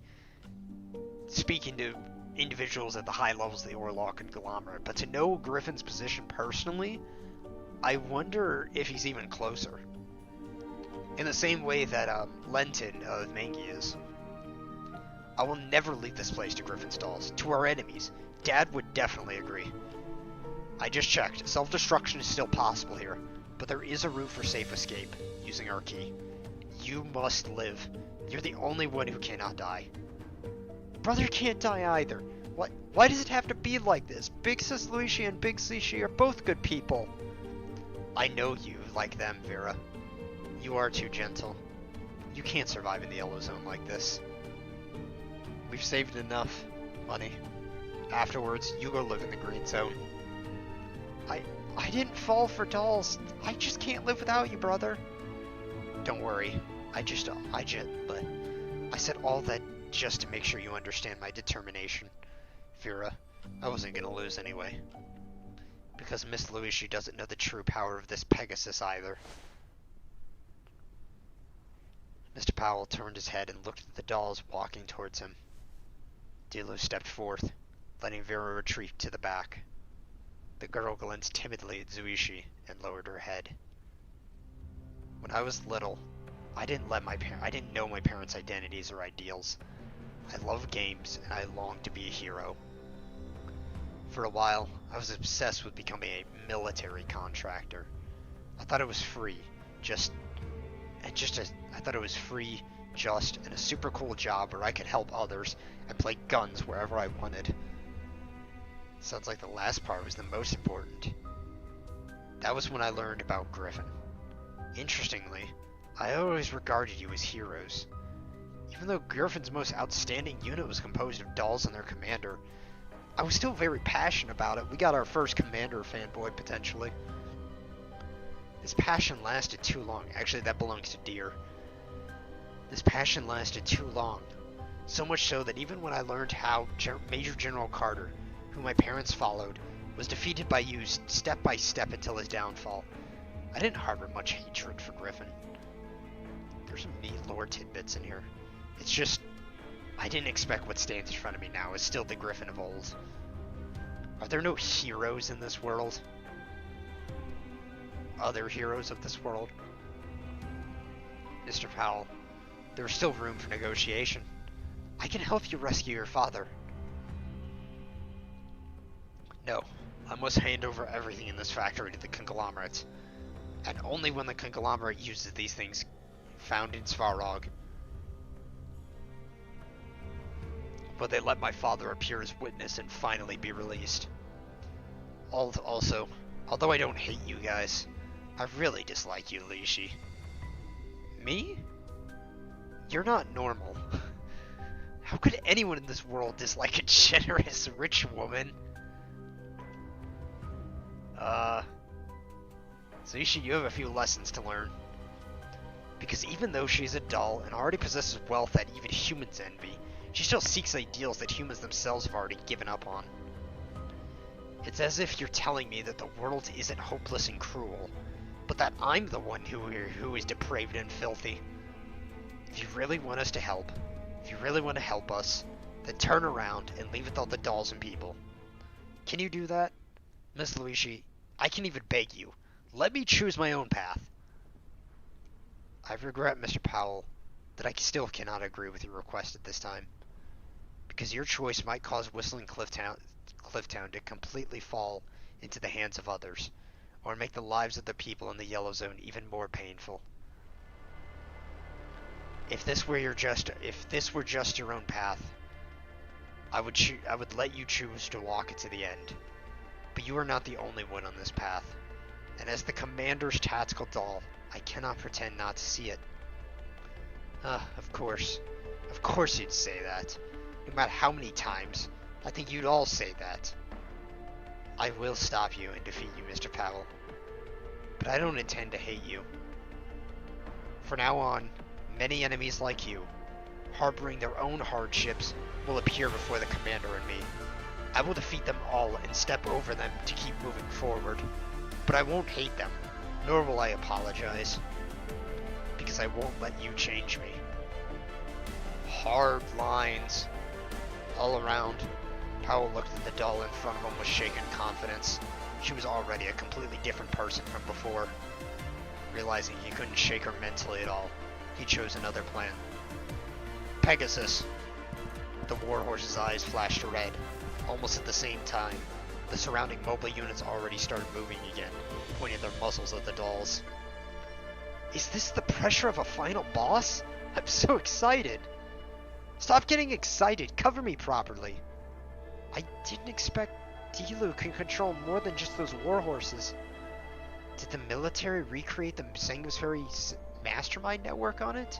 speaking to individuals at the high levels of the Orlok conglomerate, but to know Griffin's position personally, I wonder if he's even closer. In the same way that Lenton of Mangi is. I will never leave this place to Griffin's dolls. To our enemies. Dad would definitely agree. I just checked. Self-destruction is still possible here, but there is a route for safe escape, using our key. You must live. You're the only one who cannot die. Brother can't die either. What? Why does it have to be like this? Big Sis Liushih and Big Zixi are both good people. I know you like them, Vera. You are too gentle. You can't survive in the yellow zone like this. We've saved enough money. Afterwards, you go live in the green zone. I didn't fall for dolls. I just can't live without you, brother. Don't worry. I said all that just to make sure you understand my determination. Vera, I wasn't gonna lose anyway. Because Miss Liushih doesn't know the true power of this Pegasus either. Mr. Powell turned his head and looked at the dolls walking towards him. Dilu stepped forth, letting Vera retreat to the back. The girl glanced timidly at Liushih and lowered her head. When I was little, I didn't know my parents' identities or ideals. I loved games and I longed to be a hero. For a while, I was obsessed with becoming a military contractor. I thought it was free, I thought it was free, just, and a super cool job where I could help others and play guns wherever I wanted. Sounds like the last part was the most important. That was when I learned about Griffin. Interestingly, I always regarded you as heroes. Even though Griffin's most outstanding unit was composed of dolls and their commander, I was still very passionate about it. We got our first commander fanboy, potentially. This passion lasted too long. Actually, that belongs to Deer. This passion lasted too long. So much so that even when I learned how Major General Carter, who my parents followed, was defeated by you step by step until his downfall, I didn't harbor much hatred for Griffin. There's some neat lore tidbits in here. It's just, I didn't expect what stands in front of me now is still the Griffin of old. Are there no heroes in this world? Other heroes of this world? Mr. Powell, there is still room for negotiation. I can help you rescue your father. No, I must hand over everything in this factory to the conglomerates. And only when the conglomerate uses these things found in Svarog will they let my father appear as witness and finally be released. Also, although I don't hate you guys, I really dislike you, Liushih. Me? You're not normal. How could anyone in this world dislike a generous, rich woman? Liushih, you have a few lessons to learn. Because even though she's a doll and already possesses wealth that even humans envy, she still seeks ideals that humans themselves have already given up on. It's as if you're telling me that the world isn't hopeless and cruel, but that I'm the one who is depraved and filthy. If you really want us to help, if you really want to help us, then turn around and leave with all the dolls and people. Can you do that? Miss Liushih, I can even beg you. Let me choose my own path. I regret, Mr. Powell, that I still cannot agree with your request at this time. Because your choice might cause Whistling Cliff Clifftown to completely fall into the hands of others, or make the lives of the people in the Yellow Zone even more painful. If this were just your own path, I would let you choose to walk it to the end. But you are not the only one on this path, and as the Commander's tactical doll, I cannot pretend not to see it. Of course you'd say that. No matter how many times, I think you'd all say that. I will stop you and defeat you, Mr. Powell. But I don't intend to hate you. From now on, many enemies like you, harboring their own hardships, will appear before the Commander and me. I will defeat them all and step over them to keep moving forward. But I won't hate them, nor will I apologize. Because I won't let you change me. Hard lines all around. Powell looked at the doll in front of him with shaken confidence. She was already a completely different person from before. Realizing he couldn't shake her mentally at all, he chose another plan. Pegasus! The warhorse's eyes flashed red. Almost at the same time, the surrounding mobile units already started moving again, pointing their muzzles at the dolls. Is this the pressure of a final boss? I'm so excited! Stop getting excited, cover me properly! I didn't expect Dilu can control more than just those warhorses. Did the military recreate the Sangusari mastermind network on it?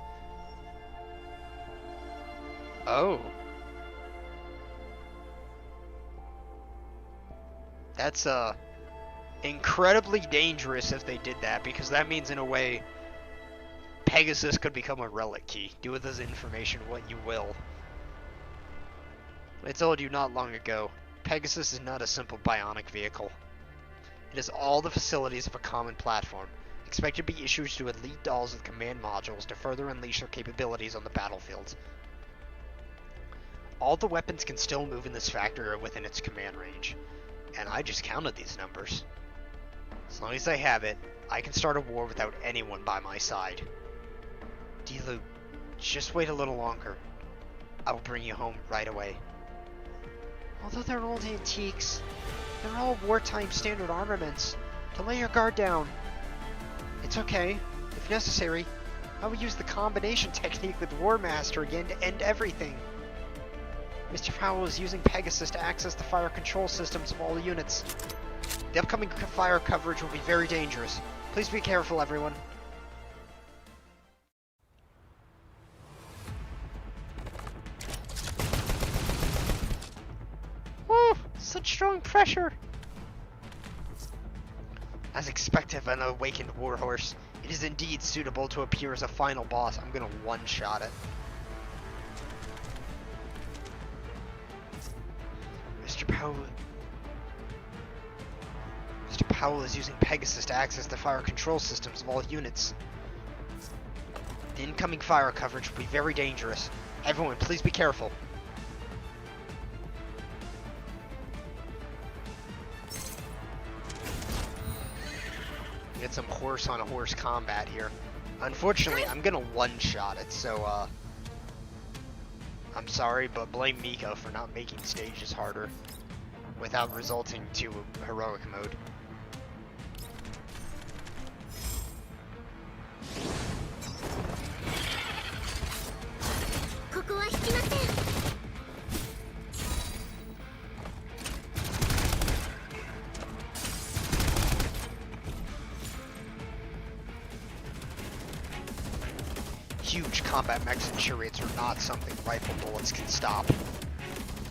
Oh. That's incredibly dangerous if they did that, because that means in a way Pegasus could become a relic key. Do with this information what you will. I told you not long ago, Pegasus is not a simple bionic vehicle. It has all the facilities of a common platform, expected to be issued to elite dolls with command modules to further unleash their capabilities on the battlefield. All the weapons can still move in this factory or within its command range, and I just counted these numbers. As long as I have it, I can start a war without anyone by my side. Dilu, just wait a little longer. I will bring you home right away. Although they're old antiques, they're all wartime standard armaments. Don't let your guard down. It's okay. If necessary, I will use the combination technique with War Master again to end everything. Mr. Powell is using Pegasus to access the fire control systems of all the units. The upcoming fire coverage will be very dangerous. Please be careful, everyone. Woo! Such strong pressure! As expected of an awakened warhorse, it is indeed suitable to appear as a final boss. I'm gonna one-shot it. Mr. Powell is using Pegasus to access the fire control systems of all units. The incoming fire coverage will be very dangerous. Everyone, please be careful. Get some horse-on-a-horse combat here. Unfortunately, I'm gonna one-shot it, so, I'm sorry, but blame Mika for not making stages harder without resulting to heroic mode. Huge combat mechs and chariots are not something rifle bullets can stop.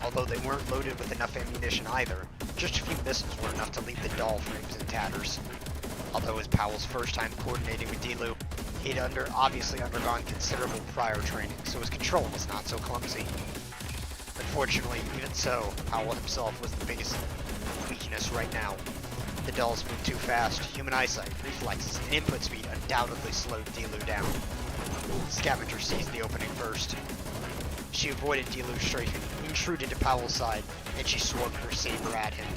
Although they weren't loaded with enough ammunition either, just a few missiles were enough to leave the doll frames in tatters. Although it was Powell's first time coordinating with Dilu, he'd obviously undergone considerable prior training, so his control was not so clumsy. Unfortunately, even so, Powell himself was the biggest weakness right now. The dolls moved too fast, human eyesight, reflexes, and input speed undoubtedly slowed Dilu down. Scavenger seized the opening first. She avoided Dilu's strafing, intruded to Powell's side, and she swung her saber at him.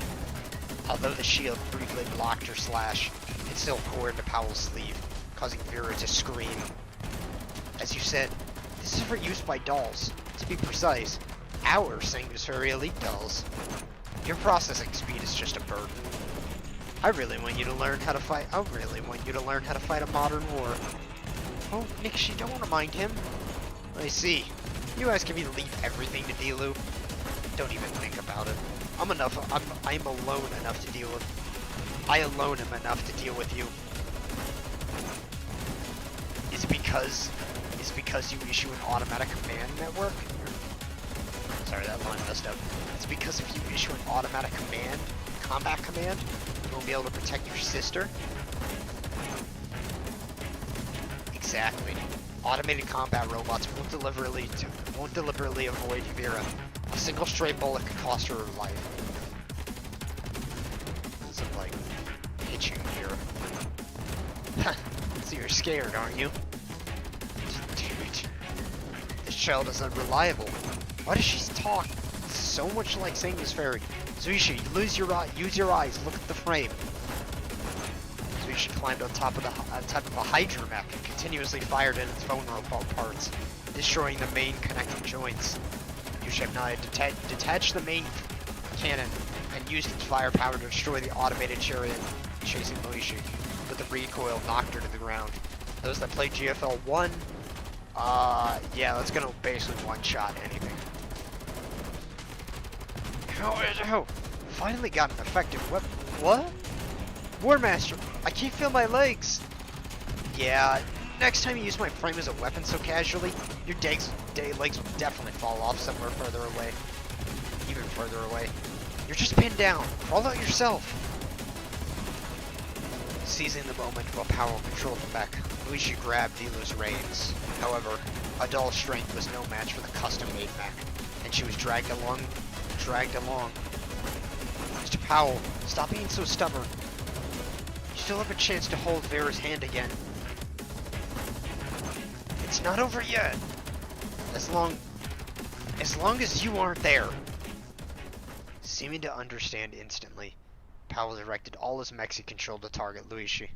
Although the shield briefly blocked her slash, it still tore into Powell's sleeve, causing Vera to scream. As you said, this is for use by dolls. To be precise, our Sangusari elite dolls. Your processing speed is just a burden. I really want you to learn how to fight. I really want you to learn how to fight a modern war. Oh, Nixie, don't want to mind him. I see. You asking me to leave everything to Dilu? Don't even think about it. I'm alone enough to deal with. I alone am enough to deal with you. It's because you issue an automatic command network. Sorry, that line messed up. It's because if you issue an automatic combat command, you won't be able to protect your sister. Exactly. Automated combat robots won't deliberately avoid Vera. A single stray bullet could cost her her life. Some like pitching here. So you're scared, aren't you? Dude, this child is unreliable. Why does she talk so much like Satan's fairy? Liushih, use your eyes. Look at the frame. Liushih climbed on top of a hydramech and continuously fired in its vulnerable parts, destroying the main connecting joints. Liushih detached the main cannon and used its firepower to destroy the automated chariot chasing Liushih, but the recoil knocked her to the ground. Those that played GFL 1, yeah, that's gonna basically one-shot anything. Oh, finally got an effective weapon. What? Warmaster, I can't feel my legs. Yeah, next time you use my frame as a weapon so casually, your legs will definitely fall off somewhere further away. Even further away. You're just pinned down. Crawl out yourself. Seizing the moment while Powell controlled the mech, Liushih grabbed Dilu's reins. However, a doll's strength was no match for the custom-made mech, and she was dragged along. Mr. Powell, stop being so stubborn. You still have a chance to hold Vera's hand again. It's not over yet. As long as you aren't there. Seeming to understand instantly, Powell directed all his mechs he controlled to target Liushih.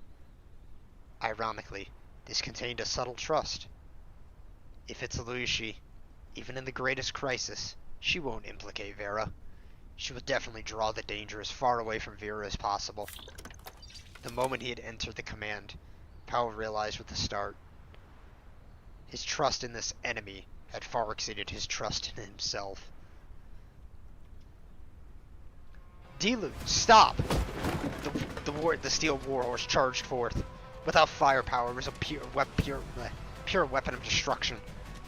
Ironically, this contained a subtle trust. If it's Liushih, even in the greatest crisis, she won't implicate Vera. She will definitely draw the danger as far away from Vera as possible. The moment he had entered the command, Powell realized with the start, his trust in this enemy had far exceeded his trust in himself. Dilu, stop! The steel warhorse charged forth. Without firepower, it was a pure weapon of destruction.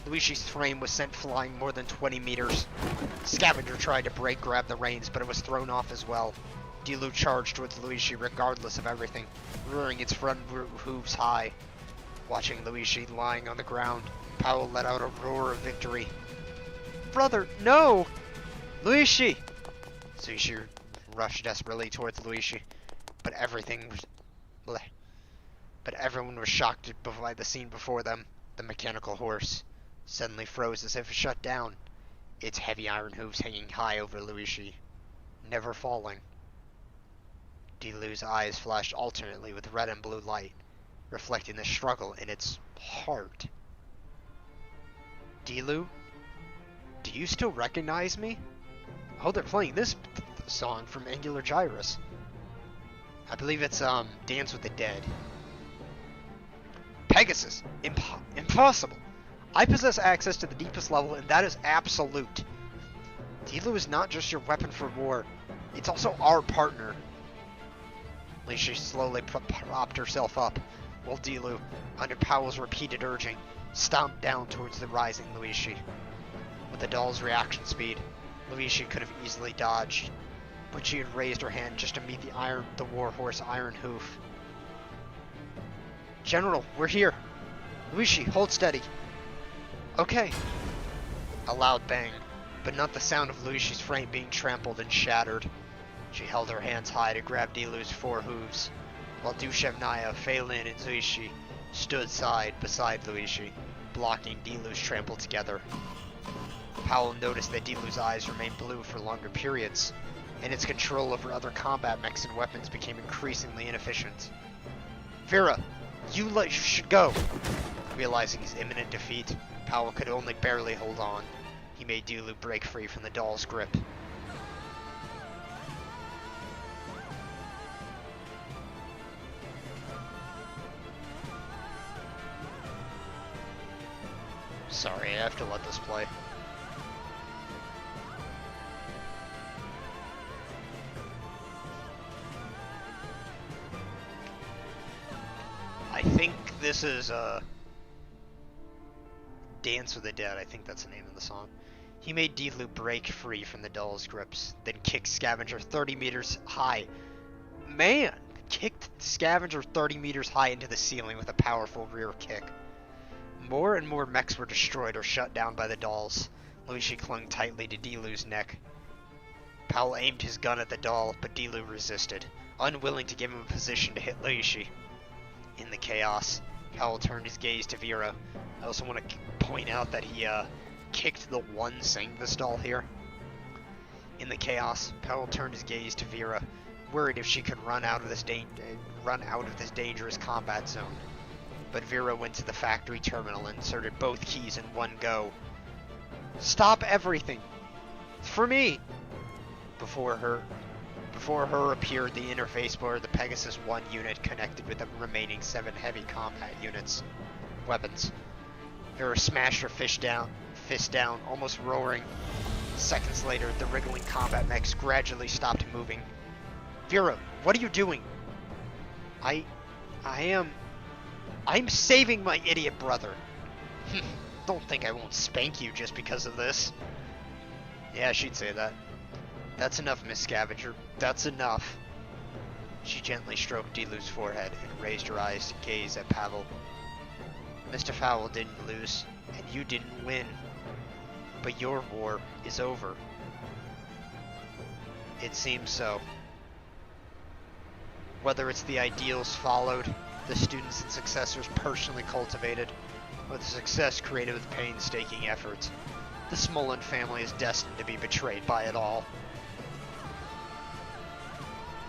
Liushih's frame was sent flying more than 20 meters. Scavenger tried to grab the reins, but it was thrown off as well. Dilu charged towards Liushih regardless of everything, rearing its front hooves high. Watching Liushih lying on the ground, Powell let out a roar of victory. Brother, no! Liushih! Liushih rushed desperately towards Liushih, but everyone was shocked by the scene before them. The mechanical horse suddenly froze as if shut down, its heavy iron hooves hanging high over Liushih, never falling. Dilu's eyes flashed alternately with red and blue light, reflecting the struggle in its heart. Dilu? Do you still recognize me? Oh, they're playing this song from Angular Gyrus. I believe it's, Dance with the Dead. Pegasus! Impossible! I possess access to the deepest level, and that is absolute. Dilu is not just your weapon for war, it's also our partner. Liushih slowly propped herself up, while Dilu, under Powell's repeated urging, stomped down towards the rising Liushih. With the doll's reaction speed, Liushih could have easily dodged, but she had raised her hand just to meet the warhorse iron hoof. General, we're here. Liushih, hold steady. Okay. A loud bang, but not the sound of Liushih's frame being trampled and shattered. She held her hands high to grab Dilu's four hooves, while Dushevnaya, Phelan, and Liushih stood side beside Liushih, blocking Dilu's trample together. Powell noticed that Dilu's eyes remained blue for longer periods, and its control over other combat mechs and weapons became increasingly inefficient. Vera, you should go! Realizing his imminent defeat, Powell could only barely hold on. He made Dilu break free from the doll's grip. Sorry, I have to let this play. I think this is Dance with the Dead, I think that's the name of the song. He made Dilu break free from the doll's grips, then kicked Scavenger 30 meters high. Man! Kicked Scavenger 30 meters high into the ceiling with a powerful rear kick. More and more mechs were destroyed or shut down by the dolls. Liushih clung tightly to Dilu's neck. Powell aimed his gun at the doll, but Dilu resisted, unwilling to give him a position to hit Liushih. In the chaos, Powell turned his gaze to Vera. I also want to point out that he kicked the one saying this doll here. In the chaos, Powell turned his gaze to Vera, worried if she could run out of this dangerous combat zone. But Vera went to the factory terminal and inserted both keys in one go. Stop everything! For me! Before her appeared the interface board of the Pegasus 1 unit connected with the remaining 7 heavy combat weapons. Vera smashed her fist down, almost roaring. Seconds later, the wriggling combat mechs gradually stopped moving. Vera, what are you doing? I'm saving my idiot brother. Don't think I won't spank you just because of this. Yeah, she'd say that. That's enough, Miss Scavenger. That's enough. She gently stroked Dilu's forehead and raised her eyes to gaze at Pavel. Mr. Powell didn't lose, and you didn't win. But your war is over. It seems so. Whether it's the ideals followed, the students and successors personally cultivated, or the success created with painstaking efforts, the Smolin family is destined to be betrayed by it all.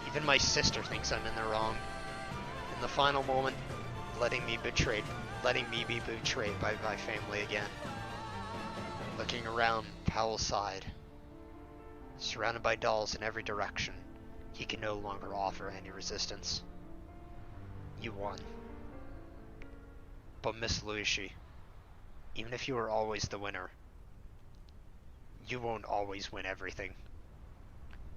Even my sister thinks I'm in the wrong. In the final moment, letting me be betrayed by my family again. Looking around, Powell sighed. Surrounded by dolls in every direction, he can no longer offer any resistance. You won. But Miss Liushih, even if you are always the winner, you won't always win everything.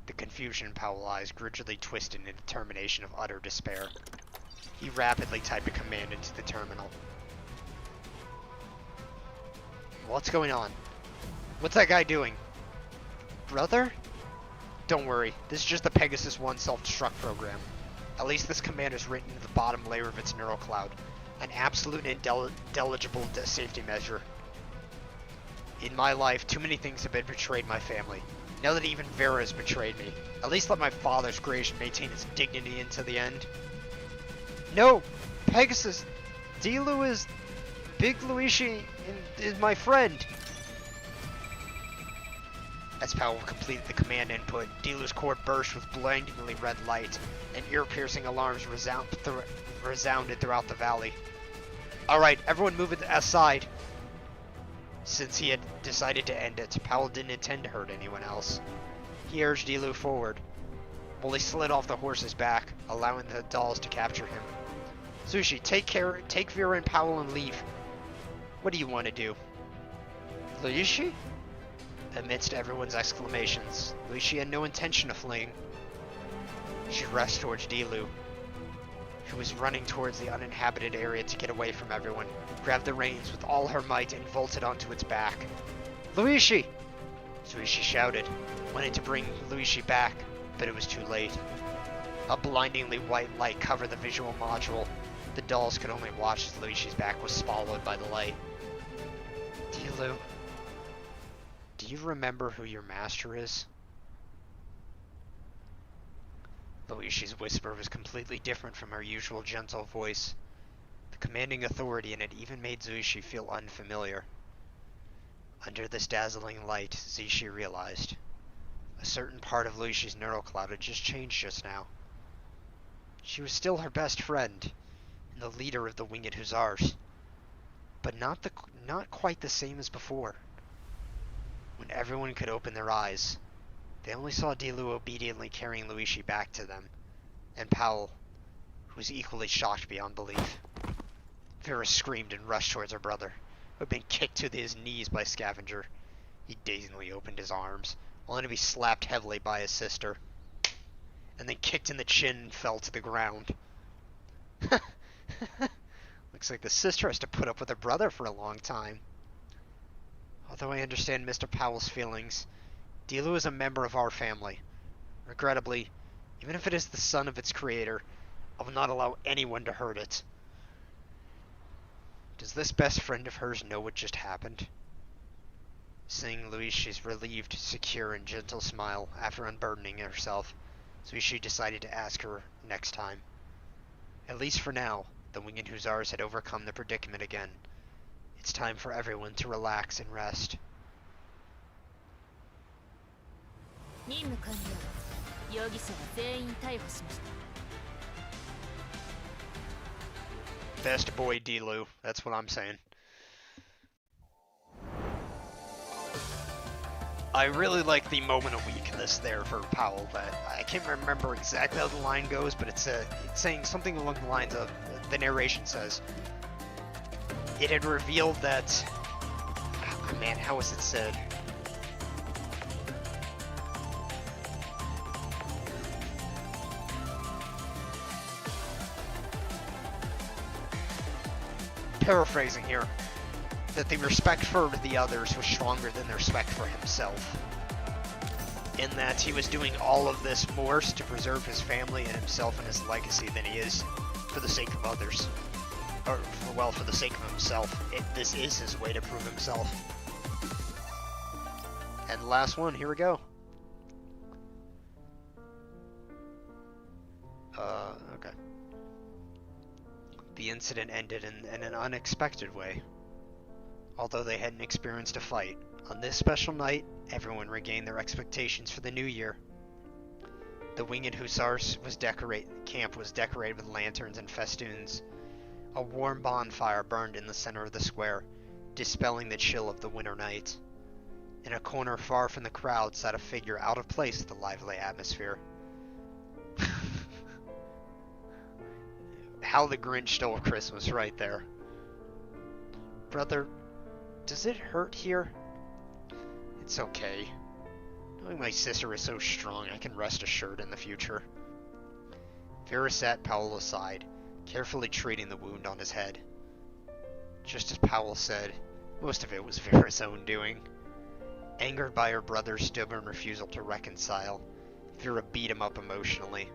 The confusion in Powell's eyes gradually twisted in a determination of utter despair. He rapidly typed a command into the terminal. What's going on? What's that guy doing? Brother? Don't worry, this is just the Pegasus 1 self-destruct program. At least this command is written into the bottom layer of its neural cloud. An absolute and indeligible safety measure. In my life, too many things have been betrayed my family. Now that even Vera has betrayed me, at least let my father's creation maintain its dignity until the end. No! Pegasus! Dilu is... Big Liushih is my friend! As Powell completed the command input, Dilu's core burst with blindingly red light, and ear-piercing alarms resounded throughout the valley. Alright, everyone move aside! Since he had decided to end it, Powell didn't intend to hurt anyone else. He urged Dilu forward, while he slid off the horse's back, allowing the dolls to capture him. Liushih, take Vera and Powell and leave. What do you want to do? Liushih? Amidst everyone's exclamations, Liushih had no intention of fleeing. She rushed towards Dilu, who was running towards the uninhabited area to get away from everyone, grabbed the reins with all her might and vaulted onto its back. Liushih! Liushih shouted, wanted to bring Liushih back, but it was too late. A blindingly white light covered the visual module. The dolls could only watch as Liushih's back was swallowed by the light. Dilu, do you remember who your master is? Liushih's whisper was completely different from her usual gentle voice. The commanding authority in it even made Liushih feel unfamiliar. Under this dazzling light, Liushih realized a certain part of Liushih's neural cloud had just changed just now. She was still her best friend, and the leader of the Winged Hussars, but not quite the same as before. When everyone could open their eyes, they only saw Dilu obediently carrying Liushih back to them, and Powell, who was equally shocked beyond belief. Vera screamed and rushed towards her brother. had been kicked to his knees by Scavenger. He dazedly opened his arms, only to be slapped heavily by his sister, and then kicked in the chin and fell to the ground. Looks like the sister has to put up with her brother for a long time. Although I understand Mr. Powell's feelings, Dilu is a member of our family. Regrettably, even if it is the son of its creator, I will not allow anyone to hurt it. Does this best friend of hers know what just happened? Seeing Liushih's relieved, secure, and gentle smile after unburdening herself, Liushih decided to ask her next time. At least for now, the winged hussars had overcome the predicament again. It's time for everyone to relax and rest. 任務完了。容疑者は全員逮捕しました。 Best boy Dilu, that's what I'm saying. I really like the moment of weakness there for Powell. That I can't remember exactly how the line goes, but it's saying something along the lines of, the narration says, it had revealed that, oh man, how was it said? Paraphrasing here, that the respect for the others was stronger than the respect for himself. In that he was doing all of this more to preserve his family and himself and his legacy than he is for the sake of others. Or, for the sake of himself. This is his way to prove himself. And the last one, here we go. Okay. The incident ended in an unexpected way. Although they hadn't experienced a fight, on this special night, everyone regained their expectations for the new year. The winged hussars camp was decorated with lanterns and festoons. A warm bonfire burned in the center of the square, dispelling the chill of the winter night. In a corner far from the crowd sat a figure out of place in the lively atmosphere. How the Grinch stole Christmas right there. Brother, does it hurt here? It's okay. Knowing my sister is so strong, I can rest assured in the future. Vera sat Powell aside, carefully treating the wound on his head. Just as Powell said, most of it was Vera's own doing. Angered by her brother's stubborn refusal to reconcile, Vera beat him up emotionally.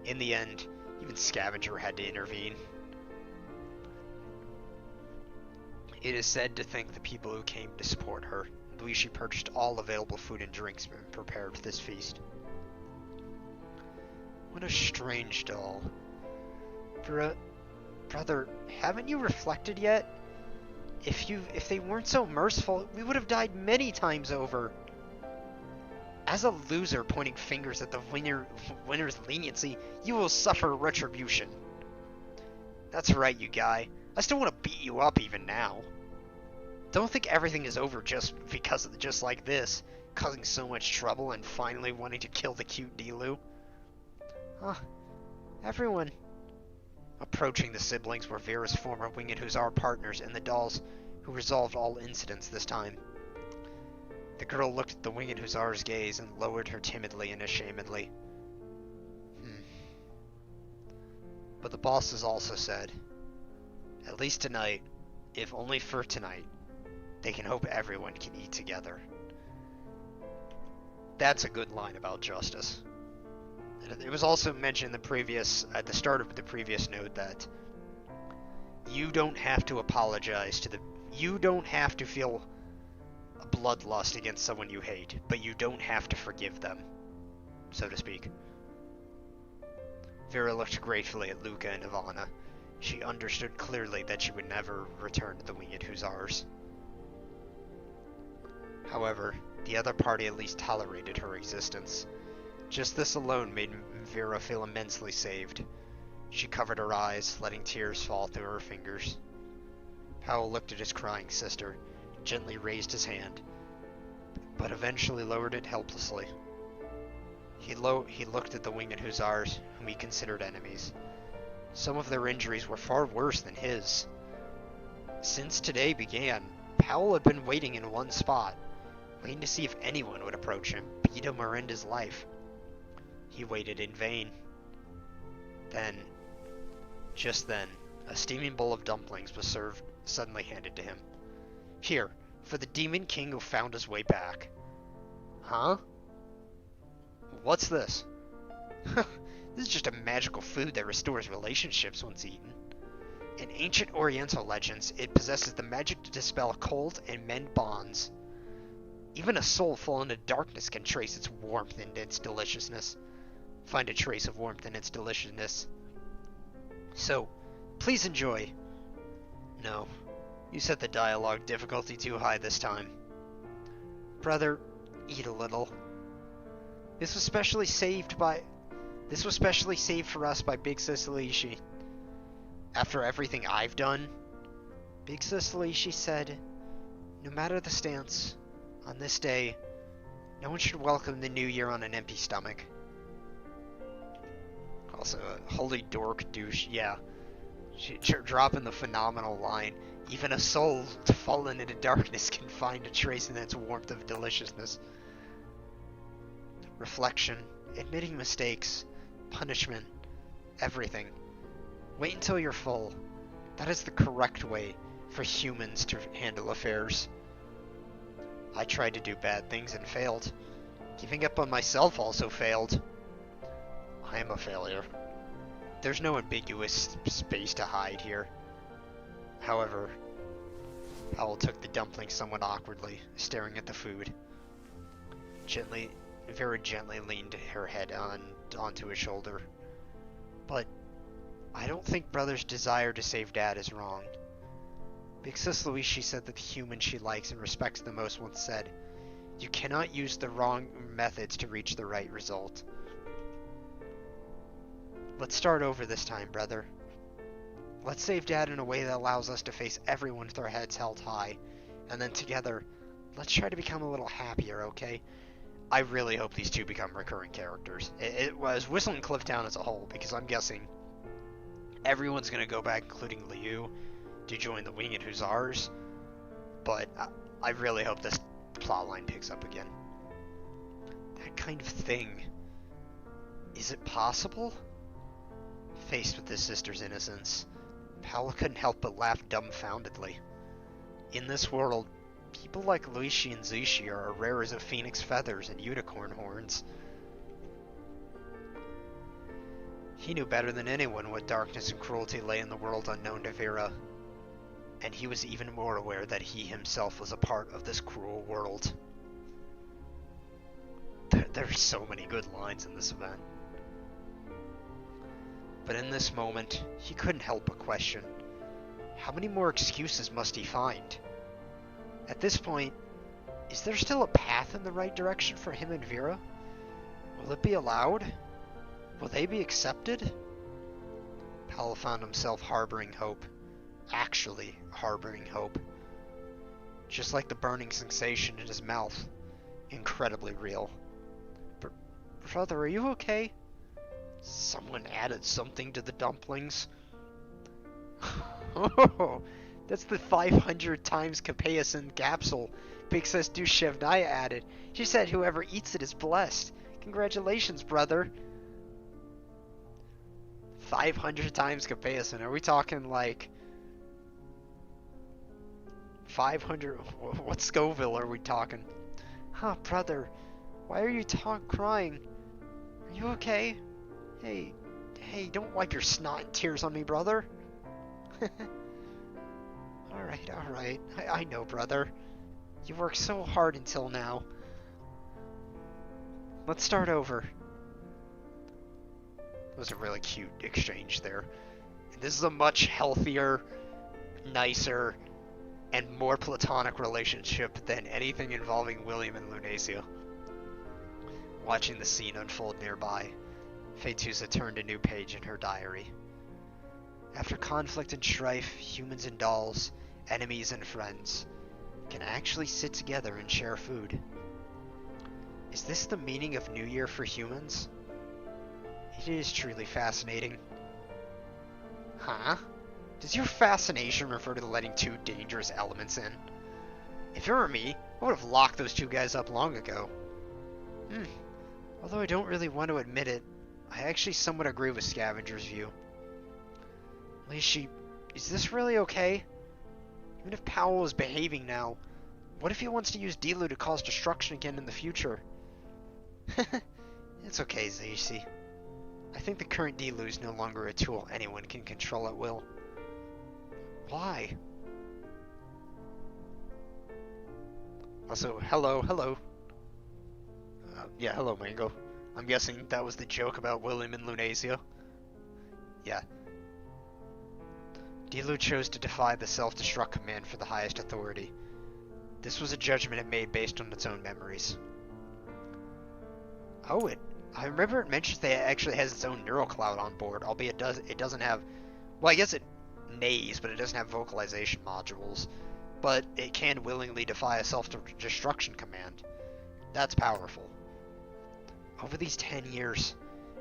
In the end, even Scavenger had to intervene. It is said to thank the people who came to support her. Liushih purchased all available food and drinks and prepared this feast. What a strange doll. Brother, haven't you reflected yet? If they weren't so merciful, we would have died many times over. As a loser pointing fingers at the winner's leniency, you will suffer retribution. That's right, you guy. I still want to beat you up even now. Don't think everything is over just because of just like this, causing so much trouble and finally wanting to kill the cute Dilu. Everyone. Approaching the siblings were Vera's former winged hussar partners and the dolls who resolved all incidents this time. The girl looked at the winged hussar's gaze and lowered her timidly and ashamedly. But the bosses also said, at least tonight, if only for tonight, they can hope everyone can eat together. That's a good line about justice. It was also mentioned at the start of the previous note that you don't have to apologize you don't have to feel a bloodlust against someone you hate, but you don't have to forgive them, so to speak. Vera looked gratefully at Luca and Ivana. She understood clearly that she would never return to the winged hussars. However, the other party at least tolerated her existence. Just this alone made Vera feel immensely saved. She covered her eyes, letting tears fall through her fingers. Powell looked at his crying sister, gently raised his hand, but eventually lowered it helplessly. He looked at the winged hussars, whom he considered enemies. Some of their injuries were far worse than his. Since today began, Powell had been waiting in one spot, waiting to see if anyone would approach him, beat him, or end his life. He waited in vain. Then, just then, a steaming bowl of dumplings was suddenly handed to him. Here, for the demon king who found his way back. Huh? What's this? This is just a magical food that restores relationships once eaten. In ancient Oriental legends, it possesses the magic to dispel cold and mend bonds. Even a soul fallen into darkness can trace its warmth in its deliciousness. Find a trace of warmth in its deliciousness. So, please enjoy. No, you set the dialogue difficulty too high this time. Brother, eat a little. This was specially saved for us by Big Sis Liushih. After everything I've done, Big Sis Liushih said, no matter the stance, on this day, no one should welcome the new year on an empty stomach. Also, a holy dork douche, yeah. Dropping the phenomenal line, even a soul fallen into darkness can find a trace in its warmth of deliciousness. Reflection, admitting mistakes, punishment, everything. Wait until you're full. That is the correct way for humans to handle affairs. I tried to do bad things and failed. Giving up on myself also failed. I am a failure. There's no ambiguous space to hide here. However, Powell took the dumpling somewhat awkwardly, staring at the food. Very gently leaned her head onto his shoulder. But I don't think Brother's desire to save Dad is wrong. Big Sis Liushih said that the human she likes and respects the most once said, you cannot use the wrong methods to reach the right result. Let's start over this time, brother. Let's save Dad in a way that allows us to face everyone with our heads held high, and then together, let's try to become a little happier, okay? I really hope these two become recurring characters. It was Whistling Clifftown as a whole, because I'm guessing everyone's going to go back, including Liu, to join the Winged Hussars, but I really hope this plotline picks up again. That kind of thing. Is it possible? Faced with his sister's innocence, Powell couldn't help but laugh dumbfoundedly. In this world, people like Liushih and Liushih are rare as phoenix feathers and unicorn horns. He knew better than anyone what darkness and cruelty lay in the world unknown to Vera, and he was even more aware that he himself was a part of this cruel world. There's so many good lines in this event. But in this moment, he couldn't help but question, how many more excuses must he find? At this point, is there still a path in the right direction for him and Vera? Will it be allowed? Will they be accepted? Powell found himself harboring hope. Actually harboring hope. Just like the burning sensation in his mouth. Incredibly real. Brother, are you okay? Someone added something to the dumplings. Oh, that's the 500 times capsaicin capsule Big Sis Dushevnaya added. She said whoever eats it is blessed. Congratulations, brother. 500 times capsaicin. Are we talking like 500? What Scoville are we talking? Huh, brother. Why are you crying? Are you okay? Hey, don't wipe your snot and tears on me, brother. Alright. I know, brother. You worked so hard until now. Let's start over. It was a really cute exchange there. And this is a much healthier, nicer, and more platonic relationship than anything involving William and Lunasia. Watching the scene unfold nearby, Fetusa turned a new page in her diary. After conflict and strife, humans and dolls, enemies and friends, can actually sit together and share food. Is this the meaning of New Year for humans? It is truly fascinating. Huh? Does your fascination refer to letting two dangerous elements in? If it were me, I would have locked those two guys up long ago. Although I don't really want to admit it, I actually somewhat agree with Scavenger's view. Liushih, is this really okay? Even if Powell is behaving now, what if he wants to use Dilu to cause destruction again in the future? It's okay, Liushih. I think the current Dilu is no longer a tool anyone can control at will. Why? Also, hello. Yeah, hello, Mango. I'm guessing that was the joke about William and Lunasia. Yeah. Dilu chose to defy the self-destruct command for the highest authority. This was a judgment it made based on its own memories. Oh, I remember it mentions that it actually has its own neural cloud on board, albeit it doesn't have... Well, I guess it neighs, but it doesn't have vocalization modules. But it can willingly defy a self-destruction command. That's powerful. Over these 10 years,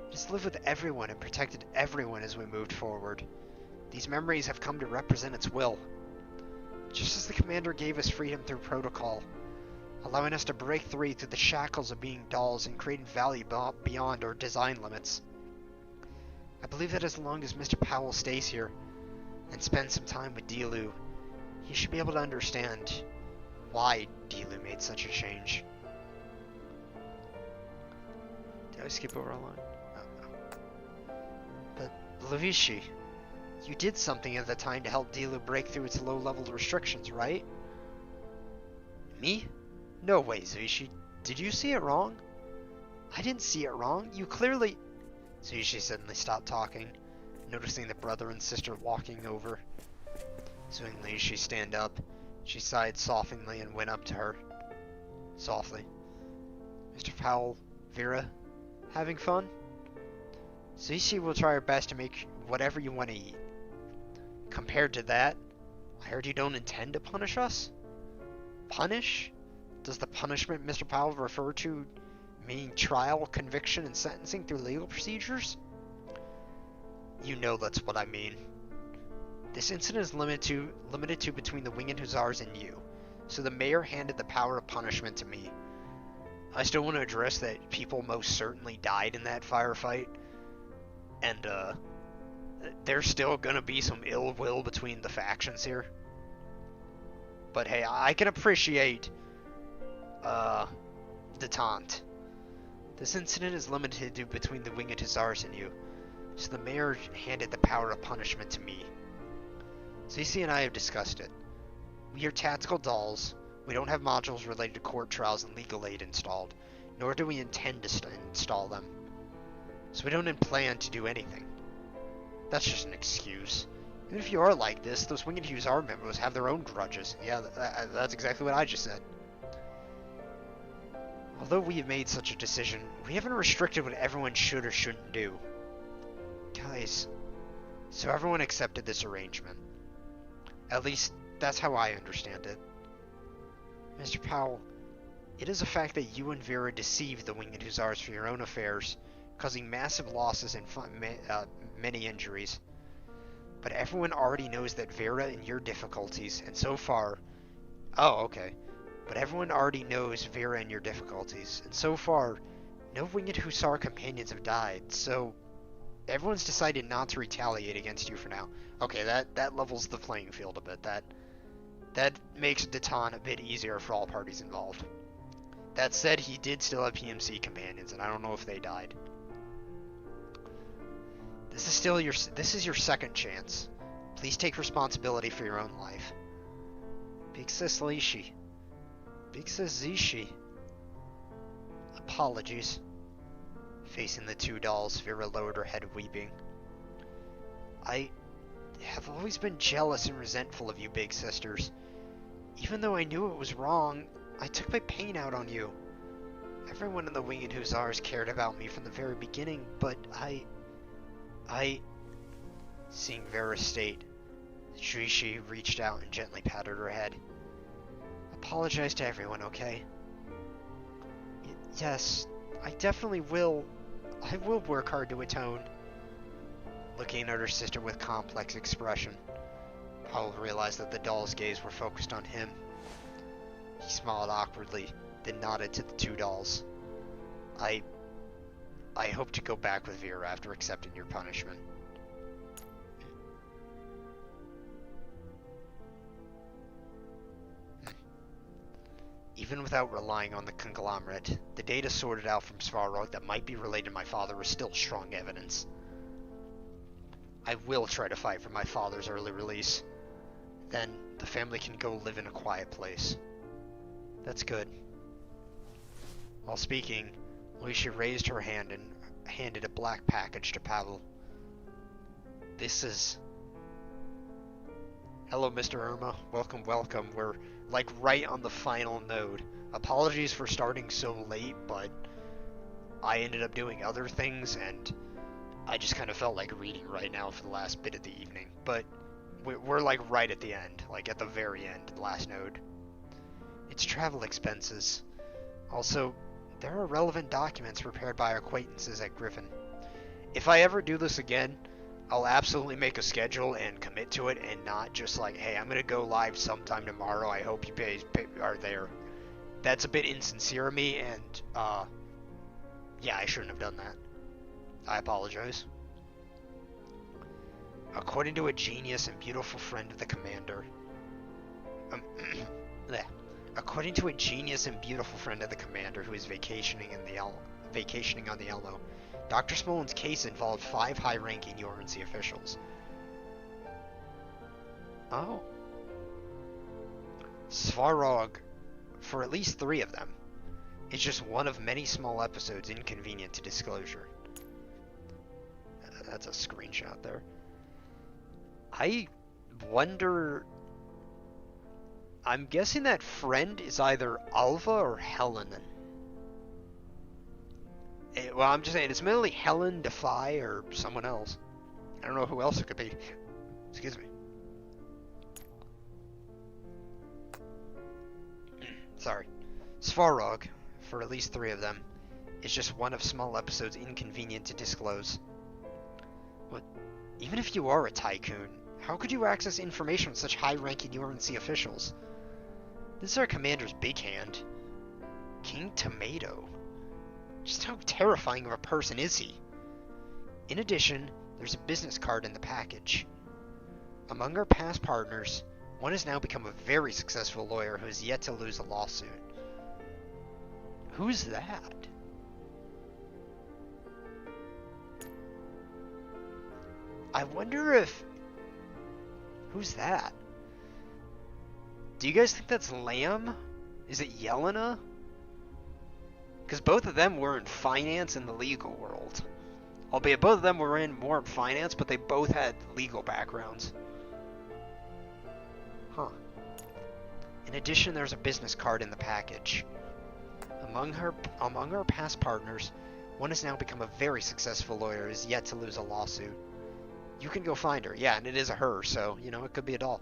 it has lived with everyone and protected everyone as we moved forward. These memories have come to represent its will. Just as the commander gave us freedom through protocol, allowing us to break free through the shackles of being dolls and creating value beyond our design limits. I believe that as long as Mr. Powell stays here and spends some time with Dilu, he should be able to understand why Dilu made such a change. Did I skip over a line? Oh, no. But Liushih, you did something at the time to help Dilu break through its low-level restrictions, right? Me? No way, Liushih. Did you see it wrong? I didn't see it wrong. You clearly... Liushih suddenly stopped talking, noticing the brother and sister walking over. Seeing Liushih stand up, she sighed softly and went up to her. Softly. Mr. Powell, Vera, having fun? Liushih will try her best to make whatever you want to eat. Compared to that, I heard you don't intend to punish us? Punish? Does the punishment Mr. Powell refer to mean trial, conviction, and sentencing through legal procedures? You know that's what I mean. This incident is limited to between the Winged Hussars and you, so the mayor handed the power of punishment to me. I still want to address that people most certainly died in that firefight, and there's still gonna be some ill will between the factions here. But hey, I can appreciate detente. This incident is limited to between the Winged Hussars and you, so the mayor handed the power of punishment to me. Cece and I have discussed it. We are tactical dolls. We don't have modules related to court trials and legal aid installed, nor do we intend to install them. So we don't plan to do anything. That's just an excuse. Even if you are like this, those Winged Hussar members have their own grudges. Yeah, that's exactly what I just said. Although we have made such a decision, we haven't restricted what everyone should or shouldn't do. Guys, so everyone accepted this arrangement. At least, that's how I understand it. Mr. Powell, it is a fact that you and Vera deceived the Winged Hussars for your own affairs, causing massive losses and many injuries. But everyone already knows that Vera and your difficulties, and so far... Oh, okay. But everyone already knows Vera and your difficulties, and so far, no Winged Hussar companions have died, so... Everyone's decided not to retaliate against you for now. Okay, that levels the playing field a bit. That makes Deton a bit easier for all parties involved. That said, he did still have PMC companions, and I don't know if they died. This is your second chance. Please take responsibility for your own life. Big Sis Liushih. Big Sis Liushih. Apologies. Facing the two dolls, Vera lowered her head, weeping. I have always been jealous and resentful of you big sisters. Even though I knew it was wrong, I took my pain out on you. Everyone in the Winged Hussars cared about me from the very beginning, but Seeing Vera's state, Liushih reached out and gently patted her head. Apologize to everyone, okay? Yes, I definitely will. I will work hard to atone. Looking at her sister with complex expression, Powell realized that the doll's gaze were focused on him. He smiled awkwardly, then nodded to the two dolls. I hope to go back with Vera after accepting your punishment. Even without relying on the conglomerate, the data sorted out from Svarog that might be related to my father was still strong evidence. I will try to fight for my father's early release. Then, the family can go live in a quiet place. That's good. While speaking, Liushih raised her hand and handed a black package to Pavel. This is... Hello, Mr. Irma. Welcome, welcome. We're, like, right on the final node. Apologies for starting so late, but I ended up doing other things, and I just kind of felt like reading right now for the last bit of the evening. But we're like, right at the end. Like, at the very end, the last node. It's travel expenses. Also, there are relevant documents prepared by our acquaintances at Griffin. If I ever do this again, I'll absolutely make a schedule and commit to it, and not just like, hey, I'm gonna go live sometime tomorrow, I hope you are there. That's a bit insincere of me, and yeah, I shouldn't have done that. I apologize. According to a genius and beautiful friend of the commander, according to a genius and beautiful friend of the commander who is vacationing on the Elmo, Dr. Smolin's case involved 5 high-ranking URNC officials. Oh. Svarog, for at least 3 of them, is just one of many small episodes inconvenient to disclosure. That's a screenshot there. I wonder... I'm guessing that friend is either Alva or Helen. Well, I'm just saying, it's mainly Helen, Defy, or someone else. I don't know who else it could be. Excuse me. Sorry. Svarog, for at least 3 of them, is just one of small episodes inconvenient to disclose. What? Even if you are a tycoon, how could you access information from such high-ranking URNC officials? This is our commander's big hand. King Tomato. Just how terrifying of a person is he? In addition, there's a business card in the package. Among our past partners, one has now become a very successful lawyer who has yet to lose a lawsuit. Who's that? I wonder if... Who's that? Do you guys think that's Lamb? Is it Yelena? Because both of them were in finance and the legal world. Albeit both of them were in more in finance, but they both had legal backgrounds. Huh. In addition, there's a business card in the package. Among our past partners, one has now become a very successful lawyer who is yet to lose a lawsuit. You can go find her. Yeah, and it is a her, so, you know, it could be a doll.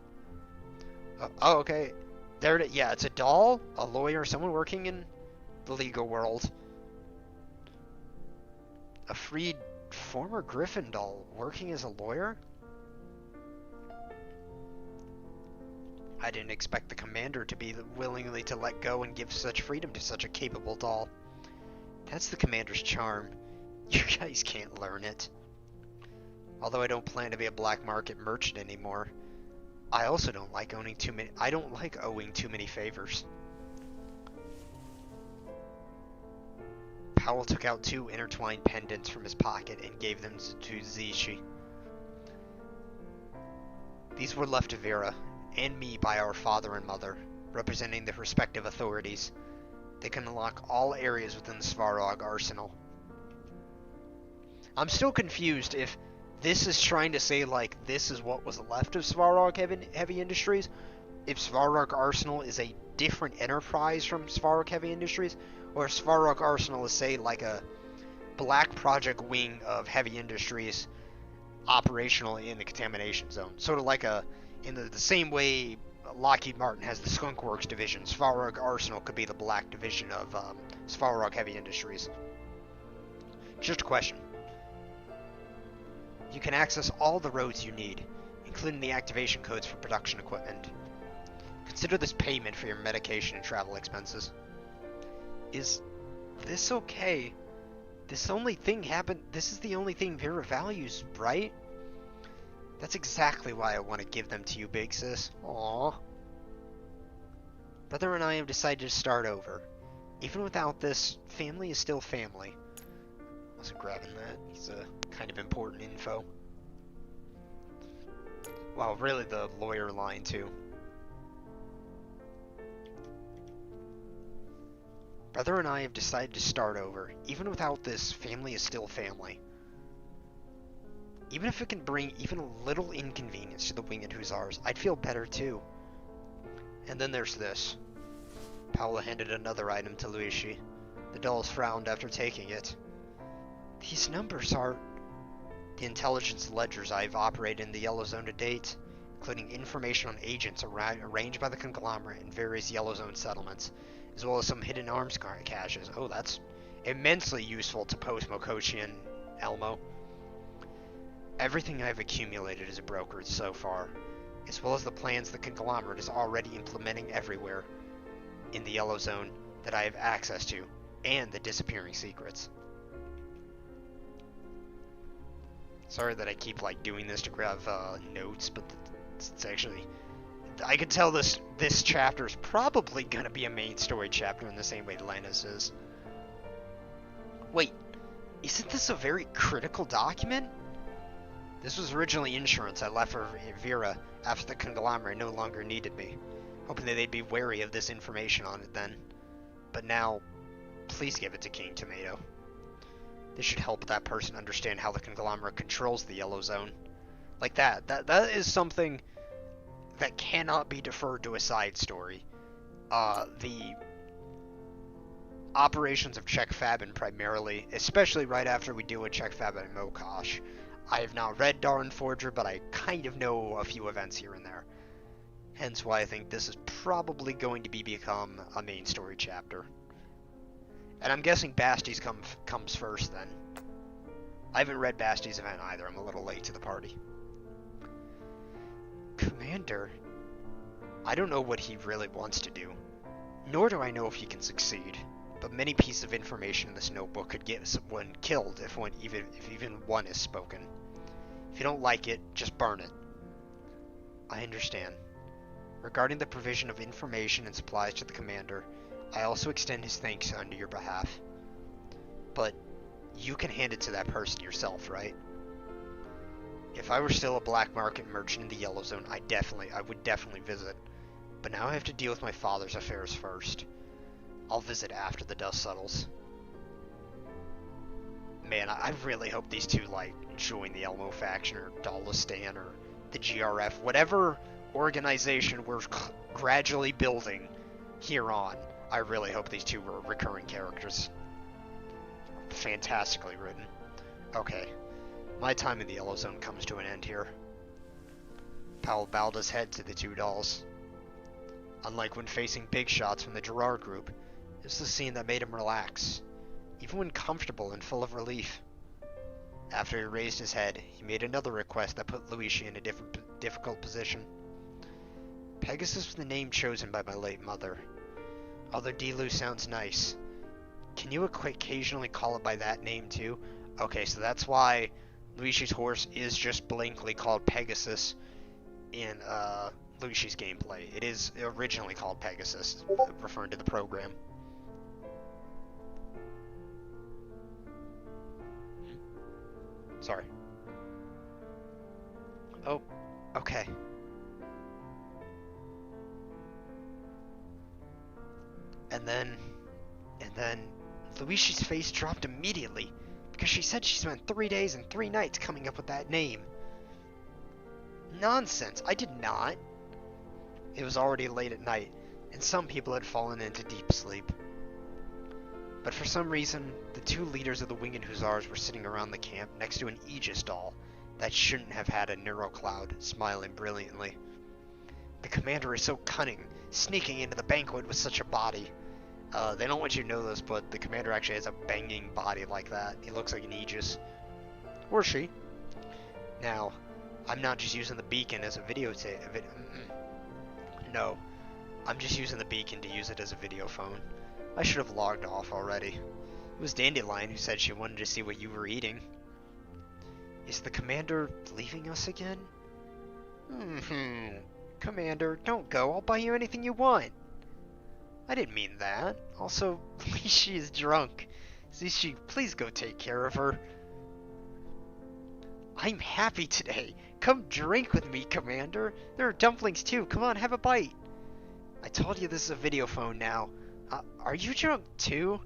Oh, okay. There it is. Yeah, it's a doll, a lawyer, someone working in the legal world. A freed former Griffin doll working as a lawyer? I didn't expect the commander to be willingly to let go and give such freedom to such a capable doll. That's the commander's charm. You guys can't learn it. Although I don't plan to be a black market merchant anymore, I also don't like owing too many favors. Powell took out 2 intertwined pendants from his pocket and gave them to Liushih. These were left to Vera and me by our father and mother, representing the respective authorities. They can unlock all areas within the Svarog arsenal. I'm still confused if this is trying to say, like, this is what was left of Svarog Heavy Industries, if Svarog Arsenal is a different enterprise from Svarog Heavy Industries, or if Svarog Arsenal is, say, like a black project wing of Heavy Industries operational in the contamination zone. Sort of like in the same way Lockheed Martin has the Skunk Works division, Svarog Arsenal could be the black division of Svarog Heavy Industries. Just a question. You can access all the roads you need, including the activation codes for production equipment. Consider this payment for your medication and travel expenses. Is this okay? This only thing happened. This is the only thing Vera values, right? That's exactly why I want to give them to you, big sis. Aww. Brother and I have decided to start over. Even without this, family is still family. I wasn't grabbing that. It's kind of important info. Wow, really the lawyer line too. Brother and I have decided to start over. Even without this, family is still family. Even if it can bring even a little inconvenience to the Winged Hussars, I'd feel better too. And then there's this. Paula handed another item to Liushih. The dolls frowned after taking it. These numbers are the intelligence ledgers I've operated in the Yellow Zone to date, including information on agents arranged by the conglomerate in various Yellow Zone settlements, as well as some hidden arms caches. Oh, that's immensely useful to post-Mokoshi and Elmo. Everything I've accumulated as a broker so far, as well as the plans the conglomerate is already implementing everywhere in the Yellow Zone that I have access to, and the disappearing secrets. Sorry that I keep doing this to grab notes, but it's actually, I could tell this chapter is probably gonna be a main story chapter in the same way Lenna's is. Wait, isn't this a very critical document? This was originally insurance I left for Vera after the conglomerate no longer needed me, hoping that they'd be wary of this information on it then. But now, please give it to King Tomato. This should help that person understand how the conglomerate controls the Yellow Zone. Like that is something that cannot be deferred to a side story. The operations of Czech Fabin primarily, especially right after we deal with Czech Fabin and Mokosh. I have not read Darn Forger, but I kind of know a few events here and there. Hence why I think this is probably going to become a main story chapter. And I'm guessing Basti's comes first then. I haven't read Basti's event either, I'm a little late to the party. Commander, I don't know what he really wants to do, nor do I know if he can succeed, but many pieces of information in this notebook could get someone killed if even one is spoken. If you don't like it, just burn it. I understand. Regarding the provision of information and supplies to the commander, I also extend his thanks on your behalf. But you can hand it to that person yourself, right? If I were still a black market merchant in the Yellow Zone, I would definitely visit. But now I have to deal with my father's affairs first. I'll visit after the dust settles. Man, I really hope these two join the Elmo faction or Dalistan or the GRF, whatever organization we're gradually building here on. I really hope these two were recurring characters. Fantastically written. Okay, my time in the Yellow Zone comes to an end here. Powell bowed his head to the two dolls. Unlike when facing big shots from the Gerard group, this was a scene that made him relax, even when comfortable and full of relief. After he raised his head, he made another request that put Liushih in a difficult position. Pegasus was the name chosen by my late mother. Although Dilu sounds nice, can you occasionally call it by that name too? Okay, so that's why Liushih's horse is just blankly called Pegasus in Liushih's gameplay. It is originally called Pegasus, referring to the program. Sorry. Oh, okay. And then Liushih's face dropped immediately, because she said she spent 3 days and 3 nights coming up with that name. Nonsense, I did not. It was already late at night, and some people had fallen into deep sleep. But for some reason, the two leaders of the Winged Hussars were sitting around the camp next to an Aegis doll that shouldn't have had a neurocloud, smiling brilliantly. The commander is so cunning, sneaking into the banquet with such a body. They don't want you to know this, but the commander actually has a banging body like that. He looks like an Aegis. Or she. Now, I'm not just using the beacon as a videotape. No. I'm just using the beacon to use it as a video phone. I should have logged off already. It was Dandelion who said she wanted to see what you were eating. Is the commander leaving us again? Commander, don't go. I'll buy you anything you want. I didn't mean that. Also, Liushih is drunk. Liushih, please go take care of her. I'm happy today. Come drink with me, Commander. There are dumplings too. Come on, have a bite. I told you this is a video phone now. Are you drunk too?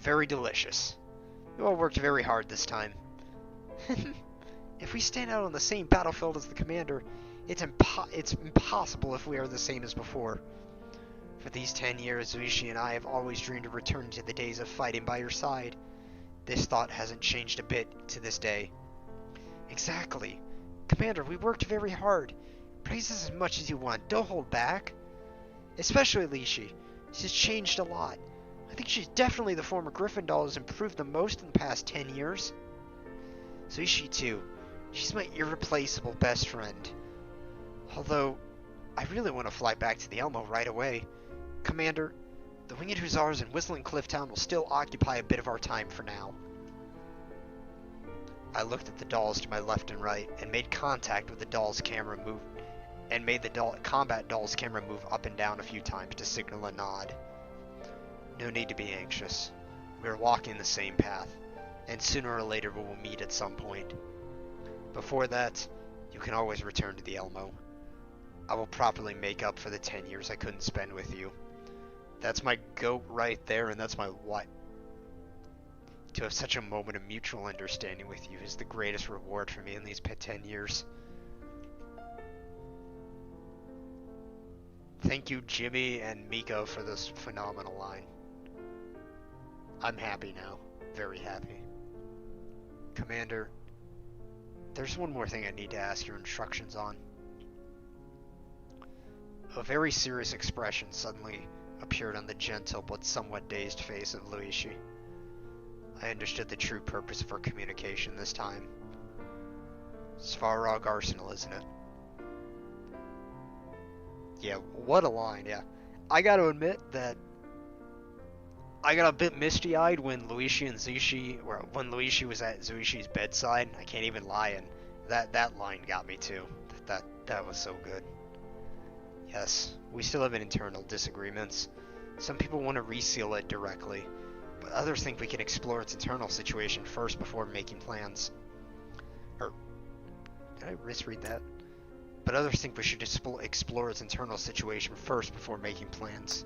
Very delicious. You all worked very hard this time. If we stand out on the same battlefield as the commander, it's impossible if we are the same as before. For these 10 years, Liushih and I have always dreamed of returning to the days of fighting by your side. This thought hasn't changed a bit to this day. Exactly. Commander, we worked very hard. Praise us as much as you want. Don't hold back. Especially Liushih. She's changed a lot. I think she's definitely the former Gryffindor has improved the most in the past 10 years. Liushih too. She's my irreplaceable best friend. Although, I really want to fly back to the Elmo right away. Commander, the Winged Hussars and Whistling Cliff Town will still occupy a bit of our time for now. I looked at the dolls to my left and right, and made contact with the doll's camera move, and made the combat doll's camera move up and down a few times to signal a nod. No need to be anxious. We are walking the same path, and sooner or later we will meet at some point. Before that, you can always return to the Elmo. I will properly make up for the 10 years I couldn't spend with you. That's my goat right there, and that's my what. To have such a moment of mutual understanding with you is the greatest reward for me in these 10 years. Thank you, Jimmy and Miko, for this phenomenal line. I'm happy now. Very happy. Commander, there's one more thing I need to ask your instructions on. A very serious expression suddenly appeared on the gentle but somewhat dazed face of Liushih. I understood the true purpose of our communication this time. Svarog Arsenal, isn't it? Yeah, what a line, yeah. I gotta admit that I got a bit misty-eyed when Liushih and Liushih, or when Liushih was at Liushih's bedside. I can't even lie, and that line got me too. That was so good. Yes, we still have internal disagreements. Some people want to reseal it directly, but others think we can explore its internal situation first before making plans. Or, did I misread that? But others think we should explore its internal situation first before making plans.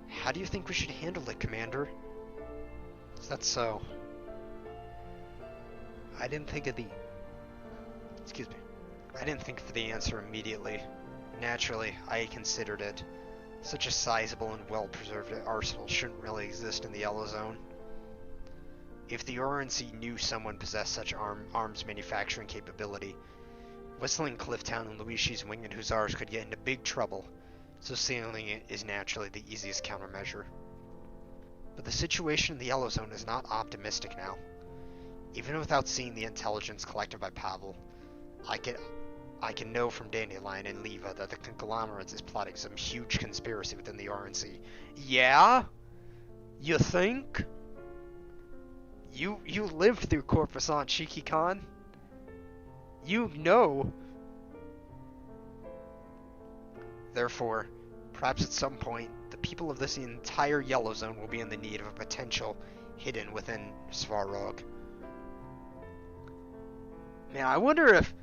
How do you think we should handle it, Commander? Is that so? I didn't think of the answer immediately. Naturally, I considered it. Such a sizable and well-preserved arsenal shouldn't really exist in the Yellow Zone. If the RNC knew someone possessed such arms manufacturing capability, Whistling Cliff Town and Liushih's Winged Hussars could get into big trouble, so sealing it is naturally the easiest countermeasure. But the situation in the Yellow Zone is not optimistic now. Even without seeing the intelligence collected by Pavel, I can know from Dandelion and Leva that the conglomerate is plotting some huge conspiracy within the RNC. Yeah? You think? You lived through Corpusant, Shiki-Khan? You know. Therefore, perhaps at some point, the people of this entire Yellow Zone will be in the need of a potential hidden within Svarog. Man, I wonder if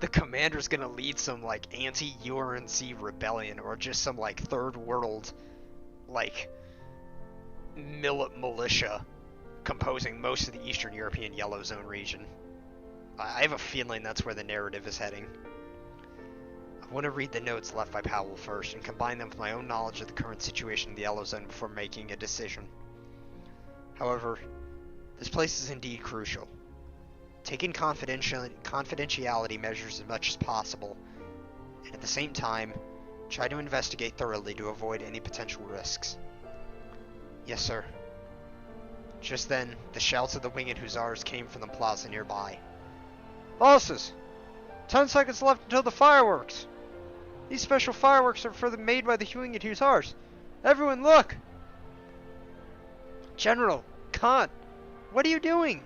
the commander's gonna lead some, like, anti-URNC rebellion, or just some, like, third world, like, militia composing most of the Eastern European Yellow Zone region. I have a feeling that's where the narrative is heading. I want to read the notes left by Powell first, and combine them with my own knowledge of the current situation in the Yellow Zone before making a decision. However, this place is indeed crucial. Taking confidentiality measures as much as possible, and at the same time, try to investigate thoroughly to avoid any potential risks. Yes, sir. Just then, the shouts of the Winged Hussars came from the plaza nearby. Bosses! 10 seconds left until the fireworks! These special fireworks are made by the Winged Hussars. Everyone look! General, Khan, what are you doing?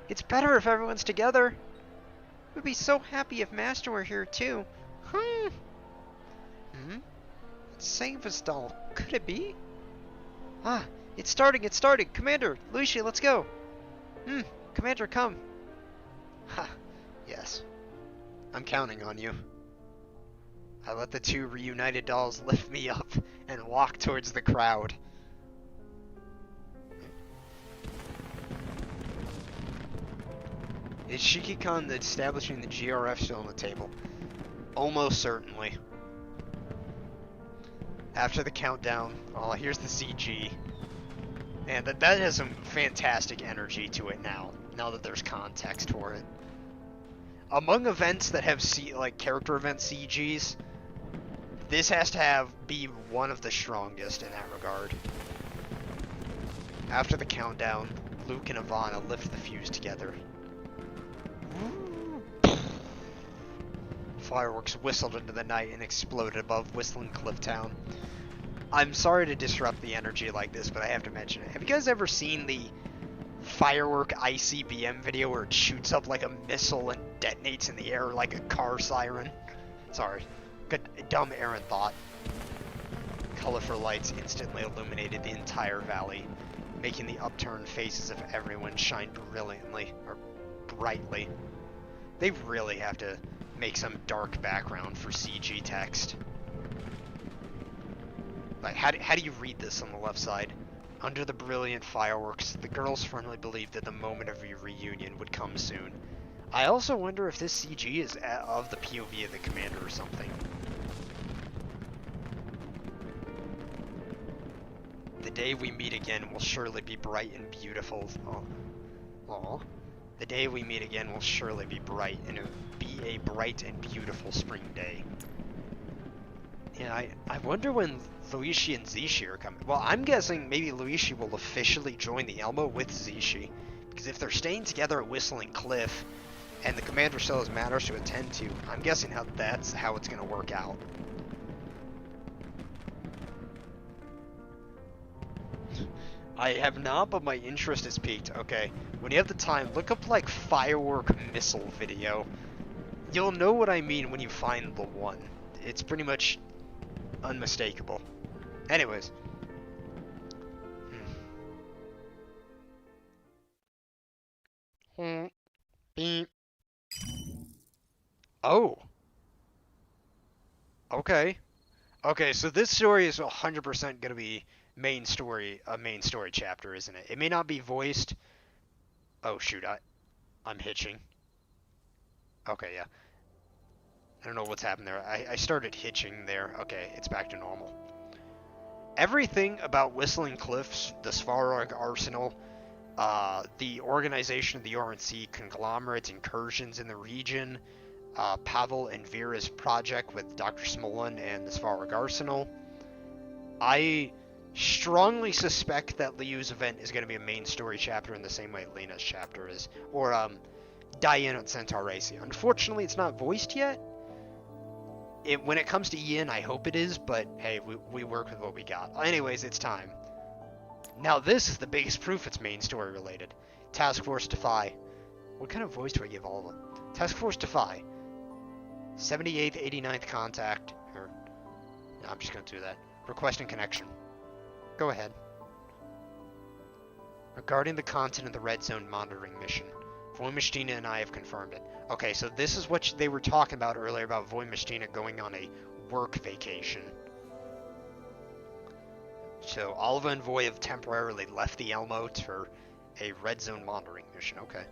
It's better if everyone's together. We'd be so happy if Master were here too. Hmm? Save us, doll. Could it be? Ah, it's starting. Commander, Liushih, let's go. Commander, come. Ha, yes. I'm counting on you. I let the two reunited dolls lift me up and walk towards the crowd. Is Shiki-Khan establishing the GRF still on the table? Almost certainly. After the countdown, oh, here's the CG. And that has some fantastic energy to it now that there's context for it. Among events that have like character event CGs, this has to be one of the strongest in that regard. After the countdown, Luke and Ivana lift the fuse together. Fireworks whistled into the night and exploded above Whistling Cliff Town. I'm sorry to disrupt the energy like this, but I have to mention it. Have you guys ever seen the firework ICBM video where it shoots up like a missile and detonates in the air like a car siren? Sorry. Good, dumb errant thought. Colorful lights instantly illuminated the entire valley, making the upturned faces of everyone shine brilliantly, or brightly. They really have to make some dark background for CG text. Like, how do you read this on the left side? Under the brilliant fireworks, the girls firmly believed that the moment of a reunion would come soon. I also wonder if this CG is of the POV of the commander or something. The day we meet again will surely be bright and beautiful. Aww. The day we meet again will surely be bright, and it will be a bright and beautiful spring day. Yeah, I wonder when Liushih and Zixi are coming. Well, I'm guessing maybe Liushih will officially join the Elmo with Zixi, because if they're staying together at Whistling Cliff, and the commander still has matters to attend to, I'm guessing that's how it's going to work out. I have not, but my interest is piqued. Okay, when you have the time, look up like firework missile video. You'll know what I mean when you find the one. It's pretty much unmistakable. Anyways. Beep. Oh. Okay. Okay, so this story is 100% going to be a main story chapter, isn't it? It may not be voiced. Oh shoot, I'm hitching. Okay, yeah. I don't know what's happened there. I started hitching there. Okay, it's back to normal. Everything about Whistling Cliffs, the Svarog Arsenal, the organization of the RNC conglomerate, incursions in the region, Pavel and Vera's project with Dr. Smolin and the Svarog Arsenal. I strongly suspect that Liu's event is going to be a main story chapter in the same way Lena's chapter is, or Diane at Centaur Racy. Unfortunately, it's not voiced yet. When it comes to Ian, I hope it is, but hey, we work with what we got. Anyways, it's time. Now this is the biggest proof it's main story related. Task Force Defy. What kind of voice do I give all of them? Task Force Defy. 78th, 89th contact. Or, no, I'm just going to do that. Requesting connection. Go ahead. Regarding the content of the Red Zone monitoring mission, Voimishtina and I have confirmed it. Okay, so this is what they were talking about earlier about Voimishtina going on a work vacation. So Oliva and Voy have temporarily left the Elmo for a Red Zone monitoring mission. Okay.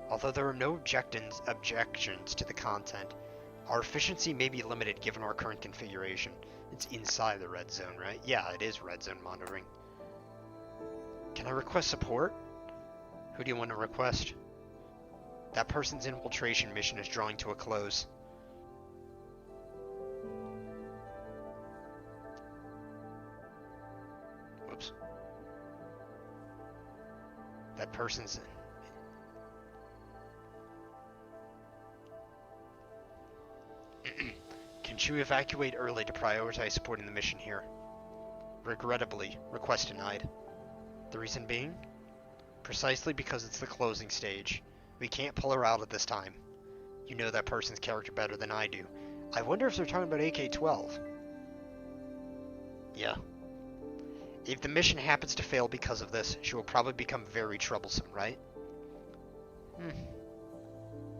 Although there are no objections to the content, our efficiency may be limited given our current configuration. It's inside the Red Zone, right? Yeah, it is Red Zone monitoring. Can I request support? Who do you want to request? That person's infiltration mission is drawing to a close. Whoops. That person's... Can you evacuate early to prioritize supporting the mission here? Regrettably, request denied. The reason being? Precisely because it's the closing stage. We can't pull her out at this time. You know that person's character better than I do. I wonder if they're talking about AK-12. Yeah. If the mission happens to fail because of this, she will probably become very troublesome, right?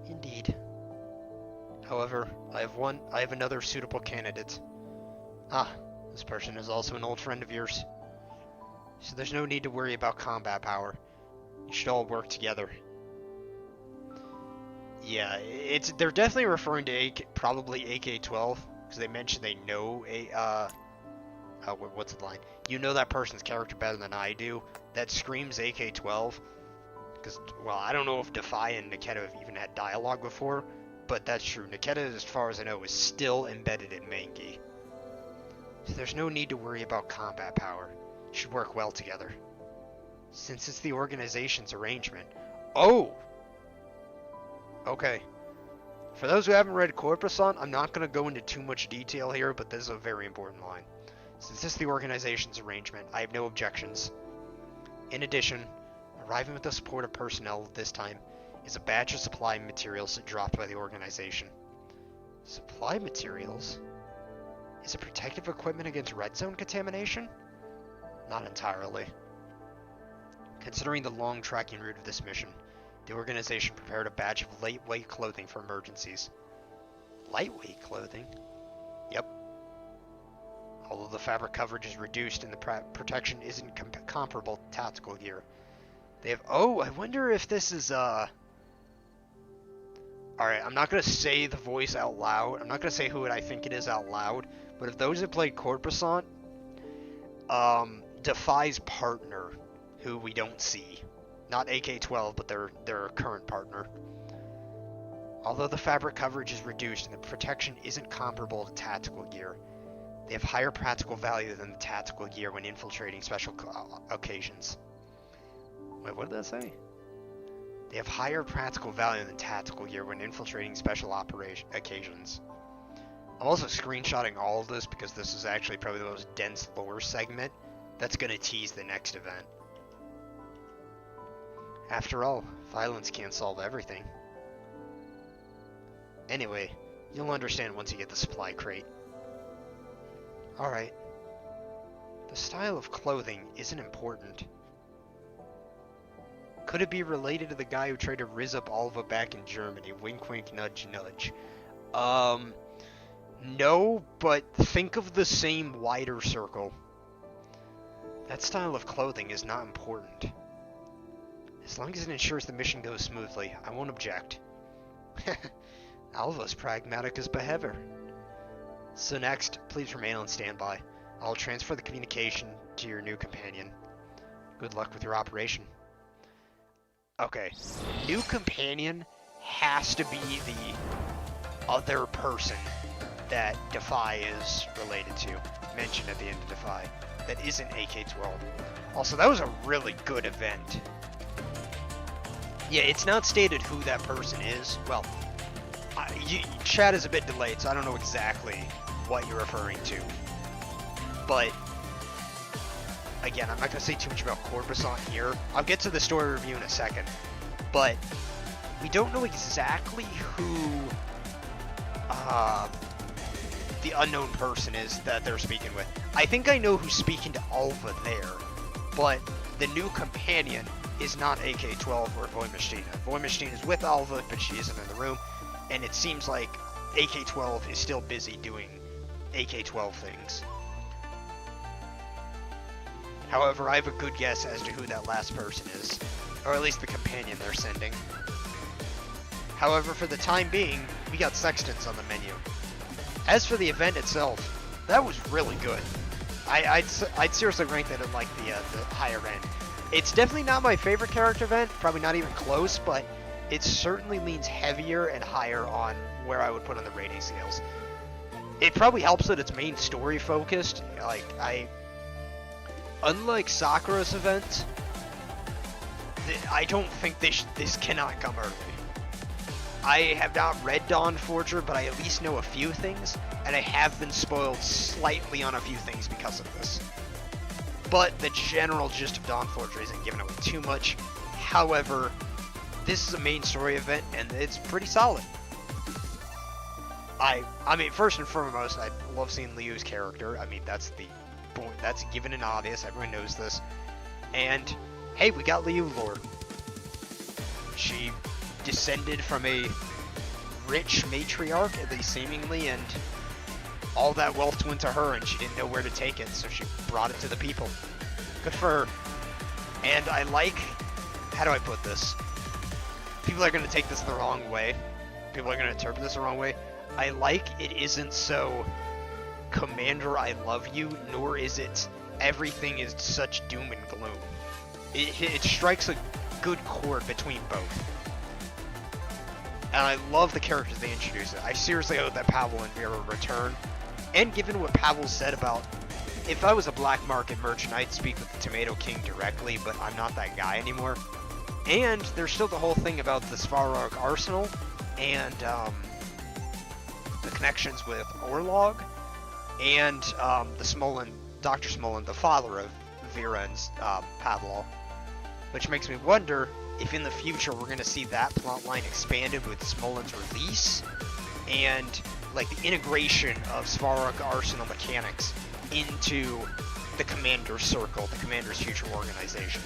Indeed. However, I have another suitable candidate. Ah, this person is also an old friend of yours. So there's no need to worry about combat power. You should all work together. Yeah, they're definitely referring to probably AK-12, because they mentioned they know what's the line? You know that person's character better than I do. That screams AK-12. Because, well, I don't know if Defy and Niketa have even had dialogue before, but that's true. Niketa, as far as I know, is still embedded in Mangi. So there's no need to worry about combat power. You should work well together. Since it's the organization's arrangement. Oh! Okay. For those who haven't read Corpusant, I'm not going to go into too much detail here, but this is a very important line. Since this is the organization's arrangement, I have no objections. In addition, arriving with the support of personnel this time is a batch of supply materials dropped by the organization. Supply materials? Is it protective equipment against red zone contamination? Not entirely. Considering the long tracking route of this mission, the organization prepared a batch of lightweight clothing for emergencies. Lightweight clothing? Yep. Although the fabric coverage is reduced and the protection isn't comparable to tactical gear. They have... Oh, I wonder if this is, Alright, I'm not going to say the voice out loud. I'm not going to say who I think it is out loud. But if those who played Corpusant, Defy's partner, who we don't see. Not AK-12, but their current partner. Although the fabric coverage is reduced and the protection isn't comparable to tactical gear, they have higher practical value than the tactical gear when infiltrating special occasions. Wait, what did that say? They have higher practical value than tactical gear when infiltrating special occasions. I'm also screenshotting all of this because this is actually probably the most dense lore segment that's going to tease the next event. After all, violence can't solve everything. Anyway, you'll understand once you get the supply crate. Alright. The style of clothing isn't important. Could it be related to the guy who tried to rizz up Alva back in Germany? Wink wink nudge nudge. No, but think of the same wider circle. That style of clothing is not important. As long as it ensures the mission goes smoothly, I won't object. Alva's pragmatic as behever. So next, please remain on standby. I'll transfer the communication to your new companion. Good luck with your operation. Okay, new companion has to be the other person that Defy is related to, mentioned at the end of Defy, that isn't AK-12. Also, that was a really good event. Yeah, it's not stated who that person is. Well, chat is a bit delayed, so I don't know exactly what you're referring to. But, again, I'm not going to say too much about Corpusant here. I'll get to the story review in a second. But, we don't know exactly who the unknown person is that they're speaking with. I think I know who's speaking to Alva there, but the new companion is not AK-12 or Voimishtina. Voimishtina is with Alva, but she isn't in the room, and it seems like AK-12 is still busy doing AK-12 things. However, I have a good guess as to who that last person is, or at least the companion they're sending. However, for the time being, we got Sextons on the menu. As for the event itself, that was really good. I'd seriously rank that in like the higher end. It's definitely not my favorite character event, probably not even close, but it certainly leans heavier and higher on where I would put on the rating scales. It probably helps that it's main story focused. Unlike Sakura's event, I don't think this cannot come early. I have not read Dawn Forger, but I at least know a few things, and I have been spoiled slightly on a few things because of this. But the general gist of Dawn Forger isn't giving away too much. However, this is a main story event, and it's pretty solid. I mean, first and foremost, I love seeing Liu's character. I mean, that's the point. That's given and obvious. Everyone knows this. And, hey, we got Liu lore. She descended from a rich matriarch, at least seemingly, and all that wealth went to her, and she didn't know where to take it, so she brought it to the people. Good for her. And I like... How do I put this? People are going to take this the wrong way. People are going to interpret this the wrong way. I like it isn't so, Commander, I love you, nor is it everything is such doom and gloom. It strikes a good chord between both. And I love the characters they introduce. I seriously hope that Pavel and Vera return. And given what Pavel said about, if I was a black market merchant, I'd speak with the Tomato King directly, but I'm not that guy anymore. And there's still the whole thing about the Svarog Arsenal, and the connections with Orlog, and the Smolin, Dr. Smolin, the father of Vera and Pavlov. Which makes me wonder if in the future we're going to see that plotline expanded with Smolin's release, and like the integration of Svarog Arsenal mechanics into the Commander's circle, the Commander's future organization.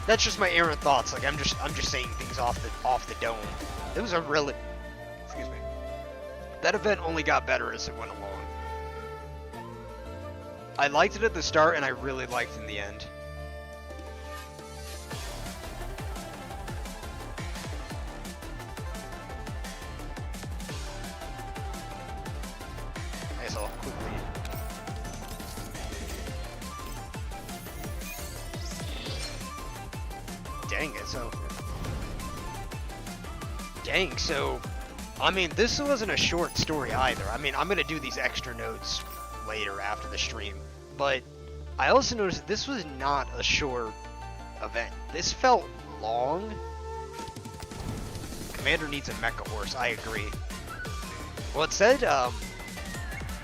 That's just my errant thoughts. Like I'm just saying things off the dome. It was a really, excuse me. That event only got better as it went along. I liked it at the start, and I really liked it in the end. I guess I'll quickly. Dang, so, I mean, this wasn't a short story either. I mean, I'm going to do these extra notes later after the stream, but I also noticed that this was not a short event. This felt long. Commander needs a mecha horse, I agree. Well, it said,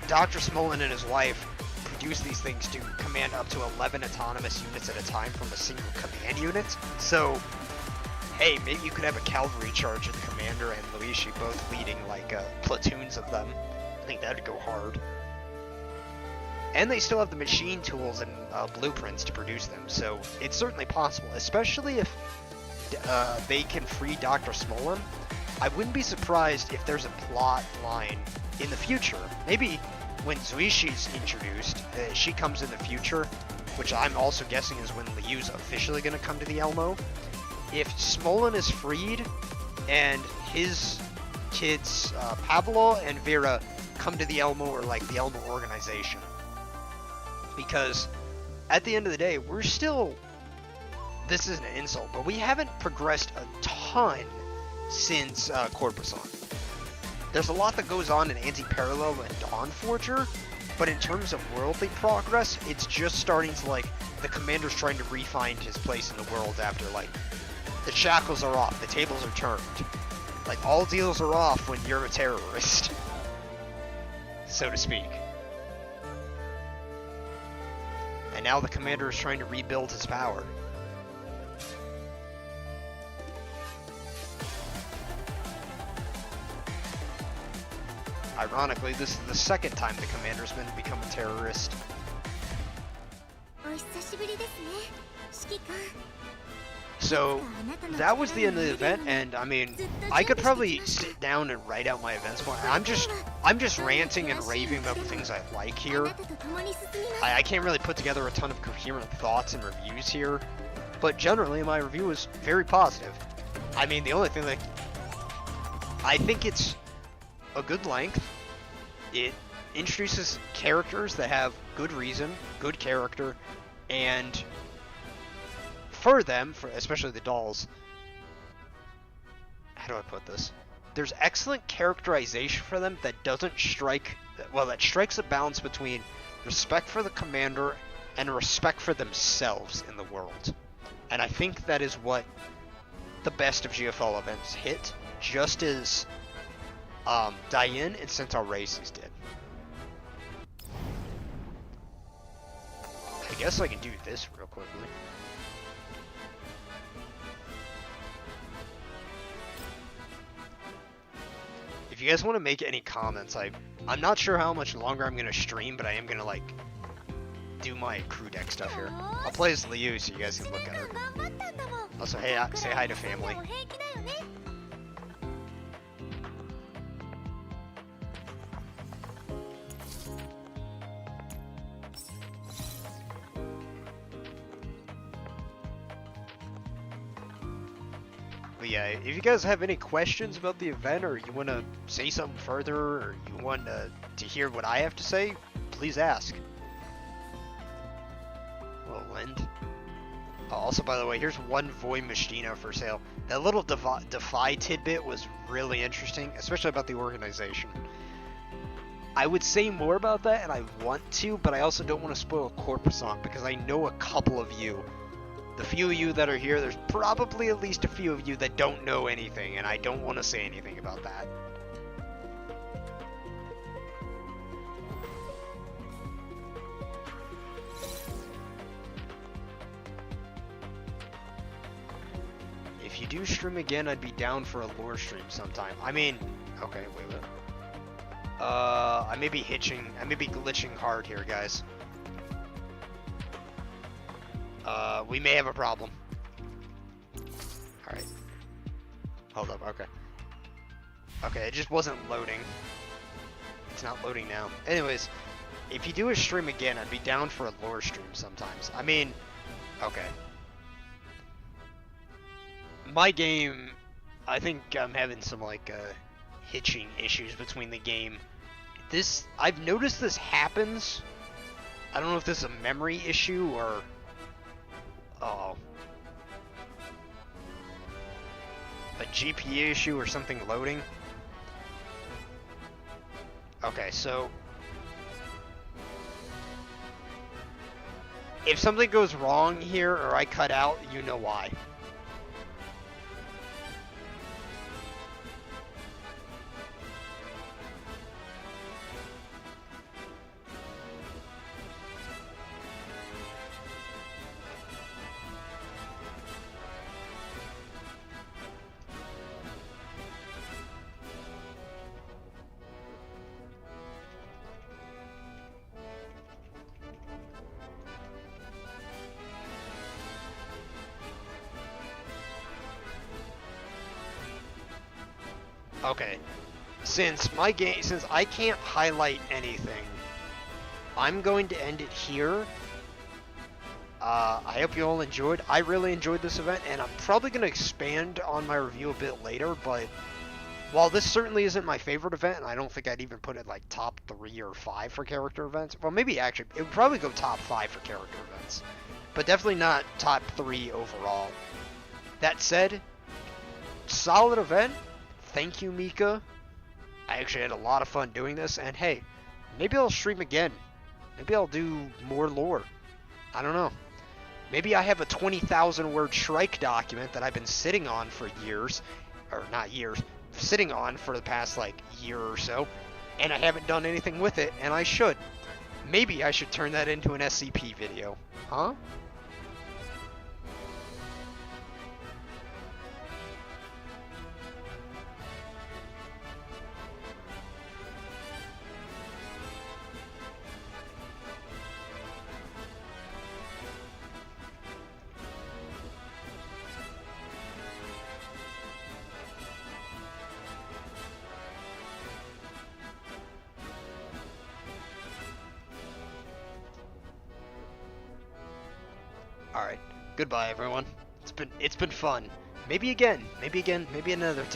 Dr. Smolin and his wife produced these things to command up to 11 autonomous units at a time from a single command unit, so... Hey, maybe you could have a cavalry charge of the Commander and Liushih both leading, like, platoons of them. I think that'd go hard. And they still have the machine tools and blueprints to produce them, so it's certainly possible, especially if they can free Dr. Smolin. I wouldn't be surprised if there's a plot line in the future. Maybe when Liushih's introduced, she comes in the future, which I'm also guessing is when Liu's officially going to come to the Elmo. If Smolin is freed, and his kids, Pablo and Vera, come to the Elmo, or like the Elmo organization. Because, at the end of the day, we're still, this isn't an insult, but we haven't progressed a ton since Corpusant. There's a lot that goes on in Anti-Parallel and Dawn Forger, but in terms of worldly progress, it's just starting to, like, the Commander's trying to re-find his place in the world after, like, the shackles are off, the tables are turned. Like, all deals are off when you're a terrorist. So to speak. And now the Commander is trying to rebuild his power. Ironically, this is the second time the Commander's been to become a terrorist. So, that was the end of the event, and I mean, I could probably sit down and write out my events more. I'm just ranting and raving about the things I like here. I can't really put together a ton of coherent thoughts and reviews here, but generally my review was very positive. I mean, the only thing that I think it's a good length. It introduces characters that have good reason, good character, and for them, especially the dolls, how do I put this? There's excellent characterization for them that doesn't strike, well, that strikes a balance between respect for the Commander and respect for themselves in the world. And I think that is what the best of GFL events hit, just as Diane and Centaur Races did. I guess I can do this real quickly. If you guys want to make any comments, I'm not sure how much longer I'm gonna stream, but I am gonna like do my crew deck stuff here. I'll play as Liu so you guys can look at her. Also, hey, say hi to family. But yeah, if you guys have any questions about the event, or you want to say something further, or you want to hear what I have to say, please ask. Well, Lind. Also, by the way, here's one Void Machina for sale. That little Defy tidbit was really interesting, especially about the organization. I would say more about that, and I want to, but I also don't want to spoil Corpus Song, because I know a couple of you, the few of you that are here, there's probably at least a few of you that don't know anything, and I don't want to say anything about that. If you do stream again, I'd be down for a lore stream sometime. I mean, okay, wait. I may be glitching hard here, guys. We may have a problem. Alright. Hold up, okay. Okay, it just wasn't loading. It's not loading now. Anyways, if you do a stream again, I'd be down for a lore stream sometimes. I mean, okay. My game, I think I'm having some, like, hitching issues between the game. I've noticed this happens. I don't know if this is a memory issue or... a GPU issue or something loading. Okay, so... if something goes wrong here or I cut out, you know why. Okay, since I can't highlight anything, I'm going to end it here. I hope you all enjoyed. I really enjoyed this event, and I'm probably going to expand on my review a bit later, but while this certainly isn't my favorite event, and I don't think I'd even put it like top 3 or 5 for character events, well, maybe actually, it would probably go top 5 for character events, but definitely not top 3 overall. That said, solid event. Thank you, Mika. I actually had a lot of fun doing this, and hey, maybe I'll stream again. Maybe I'll do more lore. I don't know. Maybe I have a 20,000 word Shrike document that I've been sitting on for years, or not years, sitting on for the past like year or so, and I haven't done anything with it, and I should. Maybe I should turn that into an SCP video. Huh? Alright, goodbye everyone. It's been fun. Maybe again, maybe another time.